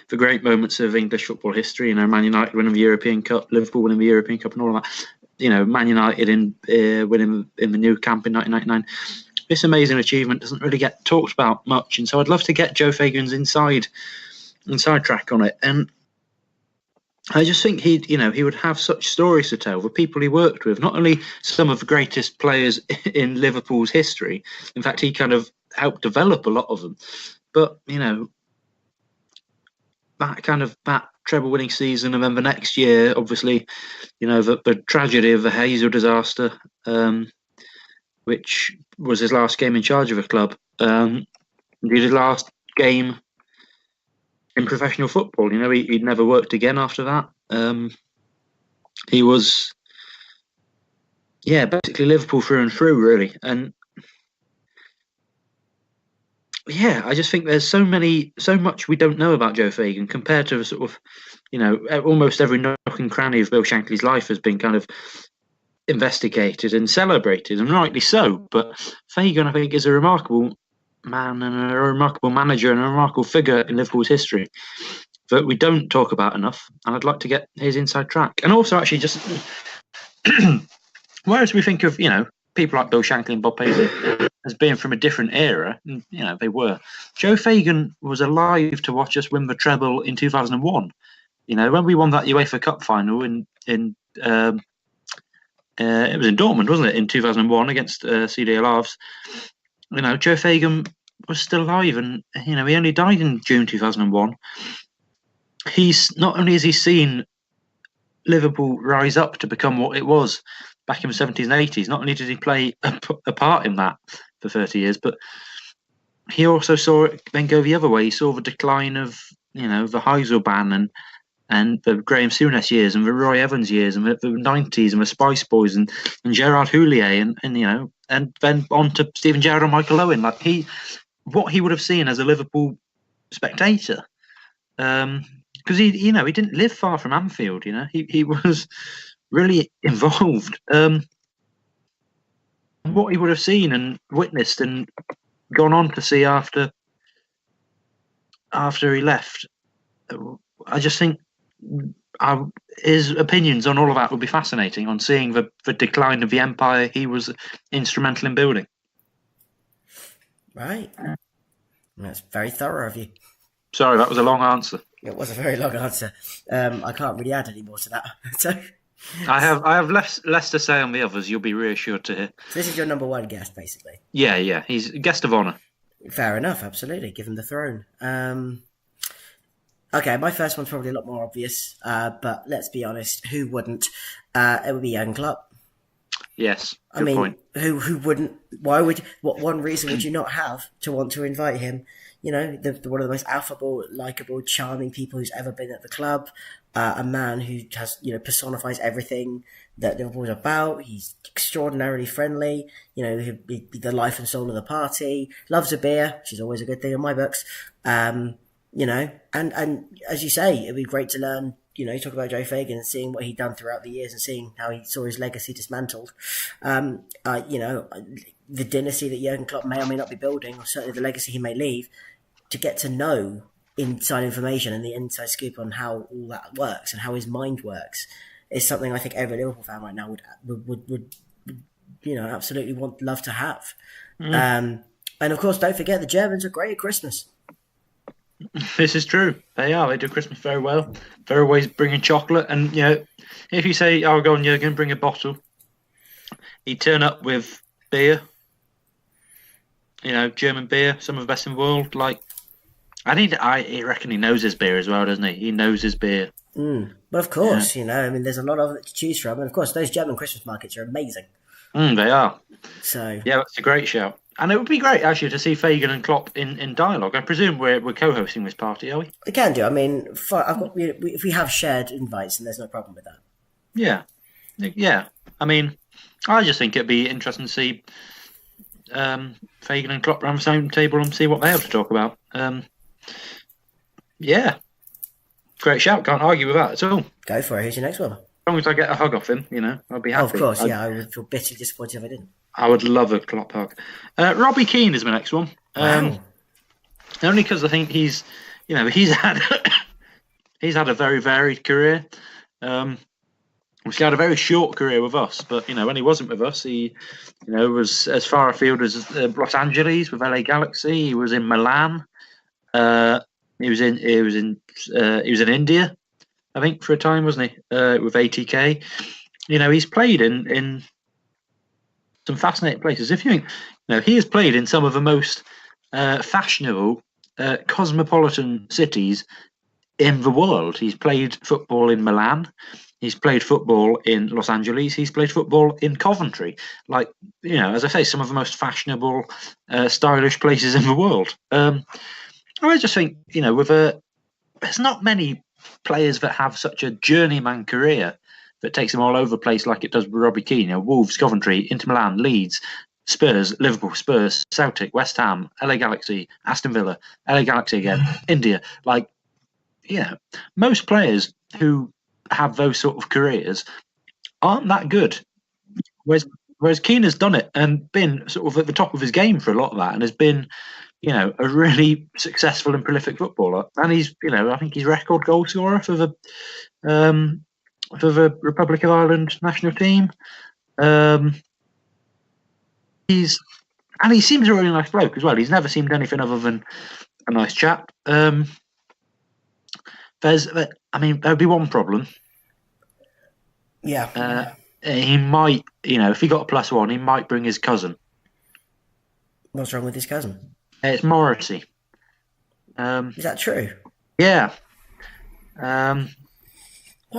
the great moments of English football history. Man United winning the European Cup, Liverpool winning the European Cup, and all of that. Man United winning in the new camp in 1999. This amazing achievement doesn't really get talked about much, and so I'd love to get Joe Fagan's inside track on it. And I just think he would have such stories to tell. The people he worked with, not only some of the greatest players in Liverpool's history. In fact, he kind of helped develop a lot of them. But that treble-winning season, and then the next year, obviously, the tragedy of the Hazel disaster, which was his last game in charge of a club. His last game in professional football. He'd never worked again after that. He was, basically Liverpool through and through, really. And I just think there's so much we don't know about Joe Fagan compared to the sort of, almost every nook and cranny of Bill Shankly's life has been kind of investigated and celebrated, and rightly so. But Fagan, I think, is a remarkable man and a remarkable manager and a remarkable figure in Liverpool's history that we don't talk about enough. And I'd like to get his inside track. And also, actually, just whereas we think of, people like Bill Shankly and Bob Paisley as being from a different era, and, they were. Joe Fagan was alive to watch us win the treble in 2001. When we won that UEFA Cup final it was in Dortmund, wasn't it, in 2001 against CDL Arves. Joe Fagan was still alive, and he only died in June 2001. He's not only has he seen Liverpool rise up to become what it was back in the 70s and 80s. Not only did he play a part in that for 30 years, but he also saw it then go the other way. He saw the decline of the Heysel ban and the Graham Souness years and the Roy Evans years and the 90s and the Spice Boys and Gerard Houllier and then on to Steven Gerrard and Michael Owen. What he would have seen as a Liverpool spectator, because he didn't live far from Anfield. He was really involved. What he would have seen and witnessed and gone on to see after he left, I just think his opinions on all of that would be fascinating, on seeing the decline of the empire he was instrumental in building. Right. That's very thorough of you. Sorry, that was a long answer. It was a very long answer. I can't really add any more to that. So I have less to say on the others. You'll be reassured to hear. So this is your number one guest, basically. Yeah. He's a guest of honour. Fair enough, absolutely. Give him the throne. Okay, my first one's probably a lot more obvious, but let's be honest, who wouldn't? It would be Jurgen Klopp. Yes, good point. Who wouldn't? Why would? What one reason would you not have to want to invite him? One of the most affable, likable, charming people who's ever been at the club. A man who has, personifies everything that Liverpool's about. He's extraordinarily friendly. He'd be the life and soul of the party. Loves a beer, which is always a good thing in my books. And as you say, it'd be great to learn. You talk about Joe Fagan and seeing what he'd done throughout the years and seeing how he saw his legacy dismantled. The dynasty that Jurgen Klopp may or may not be building, or certainly the legacy he may leave, to get to know inside information and the inside scoop on how all that works and how his mind works is something I think every Liverpool fan right now would absolutely love to have. And of course, don't forget the Germans are great at Christmas. This is true. They are. They do Christmas very well. They're always bringing chocolate. And, if you say, "Oh, go on, Jurgen, bring a bottle," he'd turn up with beer. German beer, some of the best in the world. I reckon he knows his beer as well, doesn't he? He knows his beer. But of course, there's a lot of it to choose from. And of course, those German Christmas markets are amazing. They are. So yeah, that's a great shout. And it would be great, actually, to see Fagan and Klopp in dialogue. I presume we're co-hosting this party, are we? We can do. I mean, if we have shared invites, then there's no problem with that. Yeah. I mean, I just think it'd be interesting to see Fagan and Klopp around the same table and see what they have to talk about. Great shout. Can't argue with that at all. Go for it. Who's your next one? As long as I get a hug off him, I'll be happy. Of course, I would feel bitterly disappointed if I didn't. I would love a Klopp hug. Robbie Keane is my next one. Wow. Only because I think he's had a very varied career. He had a very short career with us, but when he wasn't with us, he was as far afield as Los Angeles with LA Galaxy. He was in Milan. He was in India, I think, for a time, wasn't he? With ATK. He's played in some fascinating places. If you think, he has played in some of the most fashionable, cosmopolitan cities in the world. He's played football in Milan. He's played football in Los Angeles. He's played football in Coventry. As I say, some of the most fashionable, stylish places in the world. I just think, there's not many players that have such a journeyman career that takes them all over the place like it does with Robbie Keane. Wolves, Coventry, Inter Milan, Leeds, Spurs, Liverpool, Spurs, Celtic, West Ham, LA Galaxy, Aston Villa, LA Galaxy again, India. Most players who have those sort of careers aren't that good. Whereas Keane has done it and been sort of at the top of his game for a lot of that, and has been a really successful and prolific footballer, and he's, I think he's record goal scorer for the Republic of Ireland national team. He seems a really nice bloke as well. He's never seemed anything other than a nice chap. There'd be one problem. Yeah. He might, if he got a +1, he might bring his cousin. What's wrong with his cousin? It's Morrissey. Is that true? Yeah. I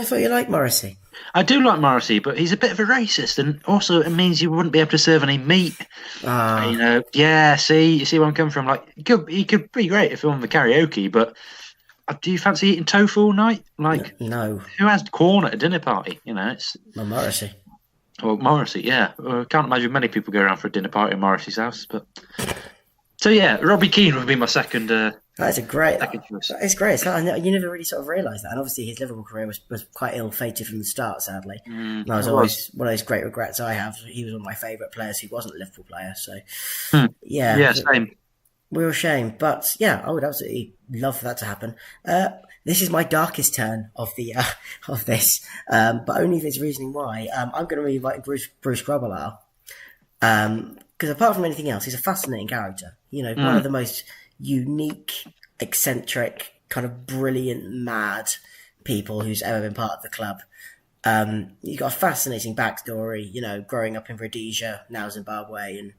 thought you liked Morrissey. I do like Morrissey, but he's a bit of a racist, and also it means you wouldn't be able to serve any meat. Yeah. You see where I'm coming from. Like, he could be great if he won the karaoke, but do you fancy eating tofu all night? Like, no. Who has corn at a dinner party? It's Morrissey. Well, Morrissey, yeah. I can't imagine many people go around for a dinner party at Morrissey's house, but. So yeah, Robbie Keane would be my second. That's a great. Choice. It's great. You never really sort of realised that, and obviously his Liverpool career was quite ill-fated from the start, sadly. And that was always one of those great regrets I have. He was one of my favourite players who wasn't a Liverpool player. So yeah, same. Real shame, but yeah, I would absolutely love for that to happen. This is my darkest turn of the of this, but only if there's reasoning why. I'm going to be inviting Bruce Grobbelaar. Because apart from anything else, he's a fascinating character. One of the most unique, eccentric, kind of brilliant, mad people who's ever been part of the club. You've got a fascinating backstory, growing up in Rhodesia, now Zimbabwe, and,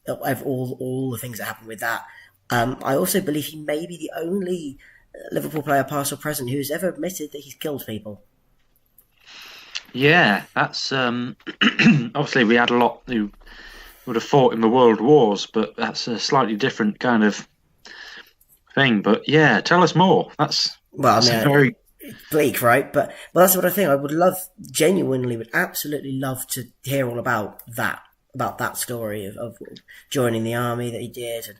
of all the things that happened with that. I also believe he may be the only Liverpool player, past or present, who's ever admitted that he's killed people. Yeah, that's obviously we had a lot who would have fought in the world wars, but that's a slightly different kind of thing. But yeah, tell us more. That's very bleak, right? But that's what I think. I would genuinely absolutely love to hear all about that story of joining the army that he did, and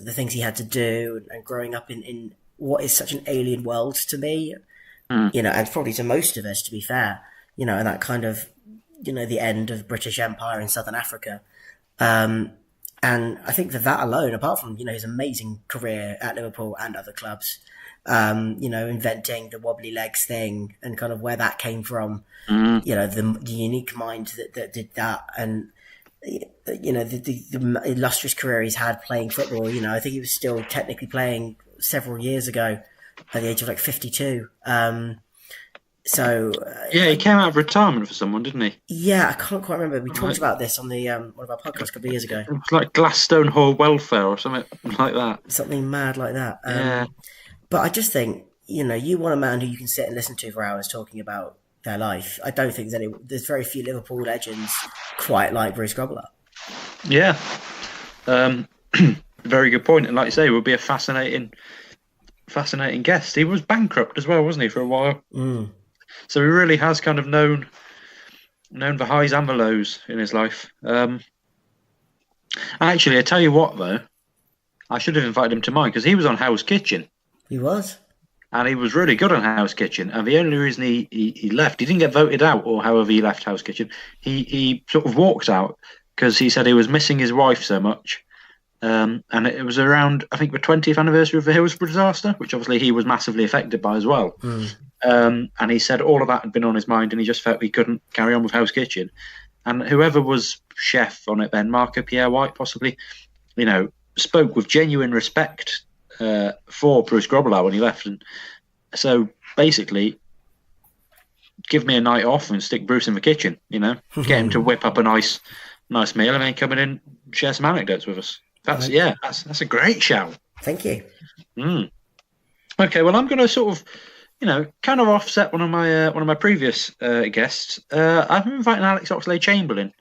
the things he had to do, and growing up in what is such an alien world to me, and probably to most of us, to be fair. And that kind of, the end of British Empire in Southern Africa. And I think that alone, apart from, his amazing career at Liverpool and other clubs, inventing the wobbly legs thing and kind of where that came from, the unique mind that did that, and, the illustrious career he's had playing football. I think he was still technically playing several years ago at the age of 52. He came out of retirement for someone, didn't he? Yeah, I can't quite remember. We talked about this on the one of our podcasts a couple of years ago. It was like Gladstone Hall Welfare or something like that. Something mad like that. Yeah. But I just think, you want a man who you can sit and listen to for hours talking about their life. I don't think there's very few Liverpool legends quite like Bruce Grobbelaar. Yeah. Very good point. And like you say, it would be a fascinating guest. He was bankrupt as well, wasn't he, for a while? So he really has kind of known the highs and the lows in his life. Actually, I tell you what, though, I should have invited him to mine because he was on Hell's Kitchen. He was? And he was really good on Hell's Kitchen. And the only reason he left, he didn't get voted out or however he left Hell's Kitchen. He sort of walked out because he said he was missing his wife so much. And it was around, I think, the 20th anniversary of the Hillsborough disaster, which obviously he was massively affected by as well. And he said all of that had been on his mind and he just felt he couldn't carry on with Hell's Kitchen. And whoever was chef on it then, Marco Pierre White possibly, spoke with genuine respect for Bruce Grobbelaar when he left. And so basically, give me a night off and stick Bruce in the kitchen, get him to whip up a nice meal and then come in and share some anecdotes with us. That's a great shout. Thank you. Okay, well, I'm going to sort of, kind of offset one of my previous guests. I've been inviting Alex Oxlade-Chamberlain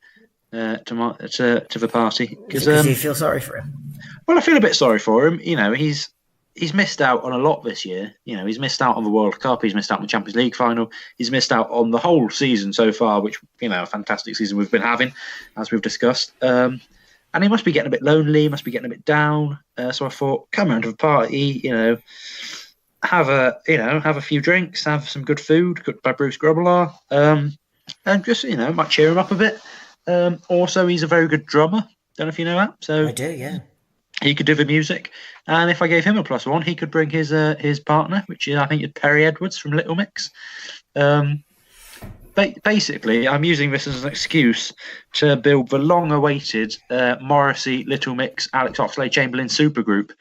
to the party because you feel sorry for him. Well, I feel a bit sorry for him. He's missed out on a lot this year. He's missed out on the World Cup. He's missed out on the Champions League final. He's missed out on the whole season so far, which a fantastic season we've been having, as we've discussed. And he must be getting a bit lonely, must be getting a bit down. So I thought, come round to the party, have a few drinks, have some good food cooked by Bruce Grobbelaar, and just, might cheer him up a bit. Also, he's a very good drummer. Don't know if you know that. So I do, yeah. He could do the music, and if I gave him a +1, he could bring his partner, which is, I think, is Perry Edwards from Little Mix. Basically, I'm using this as an excuse to build the long-awaited Morrissey, Little Mix, Alex Oxlade-Chamberlain supergroup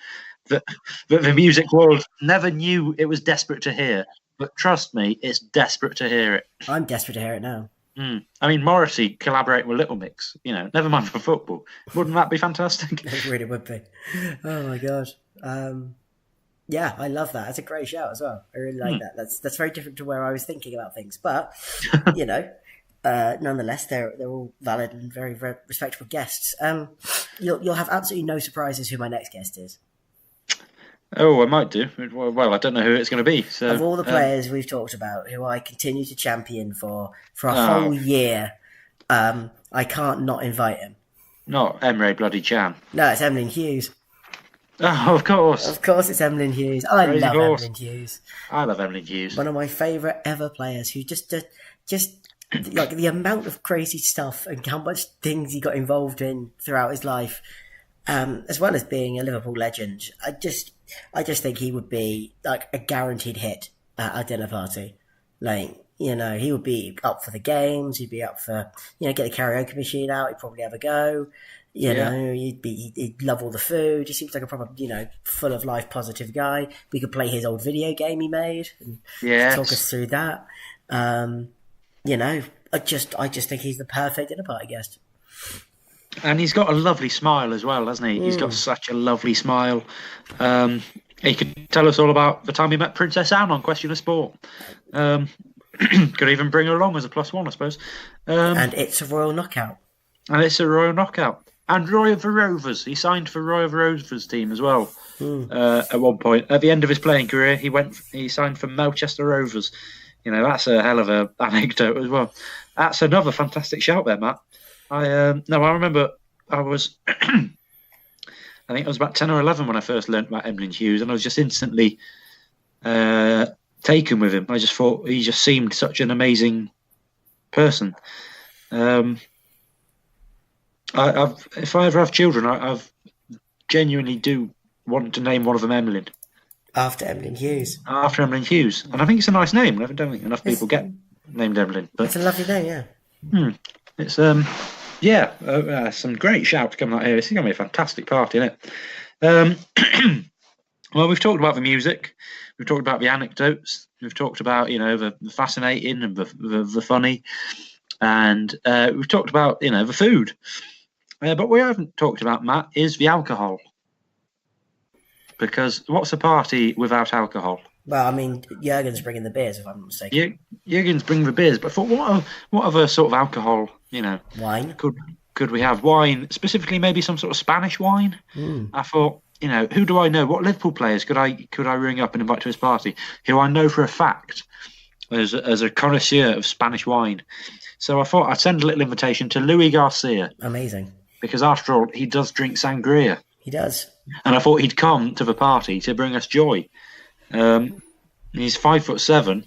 that the music world never knew it was desperate to hear. But trust me, it's desperate to hear it. I'm desperate to hear it now. I mean, Morrissey collaborating with Little Mix, never mind for football. Wouldn't that be fantastic? It really would be. Oh my god. Yeah, I love that. That's a great shout as well. I really like that. That's very different to where I was thinking about things. But, nonetheless, they're all valid and very, very respectable guests. You'll have absolutely no surprises who my next guest is. Oh, I might do. Well, I don't know who it's going to be. So, of all the players we've talked about, who I continue to champion for a whole year, I can't not invite him. Not Emre bloody Can. No, it's Emlyn Hughes. Oh, of course. Of course it's Emlyn Hughes. I love Emlyn Hughes. I love Emlyn Hughes. One of my favourite ever players who just like the amount of crazy stuff and how much things he got involved in throughout his life, as well as being a Liverpool legend. I just think he would be like a guaranteed hit at a dinner party. Like, he would be up for the games. He'd be up for, get the karaoke machine out. He'd probably have a go. He'd love all the food. He seems like a proper, full of life, positive guy. We could play his old video game he made and talk us through that. I just think he's the perfect dinner party guest. And he's got a lovely smile as well, hasn't he? He's got such a lovely smile. He could tell us all about the time he met Princess Anne on Question of Sport. Could even bring her along as a +1, I suppose. And it's a royal knockout. And Roy of the Rovers. He signed for Roy of the Rovers team as well. At one point, at the end of his playing career, he signed for Melchester Rovers. That's a hell of a anecdote as well. That's another fantastic shout there, Matt. I remember I was, I think I was about 10 or 11 when I first learnt about Emlyn Hughes, and I was just instantly taken with him. I just thought he just seemed such an amazing person. If I ever have children, I've genuinely do want to name one of them Emlyn. After Emlyn Hughes. And I think it's a nice name. I don't think enough people get named Emlyn. But it's a lovely name, yeah. It's some great shouts coming out here. It's going to be a fantastic party, isn't it? Well, we've talked about the music. We've talked about the anecdotes. We've talked about, the fascinating and the funny. And we've talked about, the food. But what we haven't talked about, Matt, is the alcohol. Because what's a party without alcohol? Well, I mean, Jurgen's bringing the beers, if I'm not mistaken. Jurgen's bringing the beers, but what other sort of alcohol, Wine. Could we have wine, specifically maybe some sort of Spanish wine? I thought, who do I know? What Liverpool players could I ring up and invite to his party who I know for a fact as a connoisseur of Spanish wine? So I thought I'd send a little invitation to Louis Garcia. Amazing. Because after all, he does drink sangria. He does. And I thought he'd come to the party to bring us joy. He's 5'7".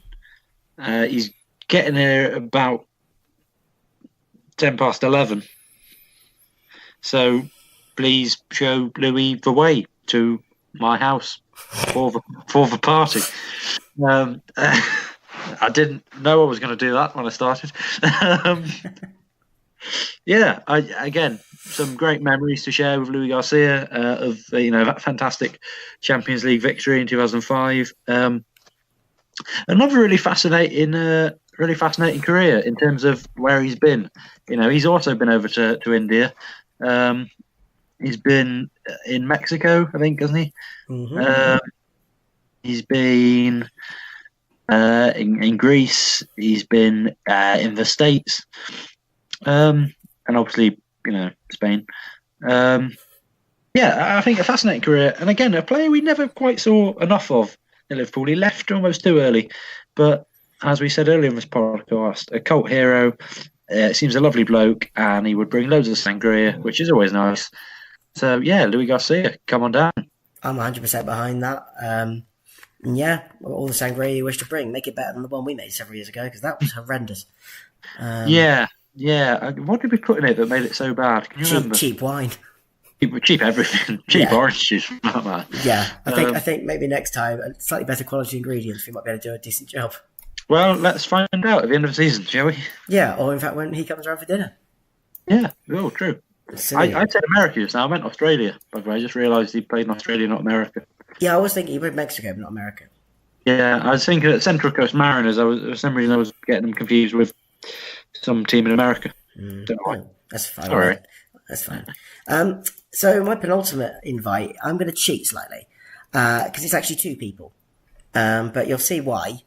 He's getting here about 11:10. So please show Louis the way to my house for the party. I didn't know I was going to do that when I started. Again, some great memories to share with Louis Garcia of that fantastic Champions League victory in 2005. Another really fascinating career in terms of where he's been. He's also been over to India. He's been in Mexico, I think, hasn't he? Mm-hmm. He's been in Greece. He's been in the States. And obviously, Spain. I think a fascinating career. And again, a player we never quite saw enough of in Liverpool. He left almost too early. But as we said earlier in this podcast, a cult hero. Seems a lovely bloke, and he would bring loads of sangria, which is always nice. So, Louis Garcia, come on down. I'm 100% behind that. All the sangria you wish to bring, make it better than the one we made several years ago, because that was horrendous. What did we put in it that made it so bad? Can you remember? Cheap wine. cheap everything, cheap orange juice from that man. Yeah, I think maybe next time, slightly better quality ingredients, we might be able to do a decent job. Well, let's find out at the end of the season, shall we? Yeah, or in fact when he comes around for dinner. Yeah, oh, true. I said America just now. I meant Australia, by the way. I just realised he played in Australia, not America. Yeah, I was thinking he played Mexico, but not America. Yeah, I was thinking at Central Coast Mariners. For some reason I was getting them confused with some team in America. Don't know why. That's fine. Sorry. That's fine. So my penultimate invite, I'm going to cheat slightly because it's actually two people, but you'll see why.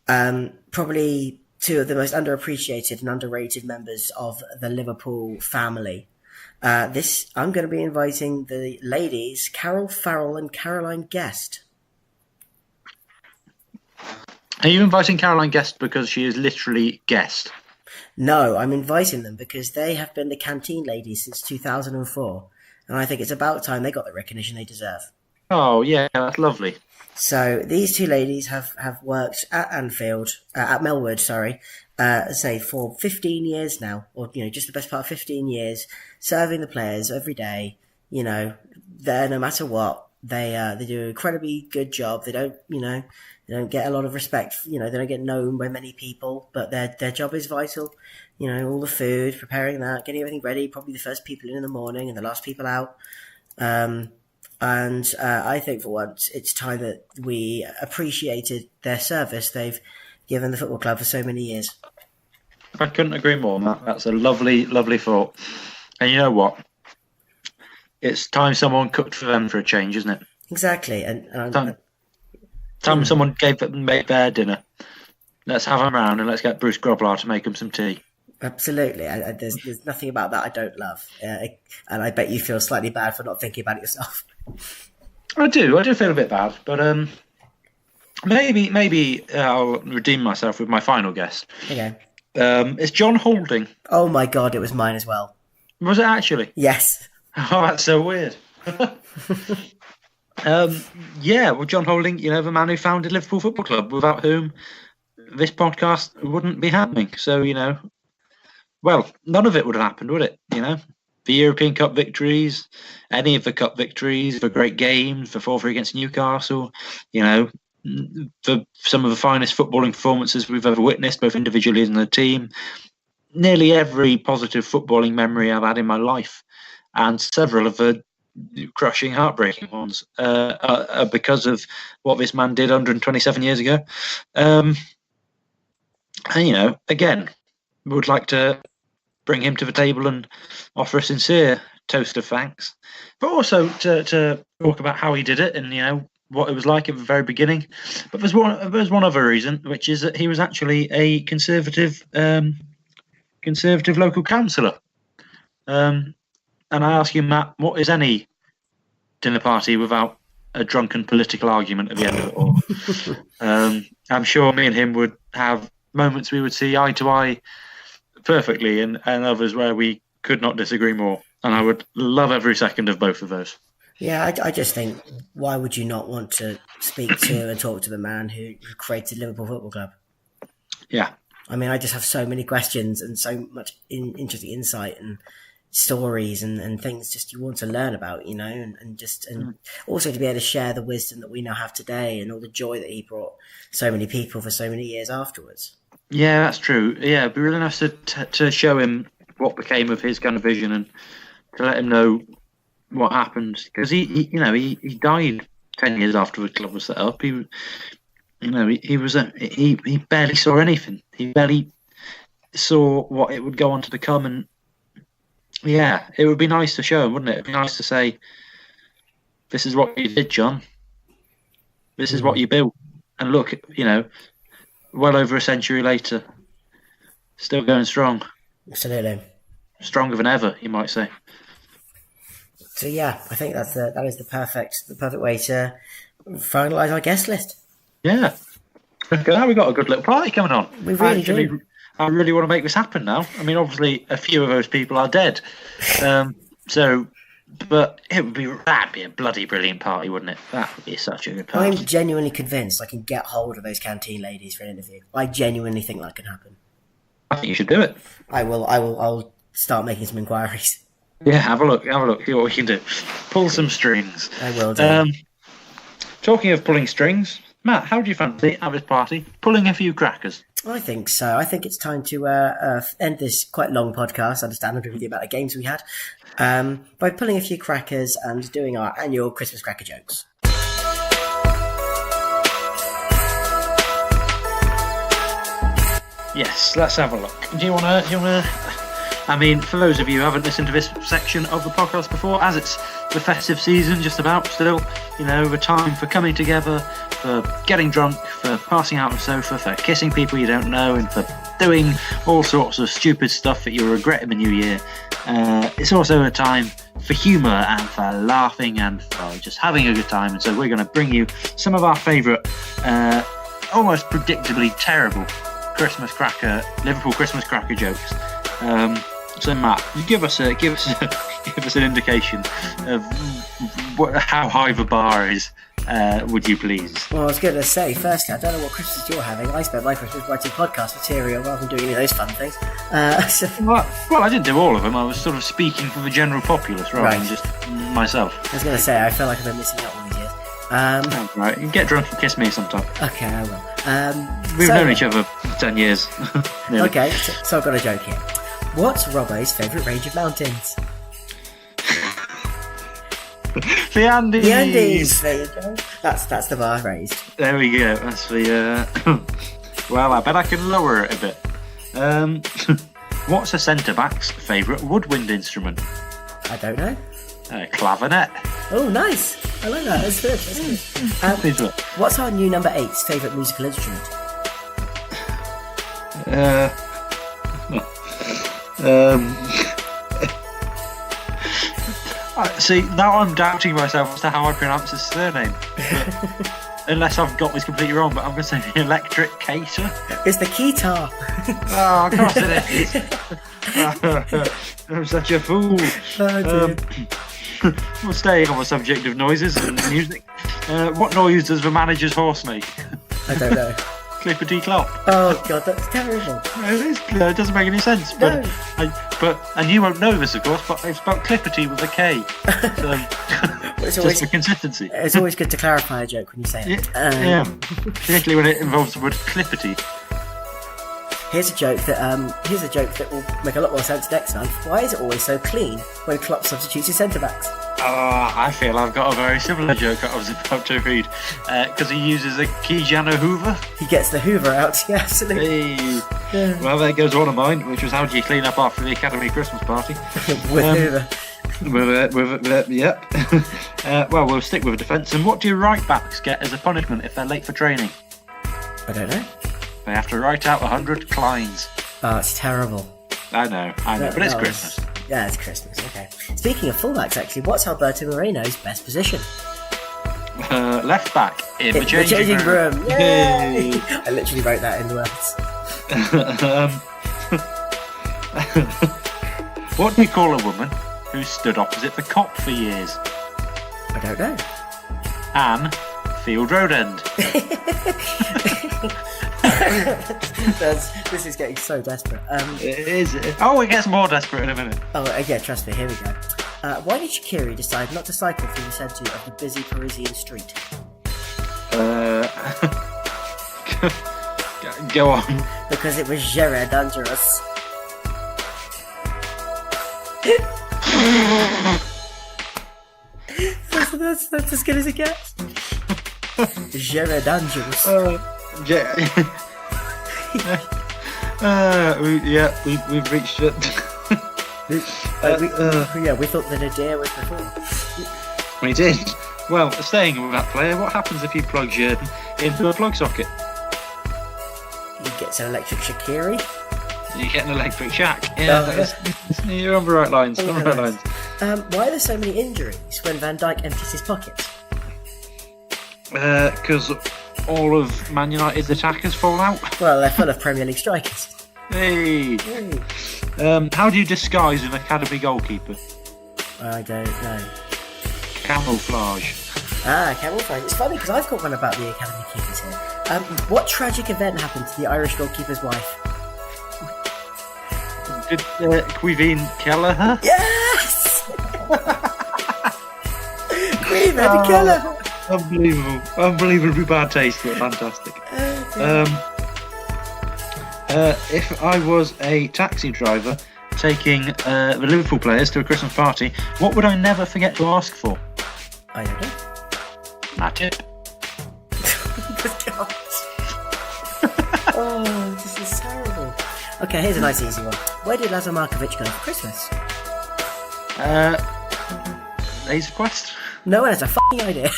Probably two of the most underappreciated and underrated members of the Liverpool family. I'm going to be inviting the ladies, Carol Farrell and Caroline Guest. Are you inviting Caroline Guest because she is literally Guest? No, I'm inviting them because they have been the canteen ladies since 2004, and I think it's about time they got the recognition they deserve. Oh, yeah, that's lovely. So these two ladies have worked at Melwood, say for 15 years now, or just the best part of 15 years, serving the players every day. There no matter what, they do an incredibly good job. They don't get a lot of respect. They don't get known by many people, but their job is vital. All the food, preparing that, getting everything ready. Probably the first people in the morning and the last people out. And I think for once it's time that we appreciated their service they've given the football club for so many years. I couldn't agree more, Matt. That's a lovely, lovely thought. And you know what? It's time someone cooked for them for a change, isn't it? Exactly. Time someone made their dinner. Let's have them round and let's get Bruce Groblar to make them some tea. Absolutely. There's nothing about that I don't love. And I bet you feel slightly bad for not thinking about it yourself. I do feel a bit bad, but maybe I'll redeem myself with my final guest. Okay. It's John Holding. Oh my God, it was mine as well. Was it actually? Yes. Oh, that's so weird. Well, John Holding, the man who founded Liverpool Football Club, without whom this podcast wouldn't be happening. So, well, none of it would have happened, would it? The European Cup victories, any of the Cup victories, the great games, the 4-3 against Newcastle, for some of the finest footballing performances we've ever witnessed, both individually and the team. Nearly every positive footballing memory I've had in my life, and several of the crushing, heartbreaking ones are because of what this man did 127 years ago. And, again, would like to bring him to the table and offer a sincere toast of thanks, but also to talk about how he did it and what it was like at the very beginning. But there's one other reason, which is that he was actually a conservative local councillor. And I ask you, Matt, what is any dinner party without a drunken political argument at the end of it all? I'm sure me and him would have moments we would see eye to eye perfectly, and others where we could not disagree more. And I would love every second of both of those. Yeah, I just think, why would you not want to speak to and talk to the man who created Liverpool Football Club? Yeah. I mean, I just have so many questions and so much interesting insight and stories and things just you want to learn about, and also to be able to share the wisdom that we now have today and all the joy that he brought so many people for so many years afterwards. Yeah, that's true. Yeah, it'd be really nice to show him what became of his kind of vision and to let him know what happened, because he died 10 years after the club was set up. He barely saw anything. He barely saw what it would go on to become, and yeah, it would be nice to show him, wouldn't it? It'd be nice to say, "This is what you did, John. This is what you built." And look, well over a century later, still going strong. Absolutely. Stronger than ever, you might say. So yeah, I think that is the perfect way to finalise our guest list. Yeah. Now we've got a good little party coming on. We really do. I really want to make this happen now. I mean, obviously, a few of those people are dead. But that'd be a bloody brilliant party, wouldn't it? That would be such a good party. I'm genuinely convinced I can get hold of those canteen ladies for an interview. I genuinely think that can happen. I think you should do it. I will. I'll start making some inquiries. Yeah, have a look. See what we can do. Pull some strings. I will do. Talking of pulling strings, Matt, how do you fancy at this party pulling a few crackers? I think so. I think it's time to end this quite long podcast, understandably with the amount of games we had, by pulling a few crackers and doing our annual Christmas cracker jokes. Yes, let's have a look. Do you wanna? I mean, for those of you who haven't listened to this section of the podcast before, as it's the festive season just about still, the time for coming together, for getting drunk, for passing out on the sofa, for kissing people you don't know, and for doing all sorts of stupid stuff that you'll regret in the new year. It's also a time for humour and for laughing and for just having a good time. And so we're going to bring you some of our favourite, almost predictably terrible Liverpool Christmas cracker jokes. So Matt, give us an indication of how high the bar is, would you please? Well, I was going to say, firstly, I don't know what Christmas you're having. I spent my Christmas writing podcast material rather than doing any of those fun things. Well, I didn't do all of them. I was sort of speaking for the general populace rather than just myself. I was going to say, I feel like I've been missing out all these years. Right, you get drunk and kiss me sometime. Okay, I will. We've known each other for 10 years. Okay, so I've got a joke here. What's Robbo's favourite range of mountains? The Andes. The Andes. There you go. That's the bar raised. There we go. That's the. Well, I bet I can lower it a bit. What's a centre back's favourite woodwind instrument? I don't know. Clavinet. Oh, nice. I like that. That's good. What's our new number 8's favourite musical instrument? See, now I'm doubting myself as to how I pronounce his surname. Unless I've got this completely wrong, but I'm going to say the electric cater. It's the guitar. Oh, of course it is. I'm such a fool. Well, staying on the subject of noises and music, what noise does the manager's horse make? I don't know. Clippity clop. Oh god, that's terrible. It doesn't make any sense. But No. and you won't know this, of course, but it's spelled Clippity with a K. So just for consistency. It's always good to clarify a joke when you say it. Yeah, particularly when it involves the word Clippity. Here's a joke that will make a lot more sense next month. Why is it always so clean when Klopp substitutes his centre backs? Oh, I feel I've got a very similar joke that I was about to read. Because he uses a Kijano Hoover. He gets the Hoover out, yeah, absolutely. Hey. Yeah. Well, there goes one of mine, which was how do you clean up after the Academy Christmas party? With Hoover. Yep. Well, we'll stick with the defence. And what do right backs get as a punishment if they're late for training? I don't know. They have to write out 100 Kleins. Oh, it's terrible. I know, but it's Christmas. Yeah, it's Christmas, okay. Speaking of fullbacks, actually, what's Alberto Moreno's best position? Left back in the changing room. Yay! I literally wrote that in the words. What do you call a woman who stood opposite the cop for years? I don't know. Anne Field Road End. This is getting so desperate. It is. Oh, it gets more desperate in a minute. Oh, yeah, trust me, here we go. Why did Shaqiri decide not to cycle through the centre of the busy Parisian street? Go on. Because it was very dangerous. that's as good as it gets. Very dangerous. We've reached it. We thought that Adair was before. We did. Well, staying with that player, what happens if you plug Jordan into a plug socket? He gets an electric Shaqiri. You get an electric shack. Yeah, you're on the right lines. Why are there so many injuries when Van Dijk empties his pockets? Because all of Man United's attackers fall out. Well, they're full of Premier League strikers. Hey. How do you disguise an academy goalkeeper? I don't know. Camouflage. Camouflage. It's funny because I've got one about the academy keepers here. What tragic event happened to the Irish goalkeeper's wife? Did Quiveen kill her? Yes! We've had to kill her. Unbelievably bad taste, but fantastic. If I was a taxi driver taking the Liverpool players to a Christmas party, what would I never forget to ask for? I don't know. My tip. God. Oh, this is terrible. Okay, here's a nice easy one. Where did Lazar Markovic go for Christmas? Laser Quest? No one has a fucking idea.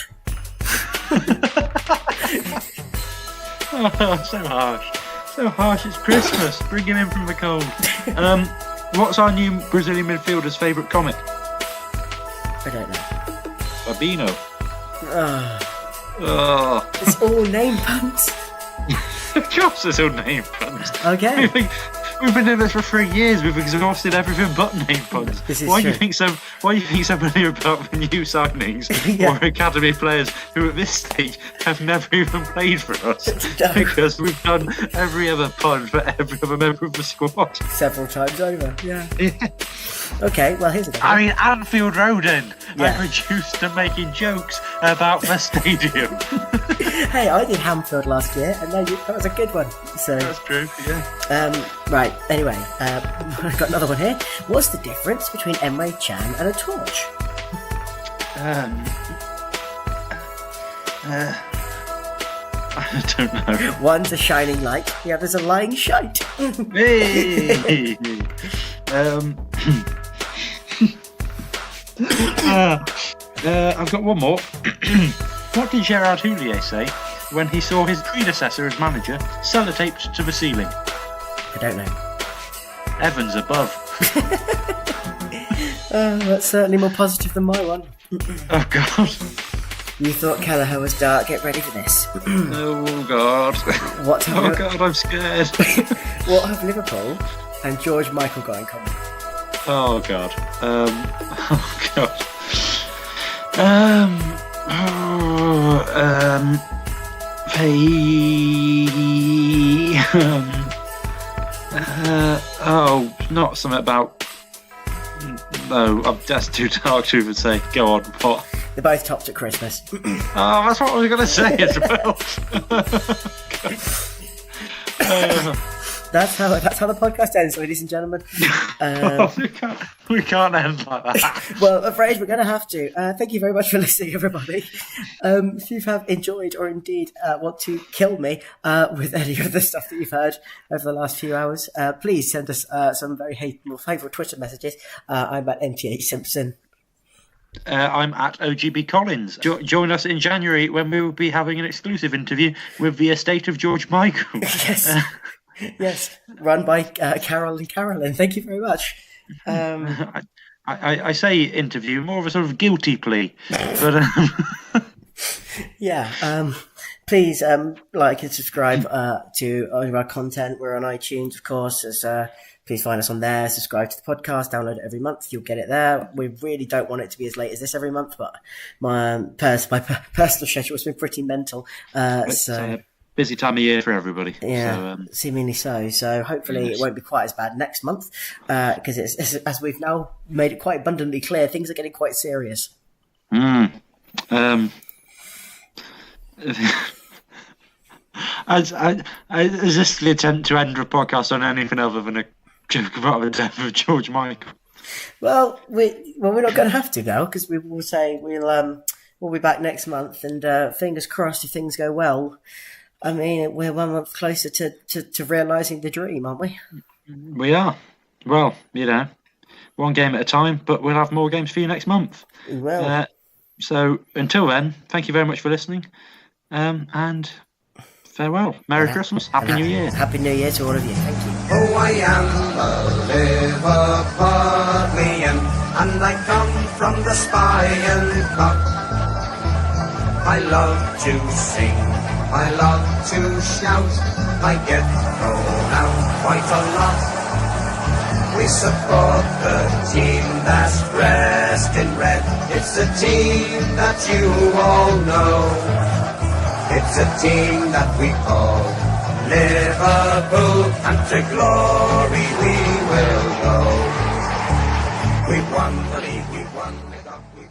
Oh, so harsh. So harsh, it's Christmas. Bring him in from the cold. What's our new Brazilian midfielder's favourite comic? I don't know. Babino. Oh. It's all name puns. Of course it's all name puns. Okay. We've been doing this for 3 years. We've exhausted everything but name puns. Why do you think so many about the new signings or academy players who at this stage have never even played for us? No. Because we've done every other pun for every other member of the squad. Several times over. Yeah. Okay, well here's a good one. I mean, Anfield Road End. I'm reduced to making jokes about the stadium. Hey, I did Hamfield last year, and that was a good one. So that's true. Yeah. Right. Anyway, I've got another one here. What's the difference between Emre Can and a torch? I don't know. One's a shining light, the other's a lying shite. Hey! I've got one more. What did Gerard Houllier say when he saw his predecessor as manager sellotaped to the ceiling? I don't know. Evans above. That's certainly more positive than my one. Oh God. You thought Kelleher was dark, get ready for this. Oh God. God, I'm scared. What have Liverpool and George Michael got in common? Oh God. Not something about. No, that's too dark to even say. Go on, what? They're both topped at Christmas. Oh, that's what I was going to say as well. That's how the podcast ends, ladies and gentlemen. We can't end like that. Well, I'm afraid we're going to have to. Thank you very much for listening, everybody. If you have enjoyed or indeed want to kill me with any of the stuff that you've heard over the last few hours, please send us some very hateful Twitter messages. I'm at MTH Simpson. I'm at OGB Collins. Join us in January when we will be having an exclusive interview with the estate of George Michael. Yes. Yes, run by Carol and Carolyn. Thank you very much. I say interview, more of a sort of guilty plea. But yeah, please like and subscribe to all of our content. We're on iTunes, of course. Please find us on there. Subscribe to the podcast. Download it every month. You'll get it there. We really don't want it to be as late as this every month, but my personal schedule has been pretty mental. So. Busy time of year for everybody. Yeah, so, seemingly so. So hopefully it won't be quite as bad next month because it's as we've now made it quite abundantly clear, things are getting quite serious. Is this the attempt to end the podcast on anything other than a joke about the death of George Michael? Well, we're not going to have to now because we will say we'll be back next month, and fingers crossed if things go well. I mean, we're 1 month closer to realising the dream, aren't we? We are. Well, one game at a time, but we'll have more games for you next month. We will. So until then, thank you very much for listening, and farewell. Merry Christmas. Happy New Year. Happy New Year to all of you. Thank you. Oh, I am a Liverpudlian, and I come from the Spion Cup. I love to sing, I love to shout, I get thrown out quite a lot. We support the team that's dressed in red. It's a team that you all know. It's a team that we call Liverpool, and to glory we will go. We've won the league, we've won it up, we've